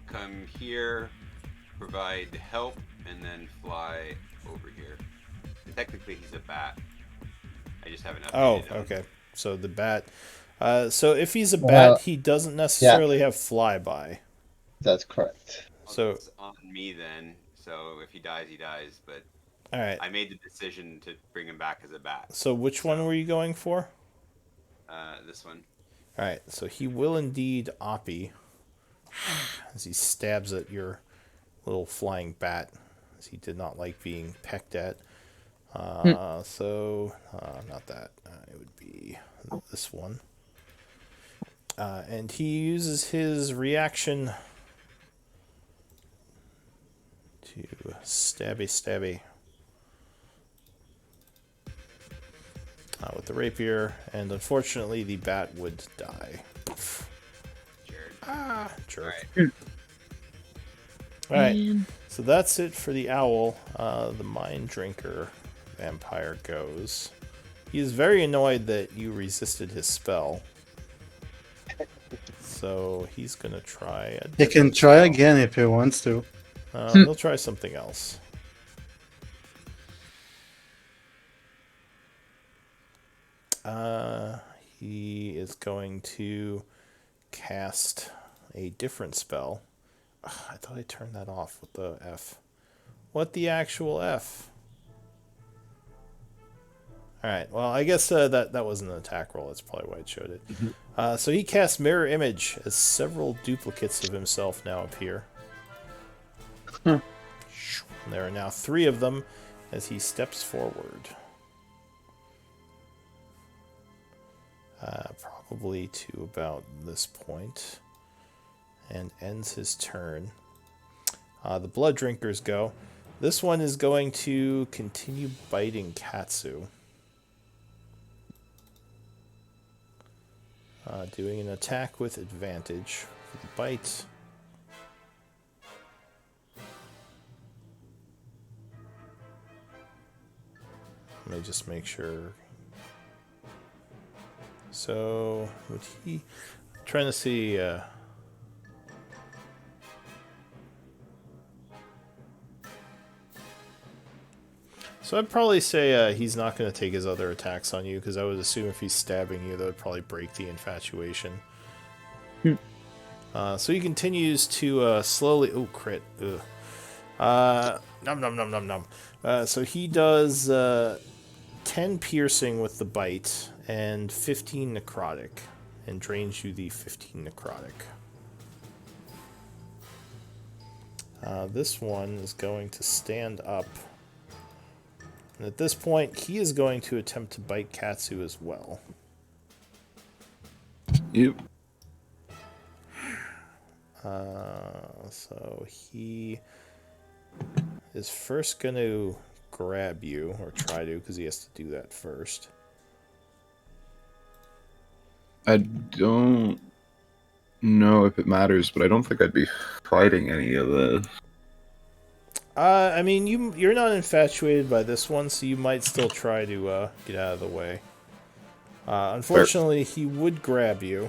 come here, provide help, and then fly over here. And technically, he's a bat. I just haven't updated Oh, him. okay. So the bat. So if he's a Well, bat, he doesn't necessarily have flyby. That's correct. Well, So it's on me then. So if he dies, he dies. But all right. I made the decision to bring him back as a bat. So which one were you going for? This one. All right. So he will indeed oppie as he stabs at your little flying bat, as he did not like being pecked at. So not that. It would be this one. And he uses his reaction to stabby with the rapier, and unfortunately the bat would die. Jared. Jerk. Alright. Alright, so that's it for the owl. The mind drinker vampire goes. He is very annoyed that you resisted his spell. So he's gonna try a He can different try spell. again if he wants to. He'll try something else. He is going to cast a different spell. Ugh, I thought I turned that off with the F. What the actual F? Alright, well, I guess that wasn't an attack roll. That's probably why it showed it. So he casts Mirror Image as several duplicates of himself now appear. And there are now 3 of them as he steps forward. probably to about this point, and ends his turn. The blood drinkers go. This one is going to continue biting Katsu. Doing an attack with advantage for the bite. Let me just make sure. So, would he... trying to see... So I'd probably say he's not going to take his other attacks on you, because I would assume if he's stabbing you, that would probably break the infatuation. So he continues to slowly... Oh, crit. Ugh. Nom nom nom nom nom. So he does 10 piercing with the bite and 15 necrotic, and drains you the 15 necrotic. This one is going to stand up. And at this point, he is going to attempt to bite Katsu as well. Yep. So he is first going to grab you, or try to, because he has to do that first. I don't know if it matters, but I don't think I'd be fighting any of this. I mean, you're not infatuated by this one, so you might still try to get out of the way. Unfortunately, he would grab you.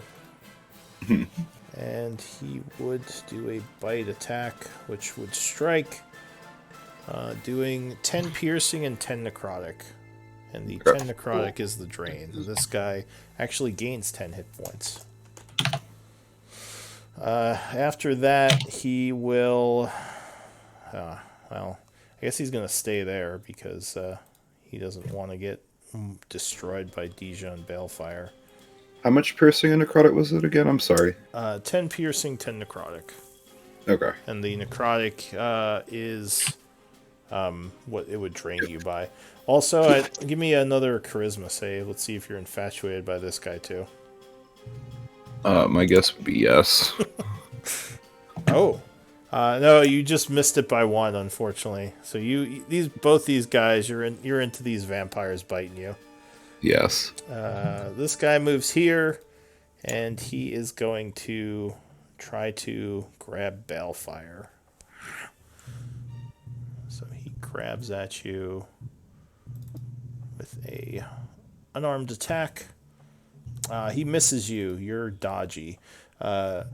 And he would do a bite attack, which would strike, doing 10 piercing and 10 necrotic. And the 10 necrotic is the drain. This guy actually gains 10 hit points. After that, he will... well, I guess he's going to stay there because he doesn't want to get destroyed by Dijon Balefire. How much piercing and necrotic was it again? I'm sorry. 10 piercing, 10 necrotic. Okay. And the necrotic is what it would drain you by. Also, give me another charisma save. Let's see if you're infatuated by this guy too. My guess would be yes. Oh. No, you just missed it by one, unfortunately. So both these guys, you're into these vampires biting you. Yes. This guy moves here, and he is going to try to grab Balefire. So he grabs at you with a unarmed attack. He misses you. You're dodgy. Oh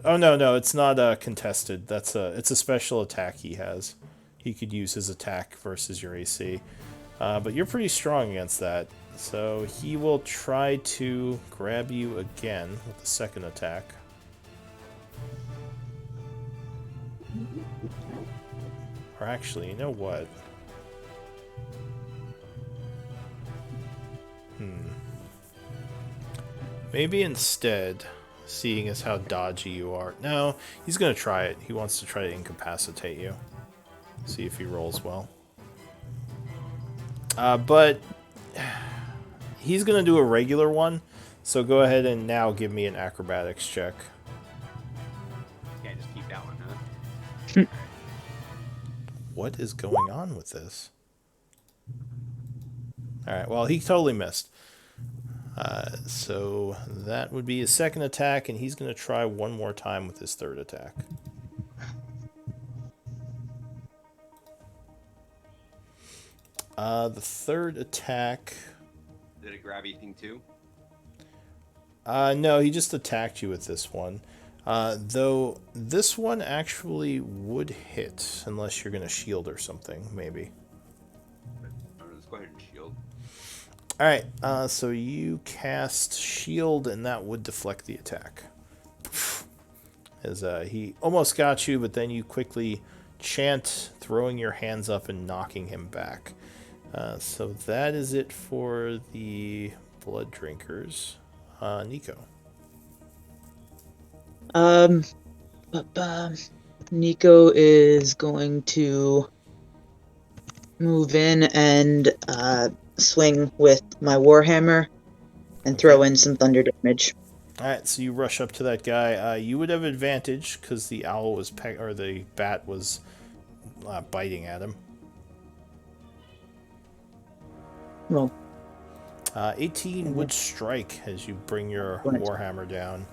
no, it's not contested. It's a special attack he has. He could use his attack versus your AC. But you're pretty strong against that. So he will try to grab you again with the second attack. Or actually, you know what? Maybe instead, seeing as how dodgy you are... No, he's going to try it. He wants to try to incapacitate you. See if he rolls well. But he's going to do a regular one, so go ahead and now give me an acrobatics check. Can't just keep that one, huh? What is going on with this? Alright, well, he totally missed. So that would be his second attack, and he's going to try one more time with his third attack. The third attack... Did it grab anything too? No, he just attacked you with this one. Though this one actually would hit, unless you're going to shield or something, maybe. Let's go ahead and shield. Alright, so you cast shield, and that would deflect the attack. As he almost got you, but then you quickly chant, throwing your hands up and knocking him back. So that is it for the blood drinkers. Nico. Nico is going to move in and swing with my warhammer and Okay. throw in some thunder damage. All right, so you rush up to that guy. You would have advantage because the owl was or the bat was biting at him. Well, 18 would strike as you bring your When it's- warhammer down.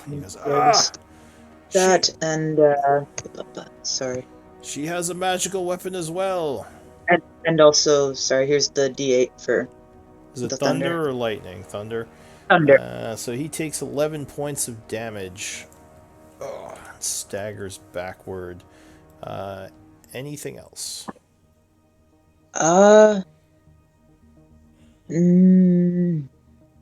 He goes, there's that and sorry, She has a magical weapon as well. and also sorry. Here's the D8 for Is it the thunder or lightning? Thunder. thunder. So he takes 11 points of damage. Staggers backward. Anything else?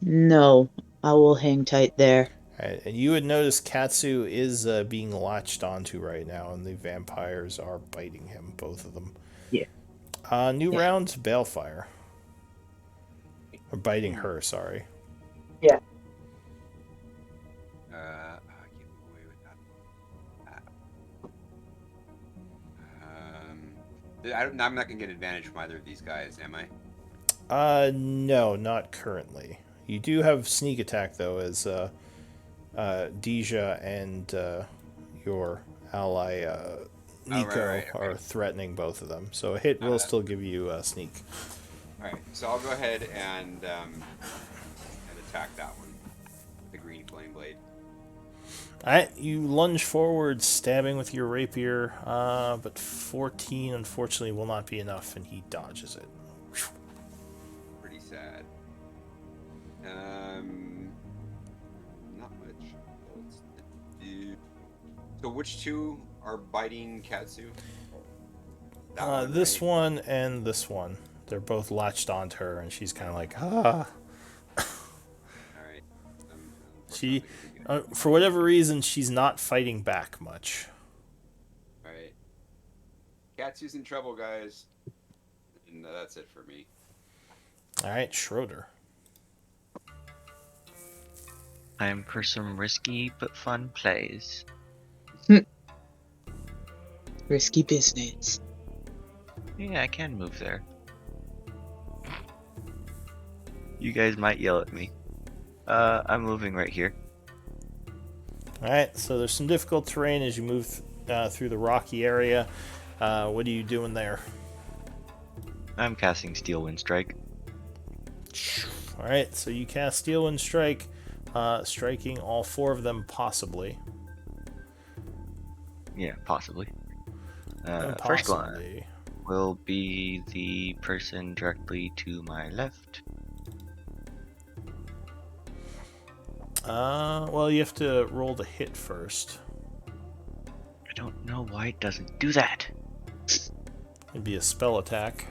No, I will hang tight there. Right, and you would notice Katsu is being latched onto right now, and the vampires are biting him, both of them. Yeah. New round, Balefire. Or biting her, sorry. Yeah. I get away with that. I'm not gonna get advantage from either of these guys, am I? No, not currently. You do have sneak attack though, as Deja and your ally Nico right. are threatening both of them. So a hit will still give you sneak. All right, so I'll go ahead and attack that one with the green flame blade. Alright, you lunge forward, stabbing with your rapier, but 14 unfortunately will not be enough, and he dodges it. Pretty sad. Not much else to do. So which two are biting Katsu? This one and this one. They're both latched onto her, and she's kind of like, ah. Alright. She, for whatever reason, she's not fighting back much. Alright. Katsu's in trouble, guys. And that's it for me. Alright, Schroeder. I'm for some risky but fun plays. Risky business. Yeah, I can move there. You guys might yell at me. I'm moving right here. Alright, so there's some difficult terrain as you move through the rocky area. What are you doing there? I'm casting Steel Wind Strike. Alright, so you cast Steel Wind Strike, striking all four of them possibly. Yeah, possibly. First one will be the person directly to my left. Well, you have to roll the hit first. I don't know why it doesn't do that. It'd be a spell attack.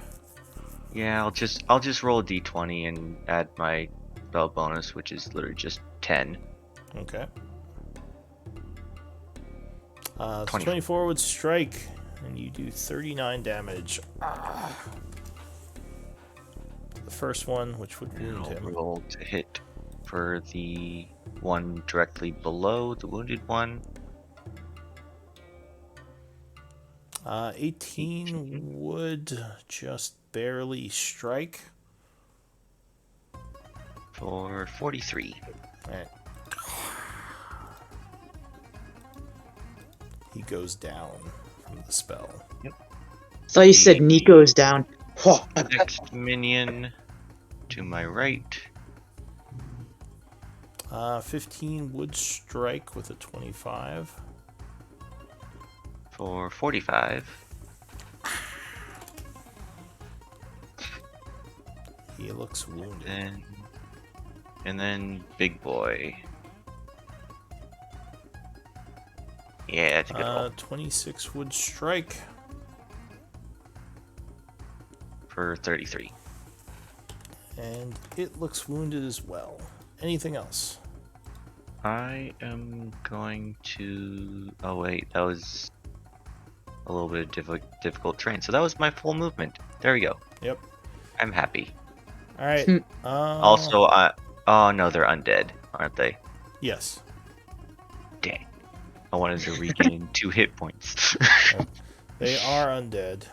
Yeah, I'll just roll a d20 and add my spell bonus, which is literally just 10. Okay. 24 would strike, and you do 39 damage. The first one, which would wound him. Roll to hit for the one directly below the wounded one. 18 would just barely strike. For 43. Alright. He goes down from the spell. Thought you said Nico's down. Next minion to my right. 15 would strike with a 25. For 45. He looks wounded. And then big boy. Yeah, that's a good roll. 26 would strike. For 33. And it looks wounded as well. Anything else? I am going to... Oh wait, that was a little bit of difficult terrain. So that was my full movement. There we go. Yep. I'm happy. Alright. Also, oh no, they're undead, aren't they? Yes. Dang. I wanted to regain 2 hit points. They are undead.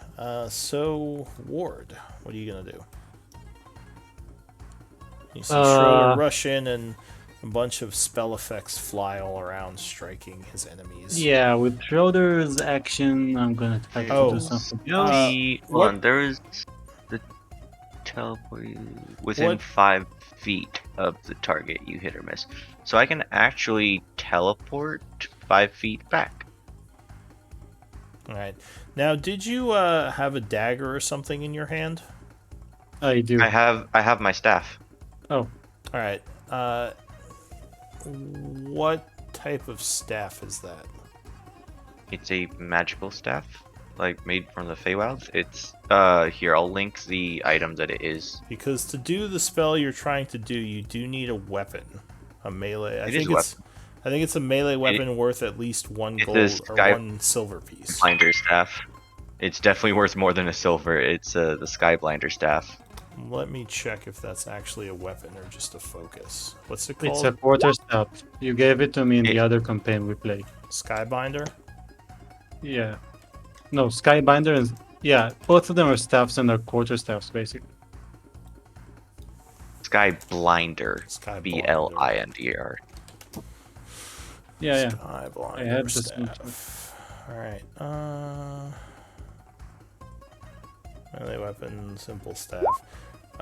So, Ward, what are you going to do? You see Schroeder rush in, and a bunch of spell effects fly all around, striking his enemies. Yeah, with Schroeder's action, I'm gonna try to Oh, do something else. Hold on, there's the teleport within What? 5 feet of the target you hit or miss. So I can actually teleport 5 feet back. All right. Now, did you have a dagger or something in your hand? I do. I have my staff. Oh, All right. What type of staff is that? It's a magical staff, like made from the Feywilds. It's here, I'll link the item that it is. Because to do the spell you're trying to do, you do need a weapon, a melee. I It is think a it's a melee weapon worth at least 1 It's a gold or sky- 1 silver piece. Blinder staff. It's definitely worth more than a silver. It's the Skyblinder staff. Let me check if that's actually a weapon or just a focus. What's it called? it's a quarterstaff. You gave it to me in the It- other campaign we played. Skybinder? Yeah. No, Skybinder and yeah, both of them are staffs and they're quarterstaffs basically. Skyblinder. Skyblinder. Blinder. Yeah, yeah. Skyblinder I had this staff. Alright, melee weapon, simple staff.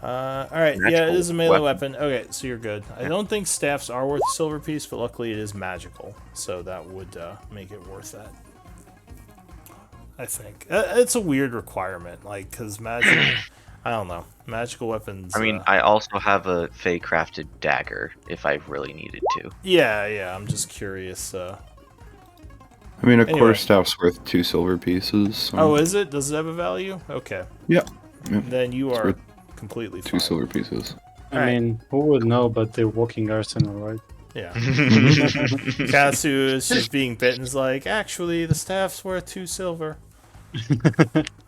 Alright, yeah, it Magical is a melee weapon. weapon. Okay, so you're good. I don't think staffs are worth a silver piece, but luckily it is magical, so that would make it worth that. I think. It's a weird requirement, like, because magic... I don't know. Magical weapons... I mean, I also have a Fey crafted dagger if I really needed to. Yeah, I'm just curious. I mean, a Anyway. quarterstaff's worth 2 silver pieces. So Oh, is it? Does it have a value? Okay. yeah, yeah, Then you It's are worth completely 2 fine. silver pieces. I Alright. mean, who would know but the walking arsenal, right? Yeah. Katsu is just being bitten. Is like, actually, the staff's worth 2 silver.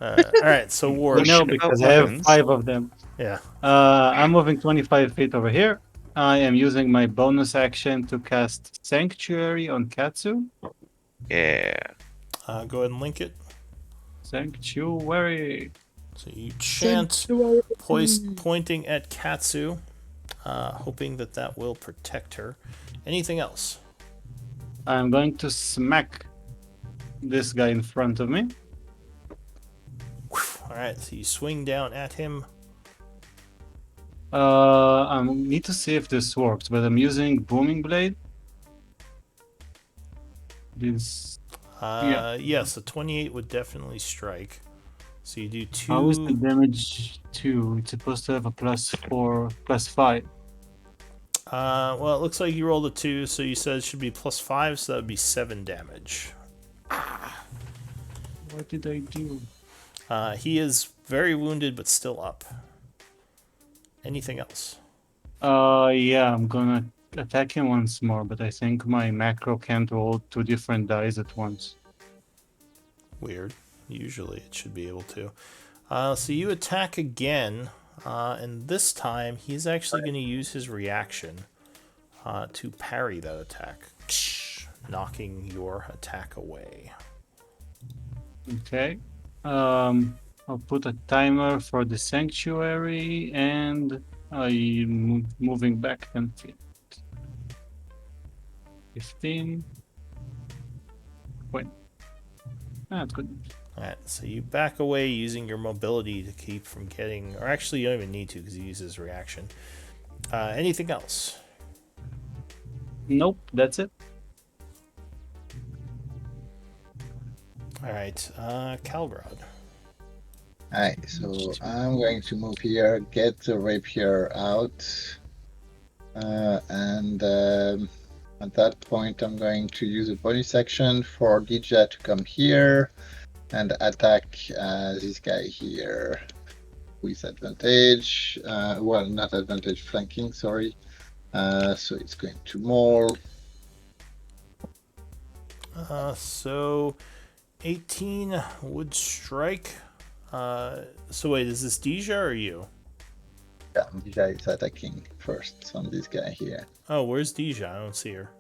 Alright, so We Ward. know about because I have weapons. 5 of them. Yeah. I'm moving 25 feet over here. I am using my bonus action to cast Sanctuary on Katsu. Yeah. Go ahead and link it. Sanctuary. So you chant, pointing at Katsu, hoping that will protect her. Anything else? I'm going to smack this guy in front of me. Alright, so you swing down at him. I need to see if this works, but I'm using Booming Blade. This. Yes, a 28 would definitely strike. So you do 2. How is the damage 2? It's supposed to have a +4, +5. Well, it looks like you rolled a 2, so you said it should be +5, so that would be 7 damage. What did I do? He is very wounded, but still up. Anything else? Yeah, I'm gonna attack him once more, but I think my macro can't roll 2 different dice at once. Weird. Usually it should be able to. So you attack again, and this time he's actually going to use his reaction to parry that attack, knocking your attack away. Okay. I'll put a timer for the sanctuary, and I'm moving back 10 feet. 15. 20. That's good. Alright, so you back away using your mobility to keep from getting... Or actually, you don't even need to because he uses reaction. Anything else? Nope, that's it. Alright, Calgrod. Alright, so I'm going to move here, get the rapier out, and at that point I'm going to use a bonus action for Dija to come here and attack this guy here with advantage. Well, not advantage, flanking, sorry. So it's going to maul. So 18 would strike. So wait, is this Dija or you? Yeah, Dija is attacking first on this guy here. Oh, where's Dija? I don't see her.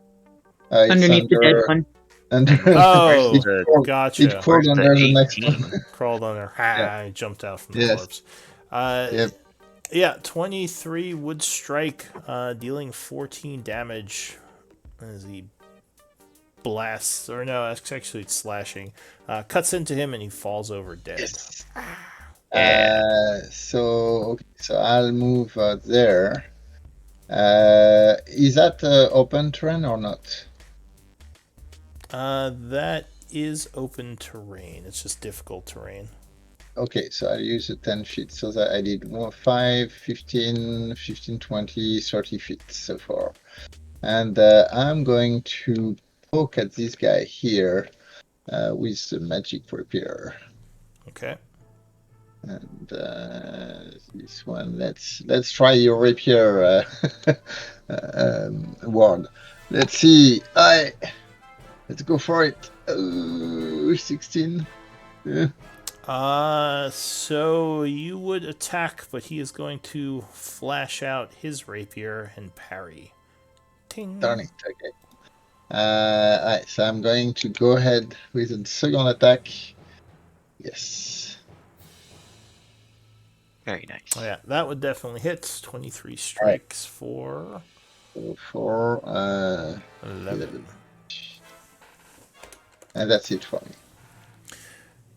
It's Underneath the dead one. Under, Oh, it crawled, gotcha. It crawled Where's the under the next 18? one. Crawled on her. Yeah. I jumped out from the Yes. corpse. Yep. Yeah, 23 would strike, dealing 14 damage as he blasts, or no, actually it's slashing. Cuts into him and he falls over dead. Yes. Yeah. So I'll move there. Is that open terrain or not? That is open terrain. It's just difficult terrain. Okay, so I'll use the 10 feet. So that I did 5, 15, 15, 20, 30 feet so far. And I'm going to poke at this guy here with the magic rapier. Okay. And this one, let's try your rapier ward. Let's see. Let's go for it. 16. Yeah. So you would attack, but he is going to flash out his rapier and parry. Ting. Darn it. Okay. Alright, so I'm going to go ahead with the second attack. Yes. Very nice. Oh yeah, that would definitely hit. 23 strikes for So for 11. And that's it for me.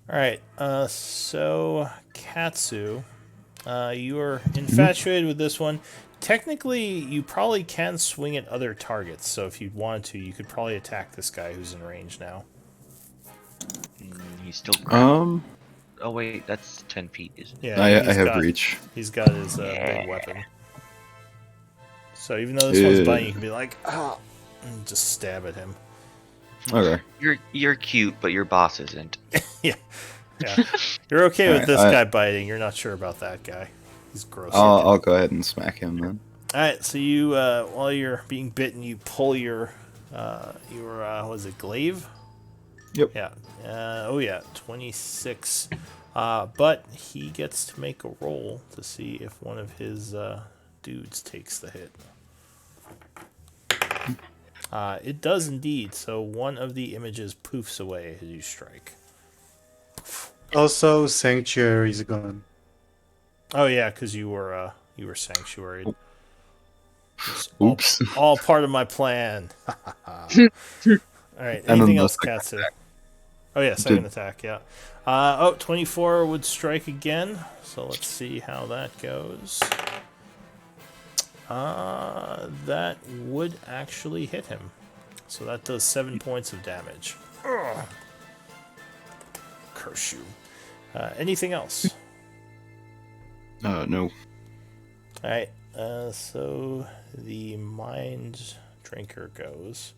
Alright, so Katsu, you're infatuated with this one. Technically, you probably can swing at other targets, so if you wanted to, you could probably attack this guy who's in range now. He's still. Oh wait, that's 10 feet, isn't it? Yeah, I have reach. He's got his big weapon. So even though this one's biting, you can be like, ah, and just stab at him. Okay. You're cute, but your boss isn't. Yeah. You're okay with Alright, this guy biting. You're not sure about that guy. He's gross. I'll go ahead and smack him then. Alright, so you, while you're being bitten, you pull your was it glaive? Yep. Yeah. Oh yeah, 26. But he gets to make a roll to see if one of his dudes takes the hit. It does indeed. So one of the images poofs away as you strike. Also, Sanctuary is gone. Oh yeah, because you were sanctuaried. Oops. All part of my plan. All right. And then Anything the else, second Katsu? Oh yeah, second attack. Yeah. 24 would strike again. So let's see how that goes. That would actually hit him. So that does 7 points of damage. Ugh. Curse you. Anything else? No. Alright, so the Mind Drinker goes.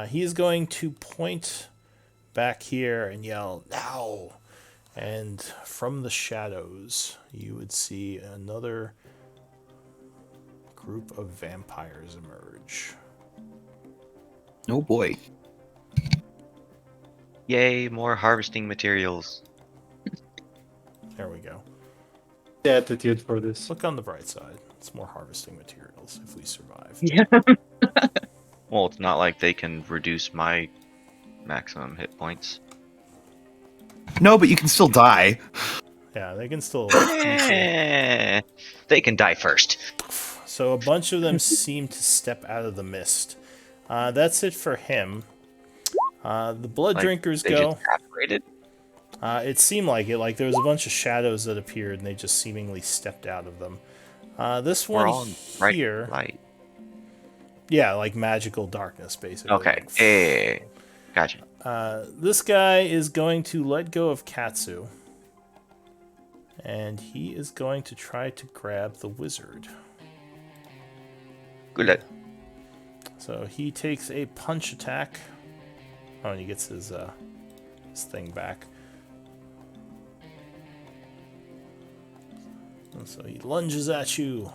He is going to point back here and yell, "Now!" And from the shadows, you would see another group of vampires emerge. Oh boy. Yay, more harvesting materials. There we go. The attitude for this. Look on the bright side. It's more harvesting materials if we survive. Yeah. Well, it's not like they can reduce my maximum hit points. No, but you can still die. Yeah, they can still... They can die first. So a bunch of them seem to step out of the mist. That's it for him. The blood drinkers they go. Just evaporated? It seemed like it. Like there was a bunch of shadows that appeared, and they just seemingly stepped out of them. This We're one all in bright here, light. yeah, like magical darkness, basically. Okay. Like, Hey, gotcha. this guy is going to let go of Katsu, and he is going to try to grab the wizard. Good luck. So he takes a punch attack. Oh, and he gets his thing back. And so he lunges at you.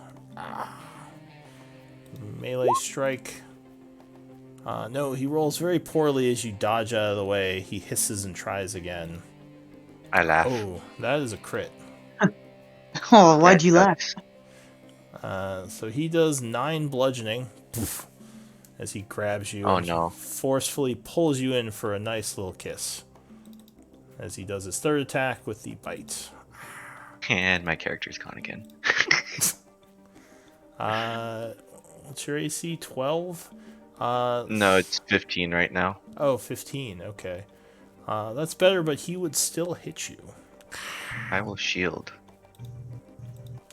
Melee strike. No, he rolls very poorly as you dodge out of the way. He hisses and tries again. I laugh. Oh, that is a crit. Oh, why'd you laugh? So he does 9 bludgeoning. Poof, as he grabs you Oh, and no. forcefully pulls you in for a nice little kiss. As he does his third attack with the bite. And my character's gone again. What's your AC? 12? No, it's 15 right now. Oh, 15. Okay. That's better, but he would still hit you. I will shield.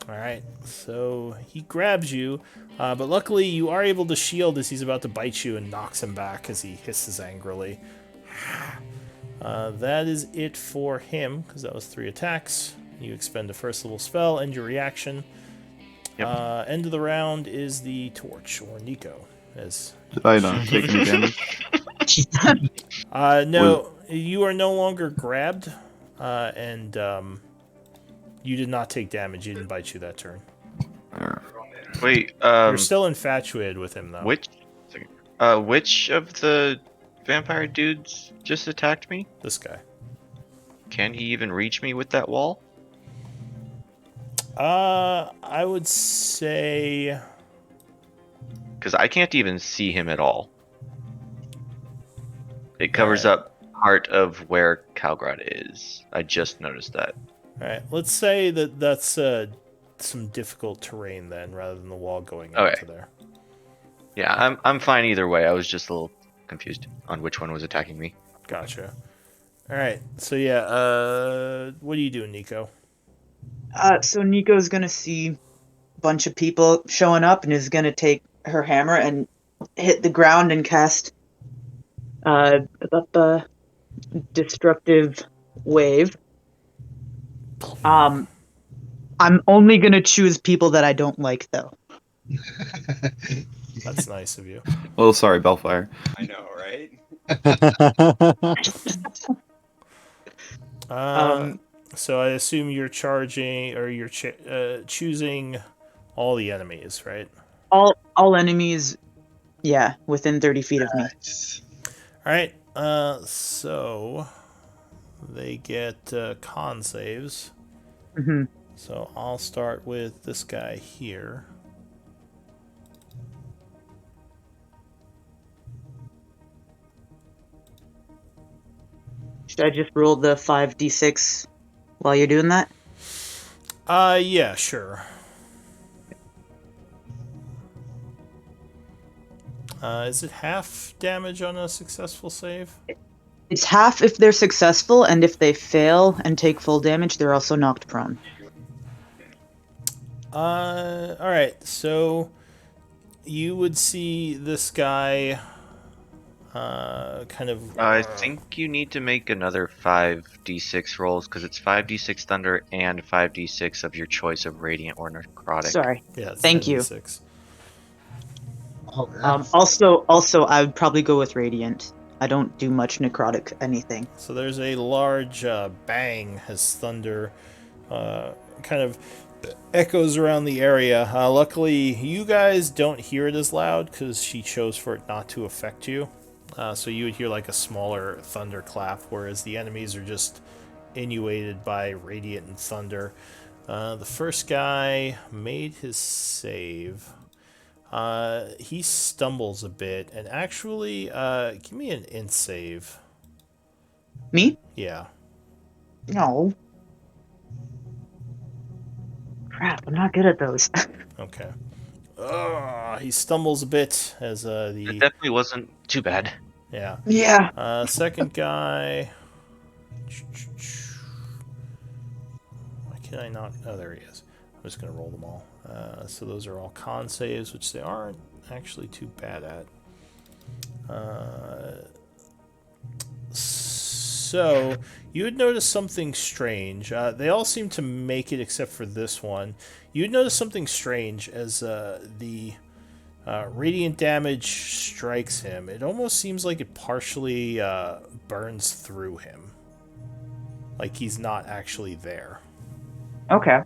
Alright, so he grabs you, but luckily you are able to shield as he's about to bite you and knocks him back as he hisses angrily. That is it for him, because that was 3 attacks. You expend a first level spell, end your reaction. Yep. End of the round is the Torch, or Nico. As Did I not take any damage? no, you are no longer grabbed, and you did not take damage. He didn't bite you that turn. Wait, You're still infatuated with him, though. which of the vampire dudes just attacked me? This guy. Can he even reach me with that wall? I would say Because I can't even see him at all. It covers Alright. up part of where Kalgrad is. I just noticed that. Alright, let's say that that's some difficult terrain then, rather than the wall going out Okay. to there. Yeah, I'm fine either way. I was just a little confused on which one was attacking me. Gotcha. Alright, so yeah, what are you doing, Nico? So Nico's gonna see a bunch of people showing up and is gonna take her hammer and hit the ground and cast a destructive wave. I'm only gonna choose people that I don't like, though. That's nice of you. Well, sorry, Bellfire. I know, right? So I assume you're charging, or you're choosing all the enemies, right? All enemies, yeah, within 30 feet of me. Nice. Alright, so they get con saves. Hmm. So I'll start with this guy here. Should I just roll the 5d6 while you're doing that? Yeah, sure. Is it half damage on a successful save? It's half if they're successful, and if they fail and take full damage, they're also knocked prone. Alright, so you would see this guy kind of... I think you need to make another 5d6 rolls because it's 5d6 thunder and 5d6 of your choice of radiant or necrotic. Sorry. Yeah, it's Thank you. 10d6. Oh, yeah. Also, I would probably go with radiant. I don't do much necrotic anything. So there's a large bang as thunder kind of echoes around the area. Luckily, you guys don't hear it as loud because she chose for it not to affect you. So you would hear like a smaller thunderclap, whereas the enemies are just inundated by radiant and thunder. The first guy made his save. He stumbles a bit, and actually, give me an int save. Me? Yeah. No. Crap, I'm not good at those. Okay. He stumbles a bit as It the definitely wasn't too bad. yeah. Yeah. Second guy. Why can I not? Oh, there he is. I'm just gonna roll them all. So those are all con saves, which they aren't actually too bad at. So you would notice something strange. They all seem to make it except for this one. You'd notice something strange as the radiant damage strikes him. It almost seems like it partially burns through him. Like he's not actually there. Okay.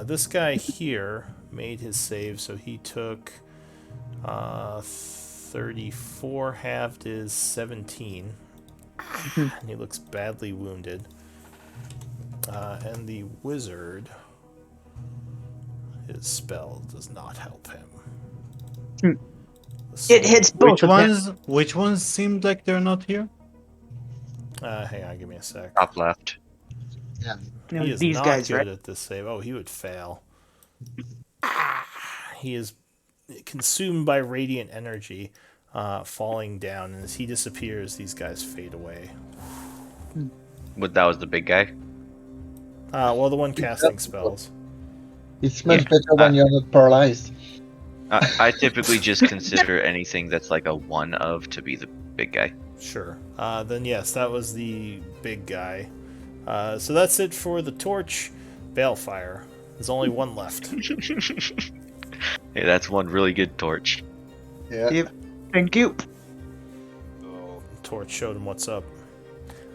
This guy here made his save, so he took 34, halved is 17. And he looks badly wounded. And the wizard, his spell does not help him. It hits both of them. Which ones seemed like they're not here? Hang on, give me a sec. Top left. Yeah. He is These not guys, good right? at this save. Oh, he would fail. he is consumed by radiant energy, falling down, and as he disappears, these guys fade away. But that was the big guy. Well, the one casting spells. It's much Yeah, better when you're not paralyzed. I typically just consider anything that's like a one of to be the big guy. Sure. Then yes, that was the big guy. So that's it for the torch. Balefire. There's only one left. Hey, that's one really good torch. Yeah. Yep. Thank you. So Torch showed him what's up.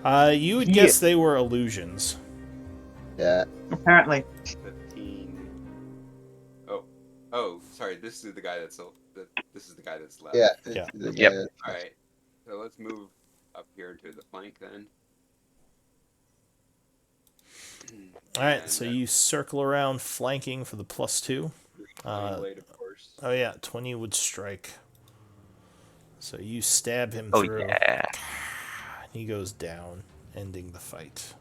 You would guess they were illusions. Yeah. Apparently. 15. Oh, sorry. This is the guy that's this is the guy that's left. Yeah. Yeah. Yep. All right. So let's move up here to the flank then. Alright, And so then you circle around flanking for the +2. blade, of course. Oh yeah, 20 would strike. So you stab him Oh through. yeah. He goes down, ending the fight.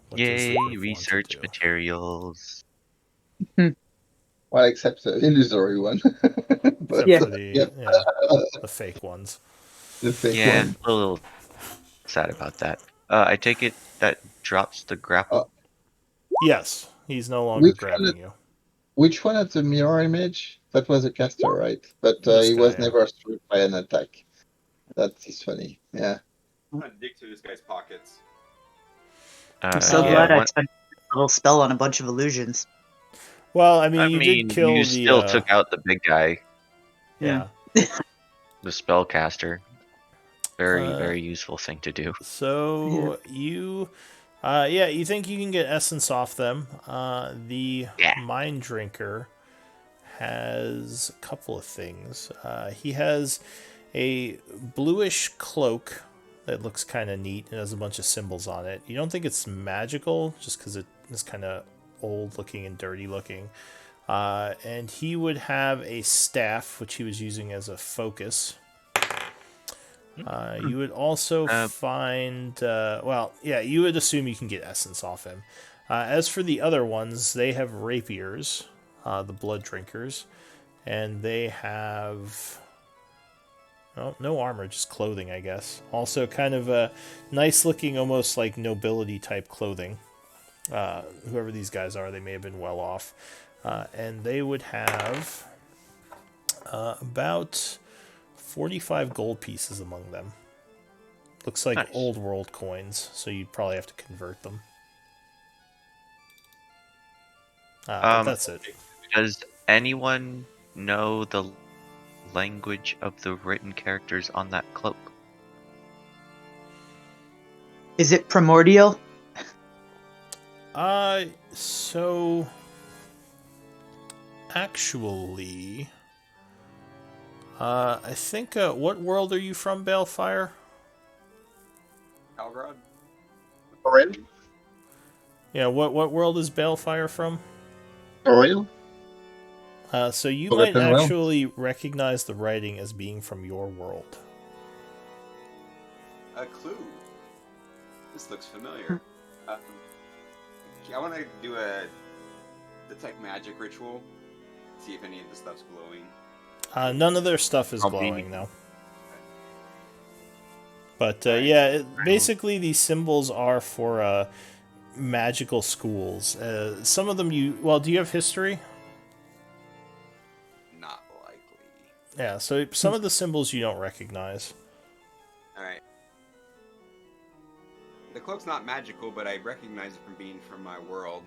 What does the Yay, Gryff want to research do? materials. Well, except the illusory one. But Except Yeah. for the the fake ones. the fake Yeah, one. a little sad about that. I take it that drops the grapple. Yes, he's no longer Which one? grabbing you. Which one had the mirror image? That was a caster, right? But This he guy, was yeah. never struck by an attack. That is funny. Yeah. I'm gonna dig through this guy's pockets. I'm so yeah, glad I one- spent a little spell on a bunch of illusions. Well, I mean, you did kill you the. still took out the big guy, Yeah. the spellcaster. Very, Uh, very useful thing to do. So you, you think you can get essence off them. The Yeah. Mind Drinker has a couple of things. He has a bluish cloak that looks kind of neat. It has a bunch of symbols on it. You don't think it's magical, just because it is kind of old looking and dirty looking. And he would have a staff, which he was using as a focus. You would also find, you would assume you can get essence off him. As for the other ones, they have rapiers, the blood drinkers, and they have, no armor, just clothing, I guess. Also kind of a nice looking, almost like nobility type clothing. Whoever these guys are, they may have been well off. And they would have about 45 gold pieces among them. Looks like Nice. old world coins, so you'd probably have to convert them. But that's it. Does anyone know the language of the written characters on that cloak? Is it primordial? So actually, I think, what world are you from, Balefire? Calgrod? For real? Yeah, what world is Balefire from? For real? So you Well, might then, well. actually recognize the writing as being from your world. A clue. This looks familiar. I want to do a detect magic ritual. See if any of the stuff's glowing. None of their stuff is Probably- glowing, though. But basically these symbols are for magical schools. Some of them do you have history? Not likely. Yeah, so some of the symbols you don't recognize. Alright. The cloak's not magical, but I recognize it from being from my world.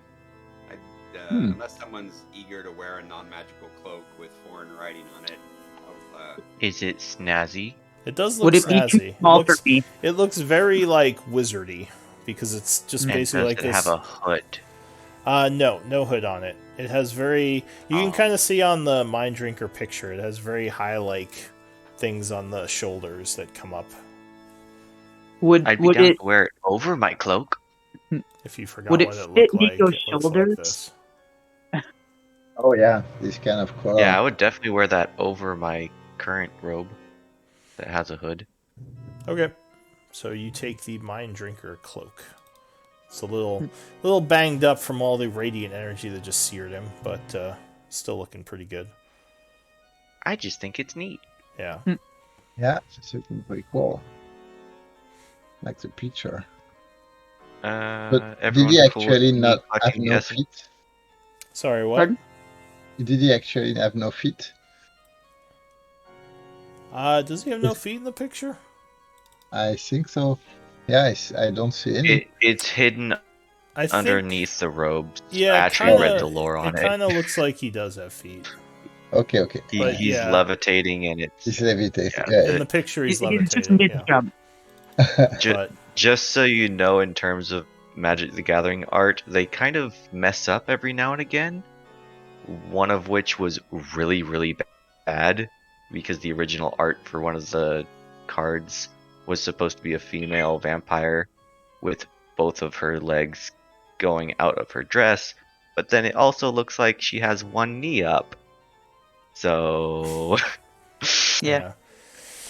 Unless someone's eager to wear a non-magical cloak with foreign writing on it. Is it snazzy? It does look Would it be snazzy. too small for me? It looks very like wizardy because it's just And basically does like it this. have a hood? No hood on it. It has very. You can Oh. kind of see on the Mind Drinker picture. It has very high like things on the shoulders that come up. I'd be Would down it to wear it over my cloak. If you forgot Would it what it fit looked like, Nico's it looks shoulders? like this. Oh yeah, this kind of color. Yeah, I would definitely wear that over my current robe that has a hood. Okay, so you take the Mind Drinker cloak. It's a little banged up from all the radiant energy that just seared him, but Still looking pretty good. I just think it's neat. Yeah. Yeah, it's looking pretty cool. Like the picture. But did Everyone's he cool with actually me not have collecting the no essence. feet? Sorry, what? Pardon? Did he actually have no feet? Does he have no feet in the picture? I think so. Yeah, I don't see any. It's hidden I think. underneath the robes. Yeah, I actually read the kinda. lore on It it. kind of looks like he does have feet. Okay. But He's yeah. levitating, and it's He's levitating. yeah, In the picture, he's He's just levitating. mid Yeah. jump. But just so you know, in terms of Magic the Gathering art, they kind of mess up every now and again. One of which was really, really bad because the original art for one of the cards was supposed to be a female vampire with both of her legs going out of her dress, but then it also looks like she has one knee up. So Yeah.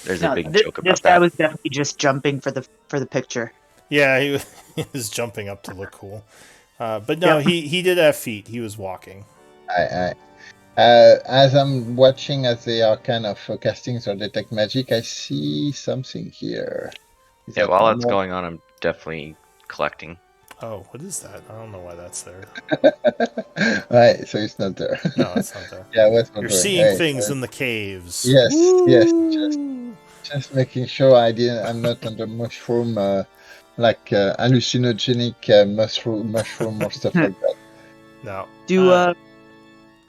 there's No, a big this, joke this about guy that. was definitely just jumping for the picture. yeah, he was jumping up to look cool. But no, Yep. he did have feet. He was walking. As I'm watching as they are kind of casting their detect magic, I see something here. Is Yeah, that while that's normal? going on, I'm definitely collecting. Oh, what is that? I don't know why that's there. Right, so it's not there. No, it's not there. Yeah, I was You're wondering. seeing Hey, things in the caves. yes, Woo! just making sure I'm not under mushroom, like hallucinogenic mushroom or stuff like that. No. Do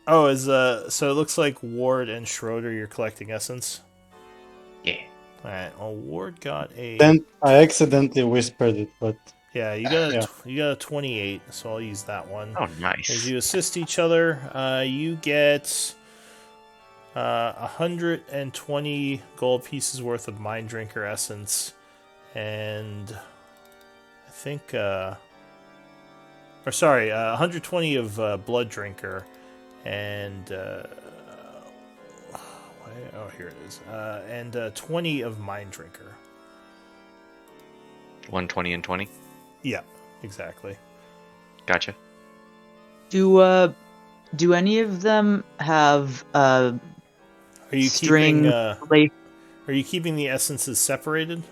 So it looks like Ward and Schroeder, you're collecting essence. Yeah. Alright, well, Ward got a. Then I accidentally whispered it, but Yeah, you got a Yeah. you got a 28, so I'll use that one. Oh, As nice. you assist each other, you get 120 gold pieces worth of Mind Drinker essence, and I think, 120 of Blood Drinker, and here it is, and 20 of Mind Drinker. 120 and 20. Yeah, exactly. Gotcha. do any of them have Are you string keeping Are you keeping the essences separated?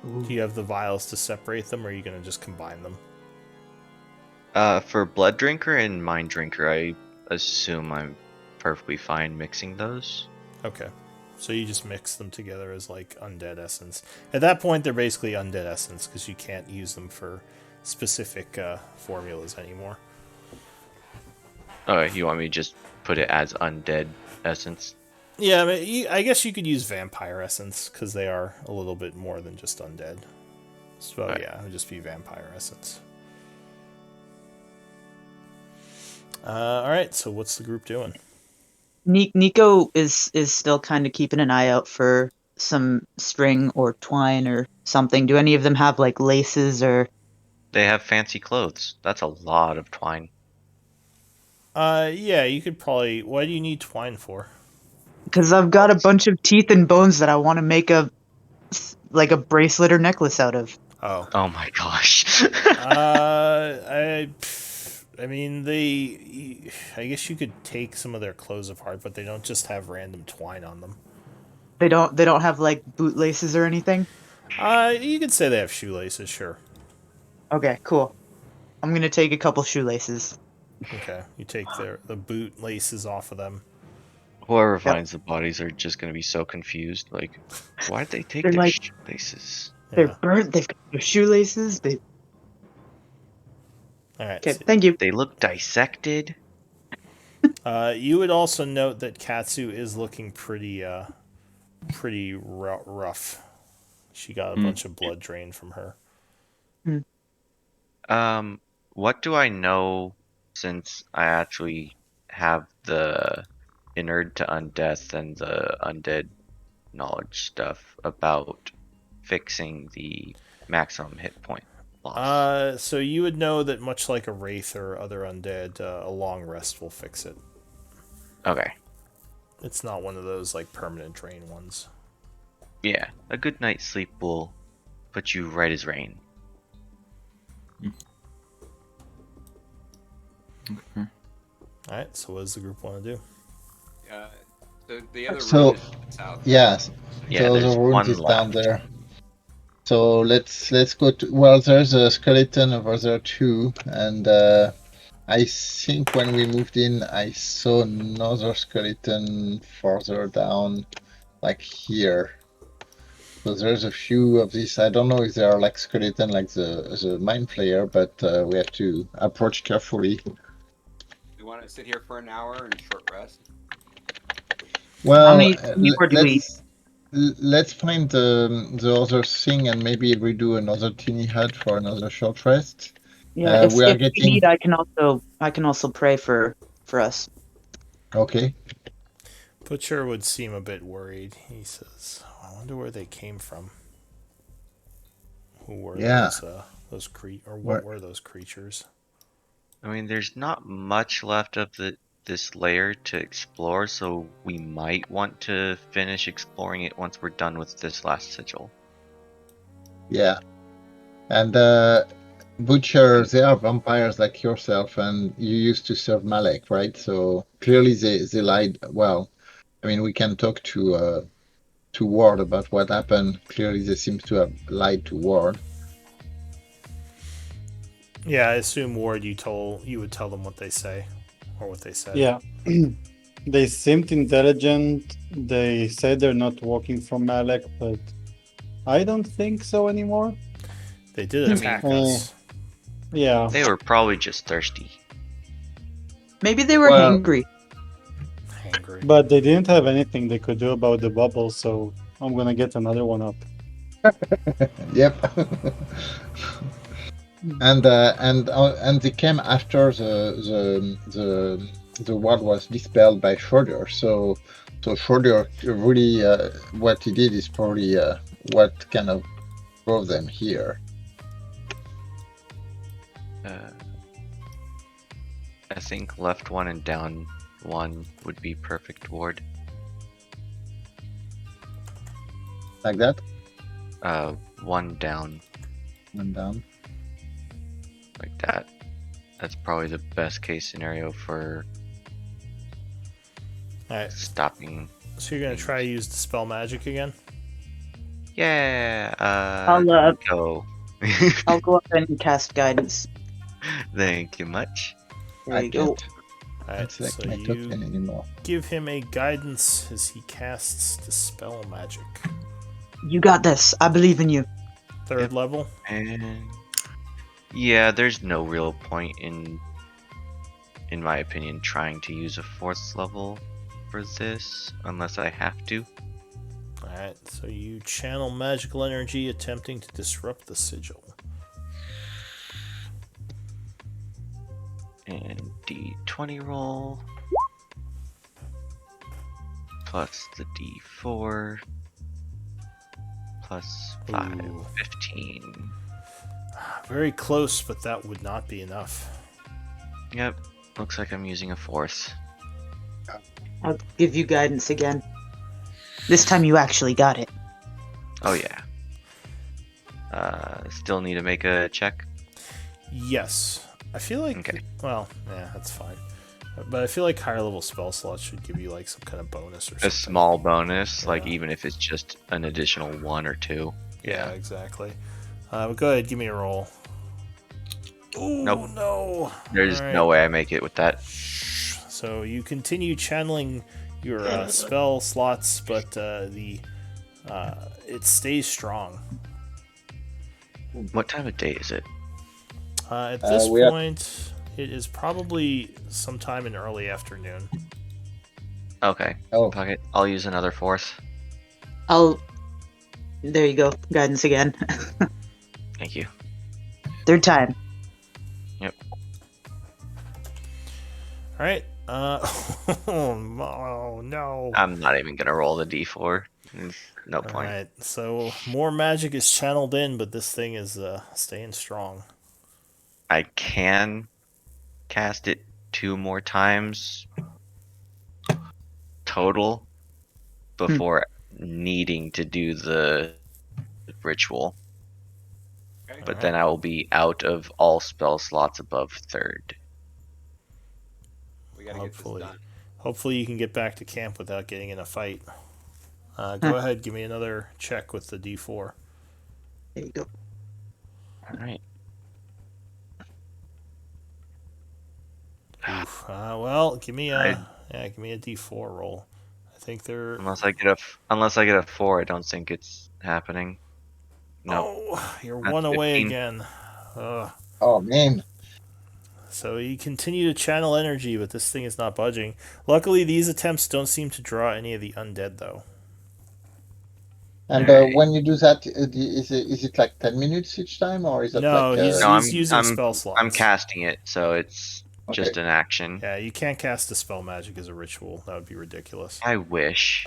Do you have the vials to separate them, or are you going to just combine them? For Blood Drinker and Mind Drinker, I assume I'm perfectly fine mixing those. Okay. So you just mix them together as like undead essence. At that point, they're basically undead essence because you can't use them for specific formulas anymore. Oh, you want me to just put it as undead essence? Yeah, I guess you could use vampire essence because they are a little bit more than just undead. So Right. yeah, it would just be vampire essence. All right. So what's the group doing? Nico is still kind of keeping an eye out for some string or twine or something. Do any of them have like laces or? They have fancy clothes. That's a lot of twine. Yeah, you could probably. What do you need twine for? Because I've got a bunch of teeth and bones that I want to make a bracelet or necklace out of. Oh. Oh my gosh. I mean, I guess you could take some of their clothes apart, but they don't just have random twine on them. They don't have like bootlaces or anything. You could say they have shoelaces, sure. Okay, cool. I'm gonna take a couple shoelaces. Okay, you take the boot laces off of them. Whoever finds the bodies are just going to be so confused. Like, why did they take They're their like- shoelaces? They're Yeah. burnt. They've got their shoelaces. All right. Okay, thank you. They look dissected. You would also note that Katsu is looking pretty rough. She got a bunch of blood drained from her. What do I know since I actually have the Inerd to Undeath and the Undead knowledge stuff about fixing the maximum hit point loss? So you would know that much like a wraith or other undead, a long rest will fix it. Okay. It's not one of those like permanent drain ones. Yeah, a good night's sleep will put you right as rain. All right. So what does the group want to do? So the other So rune is south. yes, Yeah, so the there's runes one is down left. there. So let's go to. Well, there's a skeleton over there too, and I think when we moved in, I saw another skeleton further down, like here. So there's a few of these. I don't know if they are like skeleton like the mind flayer, but we have to approach carefully. We want to sit here for an hour and short rest. How Well, many more do we? let's find the other thing and maybe we do another teeny hut for another short rest. Yeah, if We are if we getting need, I can also pray for us. okay. Butcher would seem a bit worried. He says, "I wonder where they came from. Who were Yeah, those or what we're, were those creatures?" I mean, there's not much left of this layer to explore, so we might want to finish exploring it once we're done with this last sigil. yeah, and Butcher, they are vampires like yourself, and you used to serve Malek, right? So clearly they lied. Well, I mean, we can talk to Ward about what happened. Clearly, they seem to have lied to Ward. Yeah, I assume Ward, you would tell them what they say, or what they said. Yeah. They seemed intelligent. They said they're not working for Malek, but I don't think so anymore. They did I attack mean, us. Yeah. they were probably just thirsty. Maybe they were Well, hangry. Angry. But they didn't have anything they could do about the bubble, so I'm gonna get another one up. yep. And they came after the ward was dispelled by Schroeder. So Schroeder really what he did is probably what kind of drove them here. I think left one and down one would be perfect, Ward. Like that. One down, And down. like that. That's probably the best case scenario for All right. stopping. So you're gonna try to use dispel magic again? Yeah, go. I'll go up and cast guidance. Thank you much. There I you go. can't All right. select So my you token anymore. give him a guidance as he casts dispel magic. You got this. I believe in you. Third level. And yeah, there's no real point in my opinion, trying to use a fourth level for this unless I have to. Alright, so you channel magical energy attempting to disrupt the sigil. And D20 roll. Plus the D4. Plus 5, Ooh. 15. Very close, but that would not be enough. Yep, looks like I'm using a fourth. I'll give you guidance again. This time you actually got it. Oh yeah. Still need to make a check? Yes. I feel like... Okay. Well, yeah, that's fine. But I feel like higher level spell slots should give you like some kind of bonus or something. A small bonus, like Yeah. even if it's just an additional 1 or 2. Yeah, exactly. But go ahead, give me a roll. Ooh, Nope. no. There's Alright. no way I make it with that. So you continue channeling your spell slots, but it stays strong. What time of day is it? At this we are- point, it is probably sometime in early afternoon. Okay. Oh, Fuck it. I'll use another fourth. There you go. Guidance again. Thank you. Third time. All right. Oh no. I'm not even gonna roll the D4. No All point. right. So more magic is channeled in, but this thing is staying strong. I can cast it 2 more times total before needing to do the ritual. Okay. But then I will be out of all spell slots above third. We gotta get this done. Hopefully you can get back to camp without getting in a fight. Go ahead, give me another check with the D4. There you go. All right. Oof. Well, give me a D4 roll. I think they're. Unless I get a 4, I don't think it's happening. No. Oh, you're That's one away 15. again. Oh man. So you continue to channel energy, but this thing is not budging. Luckily, these attempts don't seem to draw any of the undead, though. And Alright. when you do that, is it like 10 minutes each time, or is it No, like? he's using spell slots. I'm casting it, so it's just Okay. an action. Yeah, you can't cast a spell magic as a ritual. That would be ridiculous. I wish.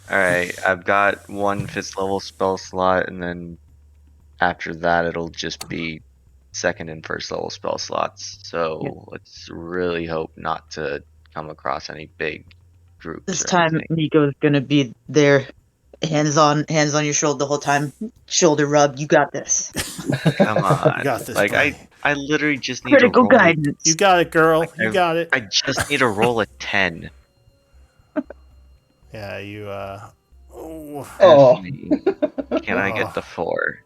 Alright, I've got one 5th level spell slot, and then after that it'll just be 2nd and 1st level spell slots. So let's really hope not to come across any big groups. This or time, anything. Nico's gonna be there, hands on your shoulder the whole time. Shoulder rub. You got this. Come on. You got this, Like buddy. I literally just need Critical to roll. guidance. You got it, girl. You got it. I just need to roll a 10. Yeah, you. Oh. Can I get the 4?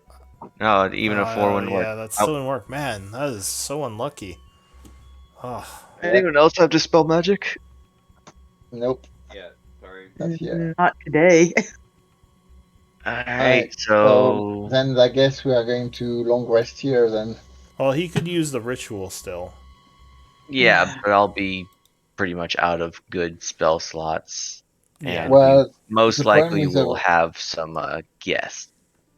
No, even a 4 wouldn't work. Yeah, that still didn't work. Man, that is so unlucky. Oh. Anyone else have Dispel Magic? Nope. Yeah, sorry. Not here. Not today. Alright, so then I guess we are going to long rest here then. Well, he could use the ritual still. yeah, but I'll be pretty much out of good spell slots. Yeah. And Well, we most the problem likely with the- will have some guests.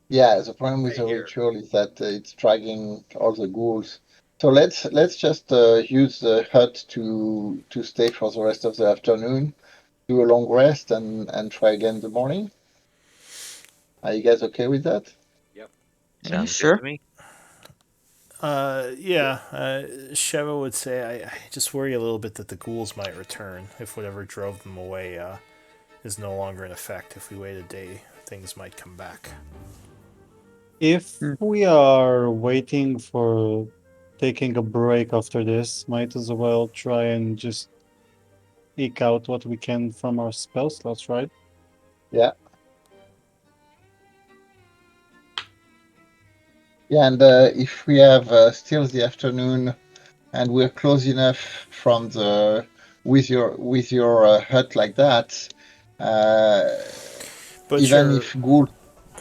Yeah, the problem with Right the here. ritual is that it's dragging all the ghouls. So let's just use the hut to stay for the rest of the afternoon, do a long rest, and try again in the morning. Are you guys okay with that? Sounds sure. good to me. Yeah, Sheva would say, I just worry a little bit that the ghouls might return if whatever drove them away is no longer in effect. If we wait a day, things might come back. If we are waiting for taking a break after this, might as well try and just eke out what we can from our spell slots, right? Yeah. Yeah, and if we have still the afternoon, and we're close enough from the with your hut like that, But even sure, if ghouls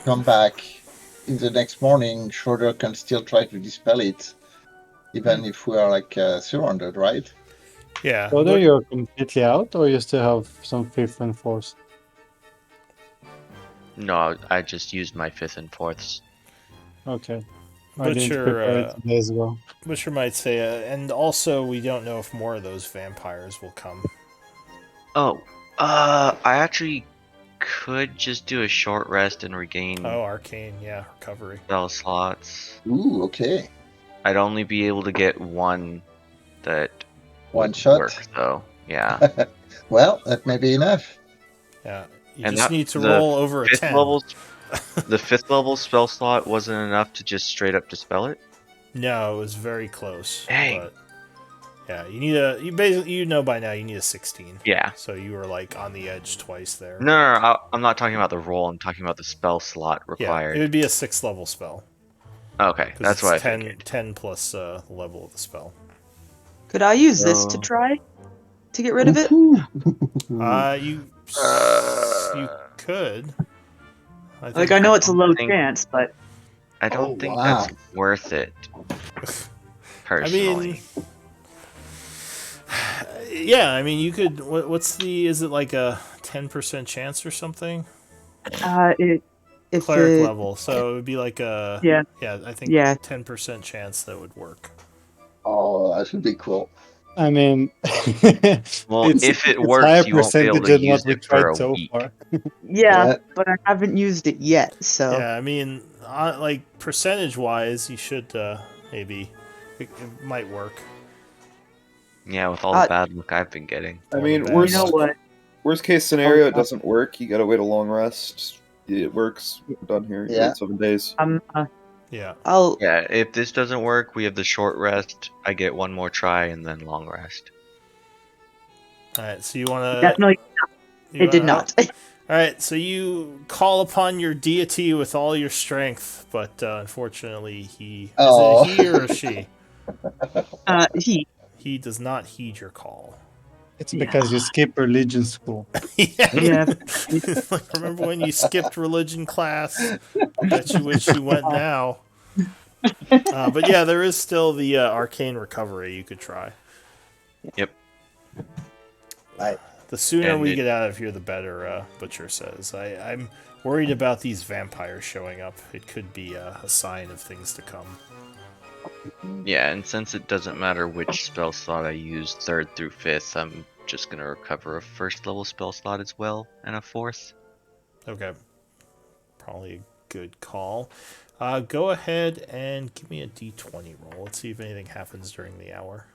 come back in the next morning, Schroeder can still try to dispel it, even if we are like surrounded, right? yeah. Whether but- you're completely out or you still have some 5th and 4th. No, I just used my 5th and 4ths. Okay. I But didn't sure, prepare it days ago. Butcher might say, and also we don't know if more of those vampires will come. Oh, I actually could just do a short rest and regain Oh, arcane, yeah, recovery. spell slots. Ooh, okay. I'd only be able to get one that One would shot. work, though. Yeah. Well, that may be enough. Yeah, you And just that- need to the roll over a 5th 10. the 5th level spell slot wasn't enough to just straight up dispel it? No, it was very close. Dang. But yeah, you know by now you need a 16. Yeah. So you were like on the edge twice there. No, I'm not talking about the roll. I'm talking about the spell slot Yeah, required. it would be a 6th level spell. Okay, 'Cause that's it's what I 10, figured. 10 plus the level of the spell. Could I use this to So- try to get rid of it? You could. Like I know it's a don't low think- chance, but I don't Oh, think wow. that's worth it. I Personally. mean, yeah. I mean, you could. What's the? Is it like a 10% chance or something? if Cleric it, level, so it would be like a. Yeah. Yeah, I think. Yeah. 10% chance that would work. Oh, that would be cool. I mean, Well, if it works, higher you won't be able to percentage than use what we it for tried a so week. far. yeah, but I haven't used it yet, so Yeah, I mean, like percentage-wise, you should maybe. It might work. Yeah, with all the bad luck I've been getting. I mean, Bad you know luck. what? Worst case scenario, it doesn't work. You gotta wait a long rest. It works. We're done here. You Yeah. wait 7 days. I'm Yeah. I'll Yeah, if this doesn't work, we have the short rest. I get one more try and then long rest. All right. So you want to? no, it did Oh. not. All right. So you call upon your deity with all your strength, but unfortunately, he is Oh. it he or she? He. He does not heed your call. It's Yeah. because you skip religion school. Yeah. Like, remember when you skipped religion class? Bet you wish you went now. But yeah, there is still the arcane recovery you could try. Yep. Right. The sooner And we it- get out of here, the better, Butcher says. I'm worried about these vampires showing up. It could be a sign of things to come. Yeah, and since it doesn't matter which spell slot I use, 3rd through 5th, I'm just gonna recover a 1st level spell slot as well, and a 4th. Okay. Probably a good call. Go ahead and give me a d20 roll. Let's see if anything happens during the hour.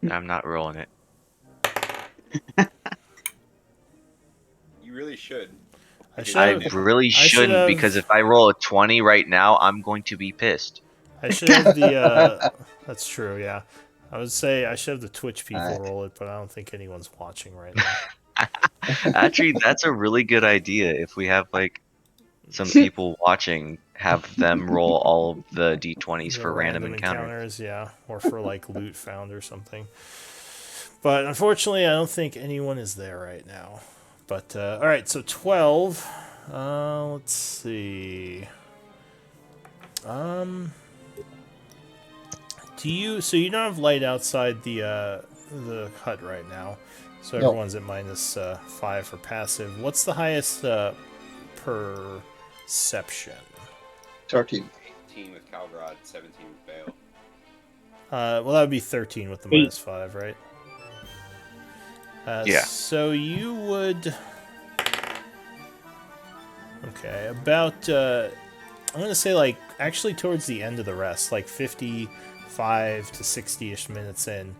I'm not rolling it. You really should. I Because should I have, really I should shouldn't, because have- if I roll a 20 right now, I'm going to be pissed. I should have the. That's true, yeah. I would say I should have the Twitch people Alright. roll it, but I don't think anyone's watching right now. Actually, that's a really good idea. If we have like some people watching, have them roll all of the d20s The for random encounters. yeah, or for like loot found or something. But unfortunately, I don't think anyone is there right now. But all right, so 12. Let's see. Do you? So you don't have light outside the hut right now. So No. everyone's at minus 5 for passive. What's the highest perception? 13. 18 with Calgrod, 17 with Bale. Well, that would be 13 with the 8. minus 5, right? Yeah. So you would. Okay, about. I'm going to say, like, actually towards the end of the rest, like 55 to 60 ish minutes in,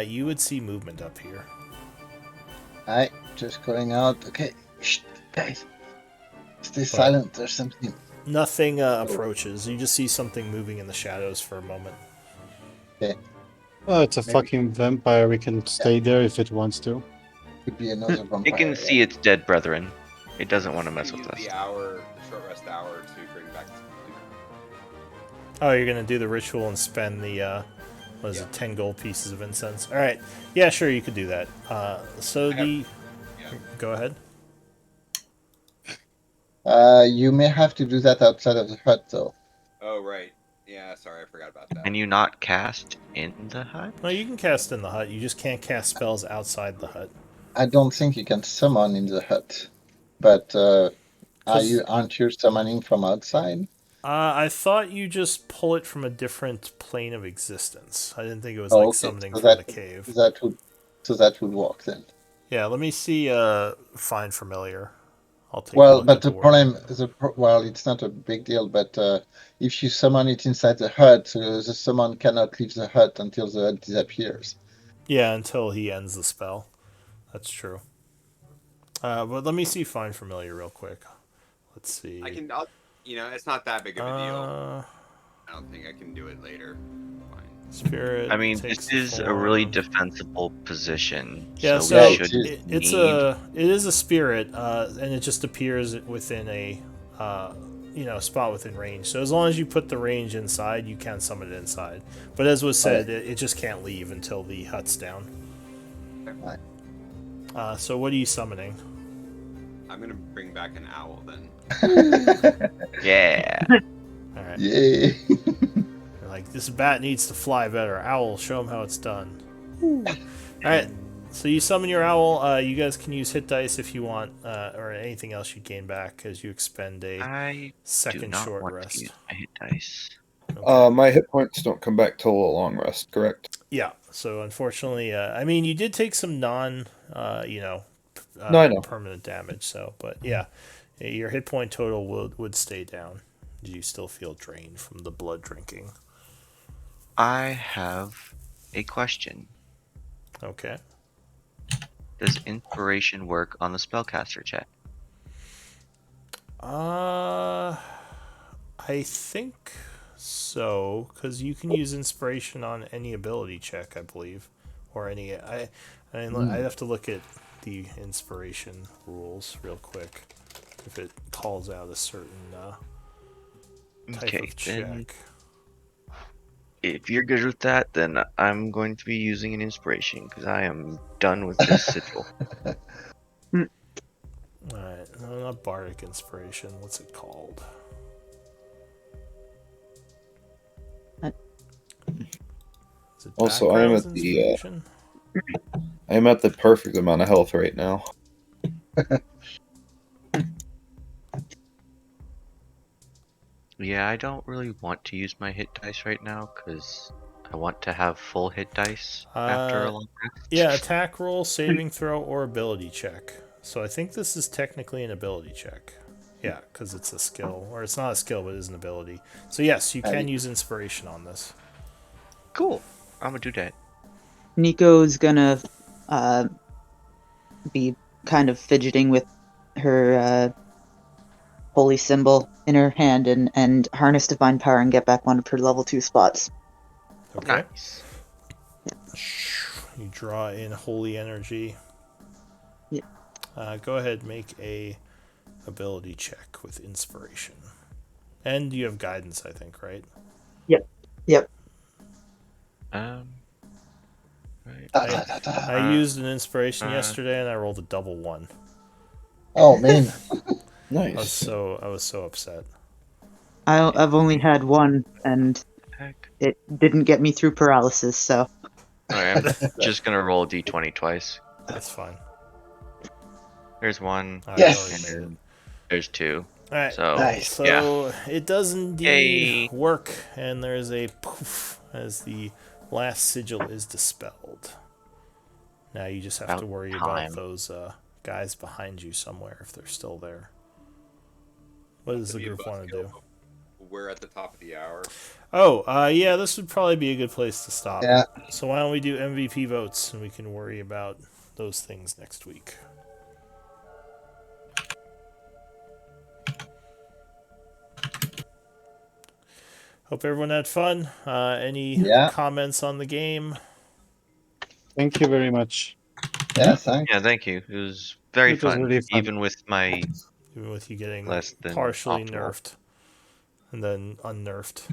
you would see movement up here. Alright, just going out. Okay. Shh, guys. Stay silent. There's something. Nothing approaches. You just see something moving in the shadows for a moment. Okay. Oh, it's a Maybe. fucking vampire. We can stay there if it wants to. Could be another vampire. It can see its dead brethren. It doesn't want to mess with Use us. the short rest hour to bring back. Oh, you're going to do the ritual and spend the, what is it, 10 gold pieces of incense? Alright. Yeah, sure, you could do that. Go ahead. You may have to do that outside of the hut, though. Oh, right. Yeah, sorry, I forgot about that. Can you not cast in the hut? No, you can cast in the hut. You just can't cast spells outside the hut. I don't think you can summon in the hut. But aren't you summoning from outside? I thought you just pull it from a different plane of existence. I didn't think it was Oh, like okay. summoning So from the that- cave. that would work then. Yeah, let me see. Find familiar. I'll take. a Well, look but at the word. problem, well, it's not a big deal. But if you summon it inside the hut, the summon cannot leave the hut until the hut disappears. Yeah, until he ends the spell. That's true. But let me see. Find familiar real quick. Let's see. It's not that big of a deal. Uh, I don't think I can do it later. Fine. Spirit. I mean, takes this the is a really form. defensible position. Yeah, so so we should it is a spirit, and it just appears within a spot within range. So as long as you put the range inside, you can summon it inside. But as was said, it just can't leave until the hut's down. Right. So what are you summoning? I'm gonna bring back an owl then. Yeah. All right. Yay! You're like, this bat needs to fly better. Owl, show him how it's done. All right. So you summon your owl. You guys can use hit dice if you want, or anything else you gain back as you expend a I do second not short want rest. to use my hit dice. Okay. My hit points don't come back till a long rest, correct? Yeah. So unfortunately, I mean, you did take some No, I know. permanent damage. So, but yeah, your hit point total would stay down. Do you still feel drained from the blood drinking? I have a question. Okay. Does inspiration work on the spellcaster check? I I think so, because you can use inspiration on any ability check, I believe, or any. I'd have to look at the inspiration rules real quick if it calls out a certain type Okay, of then check. if you're good with that, then I'm going to be using an inspiration because I am done with this sigil. Alright, no, not bardic inspiration. What's it called? Is it Also, I am backgrounds at the inspiration? I am at the perfect amount of health right now. Yeah, I don't really want to use my hit dice right now because I want to have full hit dice after a long rest. Yeah, attack roll, saving throw, or ability check. So I think this is technically an ability check. Yeah, because it's a skill. Or it's not a skill, but it is an ability. So yes, you can use inspiration on this. Cool. I'm gonna do that. Nico's gonna be kind of fidgeting with her holy symbol in her hand and harness divine power and get back one of her level 2 spots. Okay. Nice. You draw in holy energy. Yeah. Go ahead, make a ability check with inspiration. And you have guidance, I think, right? Yep. Right. I used an inspiration yesterday and I rolled a double 1. Oh man. I was Nice. so upset. I've only had one, and Heck. it didn't get me through paralysis, so. Alright, I'm just gonna roll a d20 twice. That's fine. There's one, I Yes! already made it. and there's two. Alright, So, Nice. so it does indeed Yay. work, and there's a poof as the last sigil is dispelled. Now you just have to About worry time. about those guys behind you somewhere if they're still there. What does the Be a group want to buzzkill, do? but We're at the top of the hour. Oh, yeah, this would probably be a good place to stop. Yeah. So why don't we do MVP votes, and we can worry about those things next week. Hope everyone had fun. Any Yeah. comments on the game? Thank you very much. Yeah, thanks. Yeah, thank you. It was very It was fun, really fun. even with my Even with you getting less than partially optimal. nerfed and then unnerfed.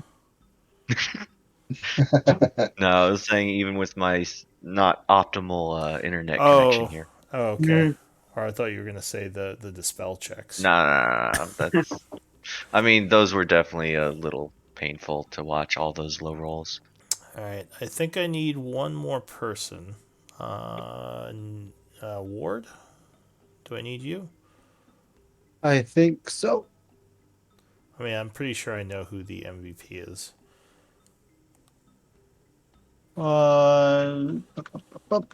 No, I was saying even with my not optimal internet connection here. Oh, okay. Or I thought you were gonna say the dispel checks. No, that's. I mean, those were definitely a little painful to watch. All those low rolls. All right, I think I need one more person. Ward, do I need you? I think so. I mean, I'm pretty sure I know who the MVP is. Uh, All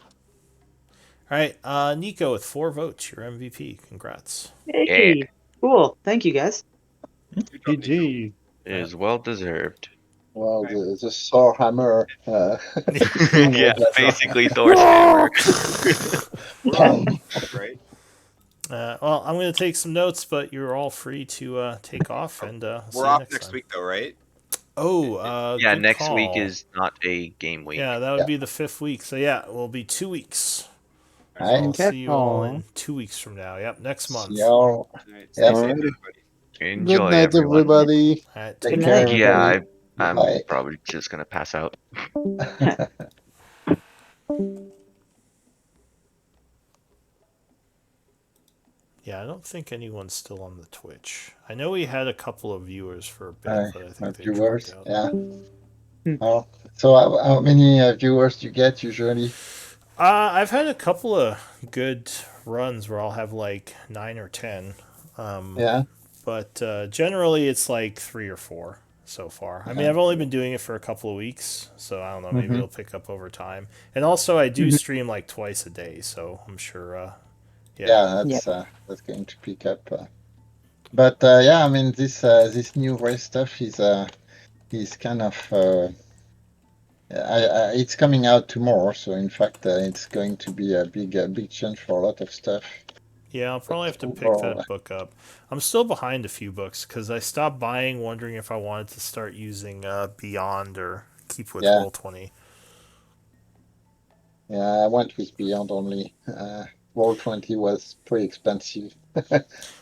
right, Nico with 4 votes, your MVP. Congrats. Hey, cool. Thank you, guys. Good job, Nico. GG. It is well deserved. Well, the Thor hammer. Yeah, basically Thor's hammer. Boom. Right? Well, I'm going to take some notes, but you're all free to take off, and see We're you off next next time. week, though, right? Oh, Yeah, good next week call. is not a game week. Yeah, that would be the 5th week. So yeah, it will be 2 weeks. All right. I'll Okay. see you all in 2 weeks from now. Yep, next month. See y'all. All right, Yeah. stay safe, Alrighty. everybody. Enjoy, Good night, everyone. everybody. All right, Take Good care, night. Yeah, everybody. I'm Bye. probably just gonna pass out. Yeah, I don't think anyone's still on the Twitch. I know we had a couple of viewers for a bit, but I My think they viewers. dropped out. Yeah. Oh, so how many viewers do you get usually? I've had a couple of good runs where I'll have like 9 or 10. Yeah. But generally it's like 3 or 4 so far. I mean, I've only been doing it for a couple of weeks, so I don't know, maybe it'll pick up over time. And also I do stream like twice a day, so I'm sure Yeah, that's going to pick up. But yeah, I mean this new race stuff is kind of it's coming out tomorrow, so in fact it's going to be a big change for a lot of stuff. Yeah, I'll probably have to pick Or, that book up. I'm still behind a few books because I stopped buying, wondering if I wanted to start using Beyond or keep with yeah, Roll20. yeah, I went with Beyond only. Roll20 was pretty expensive,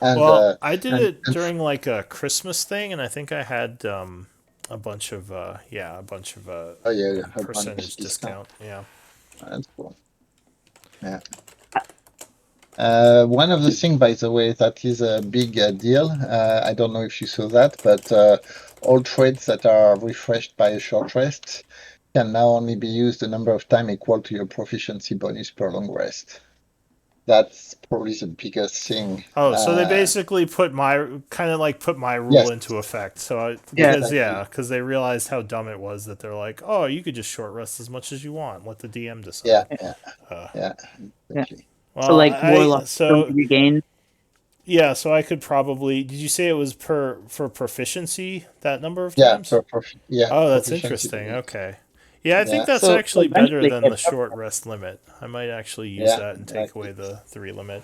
and Well, uh, I did and, it and during like a Christmas thing, and I think I had a bunch of oh yeah, a bunch percentage discount. discount. Yeah. That's cool. Yeah. One of the things, by the way, that is a big deal. I don't know if you saw that, but all trades that are refreshed by a short rest can now only be used a number of times equal to your proficiency bonus per long rest. That's probably the biggest thing. Oh, so they basically put my put my rule Yes, into effect. So Yeah. exactly. because they realized how dumb it was that they're like, oh, you could just short rest as much as you want. Let the DM Yeah, decide. yeah, Uh, yeah, Yeah. exactly. So well, like warlock don't so regain. yeah, so I could probably. Did you say it was for proficiency that number of Yeah, times? yeah, Oh, that's proficiency interesting. bonus. Okay. Yeah, I think Yeah, that's So actually better eventually than get the short rest limit. I might actually use yeah, that and take like away it. the 3 limit.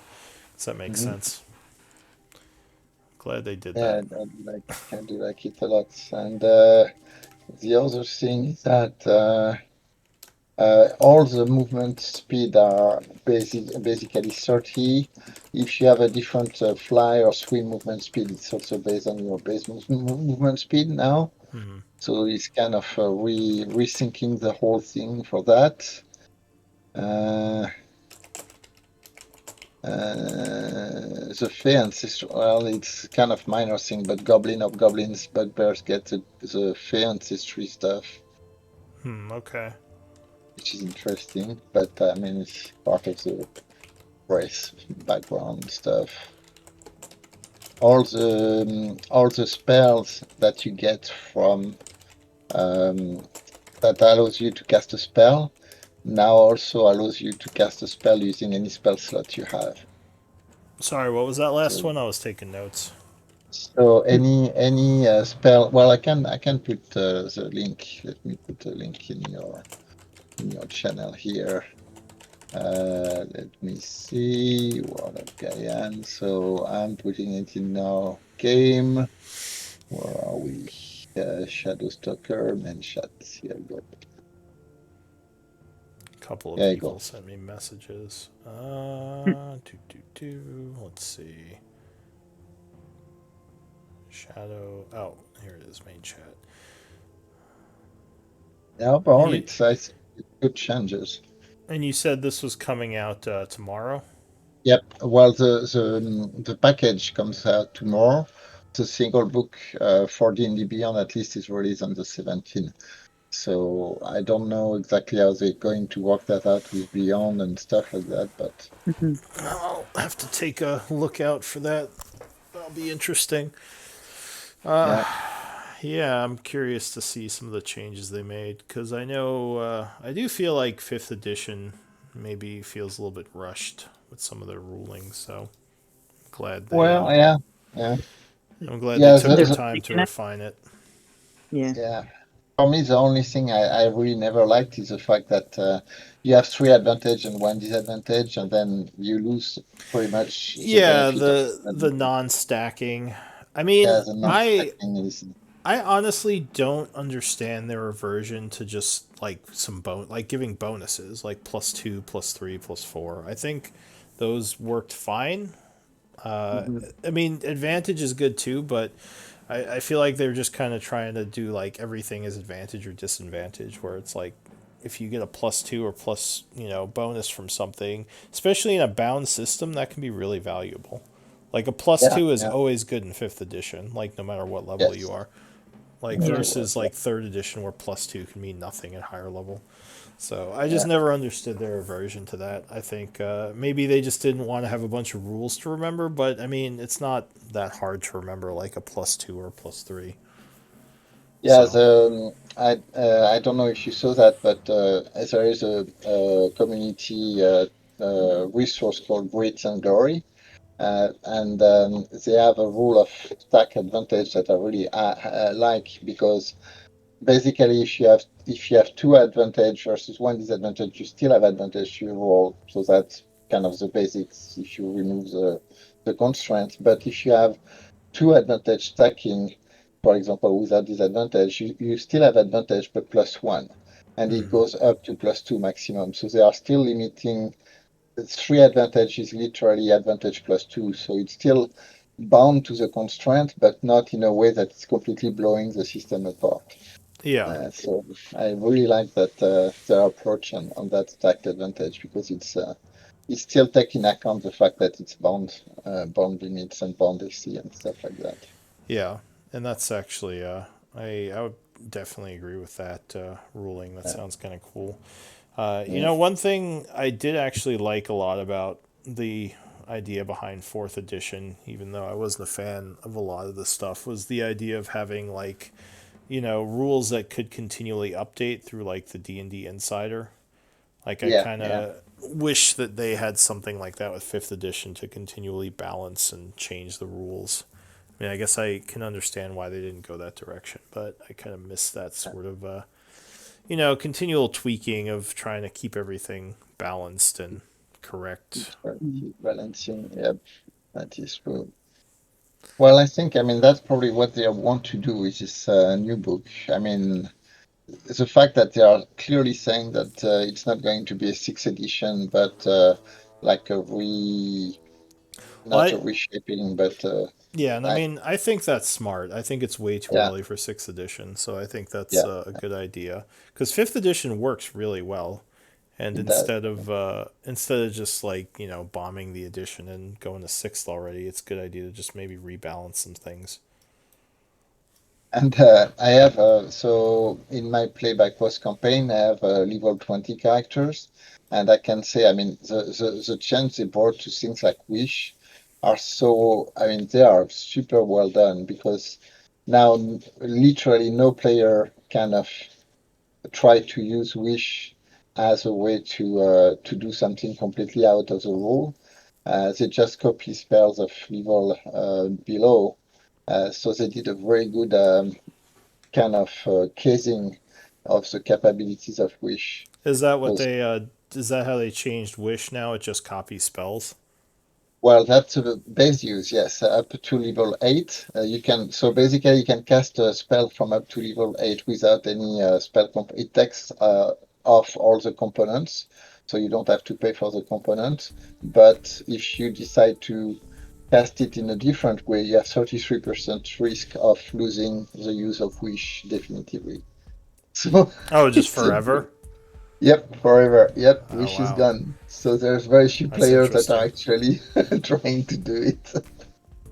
Does that make Mhm. sense? Glad they did Yeah, that. I do like it a lot. And the other thing is that all the movement speed are basically 30. If you have a different fly or swim movement speed, it's also based on your base movement speed now. Hmm. So it's kind of rethinking the whole thing for that. Uh, the Fey ancestry, well, it's kind of minor thing, but Goblin of Goblins, Bugbears get the Fey ancestry stuff, Okay. which is interesting. But I mean, it's part of the race background stuff. All the spells that you get from that allows you to cast a spell now also allows you to cast a spell using any spell slot you have. Sorry, what was that last So one? I was taking notes. So any spell, well, I can put the link. Let me put the link in your channel here. Let me see what of Gaian. So I'm putting it in our game. Where are we? Shadowstalker, main chat. Here we go. A couple of There you go. people sent me messages. Let's see. Shadow. Oh, here it is, main chat. Yeah, And overall, you it's good changes. and you said this was coming out tomorrow. Yep. Well, the package comes out tomorrow. The single book for D&D Beyond at least is released on the 17th. So I don't know exactly how they're going to work that out with Beyond and stuff like that, but Mhm. I'll have to take a look out for that. That'll be interesting. yeah. Yeah, I'm curious to see some of the changes they made because I know I do feel like fifth edition maybe feels a little bit rushed with some of their rulings. So glad they Well, yeah, yeah, I'm glad they yeah. took They're their The, time to making it. refine it. Yeah. yeah. For me, the only thing I really never liked is the fact that you have three advantage and one disadvantage, and then you lose pretty much the Yeah, benefit of the non-stacking. I yeah, mean, the I non-stacking is I honestly don't understand their aversion to just like like giving bonuses like +2, +3, +4. I think those worked fine. Mhm. I mean, advantage is good too, but I feel like they're just kind of trying to do like everything is advantage or disadvantage, where it's like if you get a +2 or plus, bonus from something, especially in a bound system, that can be really valuable. Like a plus yeah, two is yeah, always good in fifth edition, like no matter what level you yes, are. Like no Yeah. matter what. versus like third edition where +2 can mean nothing at higher level. So I just Yeah, never understood their aversion to that. I think maybe they just didn't want to have a bunch of rules to remember, but I mean it's not that hard to remember like a +2 or +3. yeah. So I don't know if you saw that, but there is a community resource called Greats and Glory, and they have a rule of stack advantage that I really like because basically if you have two advantage versus one disadvantage, you still have advantage to your roll. So that kind of the basics if you remove the constraint. But if you have two advantage stacking, for example, without disadvantage, you still have advantage but +1, and it goes up to +2 maximum. So they are still limiting. Three advantage is literally advantage +2, so it's still bound to the constraint, but not in a way that it's completely blowing the system apart. Yeah. So I really like that their approach on that stacked advantage, because it's still taking account the fact that it's bound limits and bound AC and stuff like that. Yeah. And that's actually I would definitely agree with that ruling. That sounds kind of cool. You know, one thing I did actually like a lot about the idea behind fourth edition, even though I wasn't a fan of a lot of the stuff, was the idea of having like, you know, rules that could continually update through like the D&D Insider. Like I Yeah, kind yeah. of wish that they had something like that with fifth edition to continually balance and change the rules. I mean, I guess I can understand why they didn't go that direction, but I kind of miss that sort of you know, continual tweaking of trying to keep everything balanced and correct. Balancing, yeah, that is true. Well, I think, I mean, that's probably what they want to do with this new book. I mean, the fact that they are clearly saying that it's not going to be a sixth edition, but like Well, not a reshaping, but yeah, and I like, mean, I think that's smart. I think it's way too yeah, early for sixth edition, so I think that's yeah, a good idea because fifth edition works really well. And it does. instead of just like you know bombing the edition and going to sixth already, it's a good idea to just maybe rebalance some things. And I have so in my playback post campaign, I have level 20 characters, and I can say, I mean, the change they brought to things like Wish are so, I mean, they are super well done, because now literally no player kind of try to use Wish as a way to do something completely out of the rule. They just copy spells of level below. So they did a very good kind of casing of the capabilities of Wish. Is that what Because, they? Is that how they changed Wish now? It just copies spells. well, that's a base use, yes, up to level 8. You can, so basically you can cast a spell from up to level 8 without any spell comp. It takes off all the components, so you don't have to pay for the component. But if you decide to cast it in a different way, you have 33% risk of losing the use of Wish definitively. So Oh, just it's a forever. Yep, forever. Yep, Oh Wish is wow, gone. So there's very few that's players that are interesting. actually trying to do it.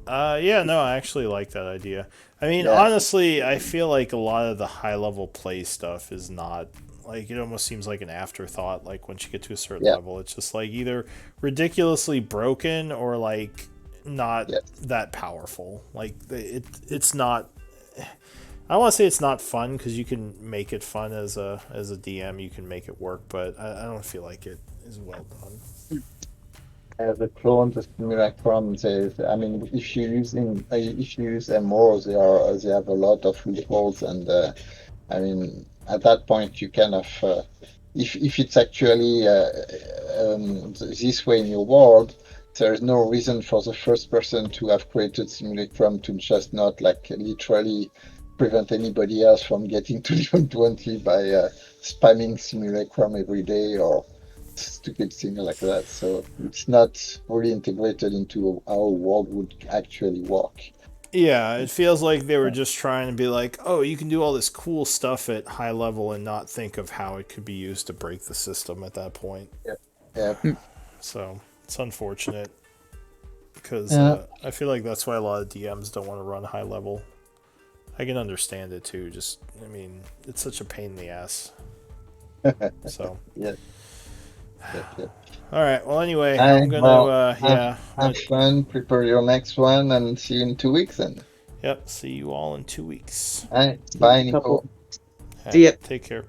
Yeah, no, I actually like that idea. I mean, Yeah, honestly, I feel like a lot of the high level play stuff is not like it almost seems like an afterthought. Like once you get to a certain yeah, level, it's just like either ridiculously broken or like not yes. that powerful. Like it's not. I want to say it's not fun because you can make it fun as a DM. You can make it work, but I don't feel like it is well done. The clones of Miracron, I mean, if you use them more, they have a lot of loopholes, and I mean, at that point, you kind of, if it's actually this way in your world, there is no reason for the first person to have created Simulacrum to just not like literally prevent anybody else from getting to level 20 by spamming Simulacrum every day or stupid thing like that. So it's not really integrated into how a world would actually work. Yeah, it feels like they were just trying to be like, oh, you can do all this cool stuff at high level and not think of how it could be used to break the system at that point. Yeah. Yeah. So it's unfortunate because Yeah. I feel like that's why a lot of DMs don't want to run high level. I can understand it too. Just, I mean, it's such a pain in the ass. So, Yes. Yep. Yep. all right. Well, anyway, Hi. I'm gonna, Well, yeah, I'm have gonna, fun. Prepare your next one, and see you in 2 weeks. Then. yep. See you all in 2 weeks. Hi. Bye, Couple. Nico. All See right, ya. take care.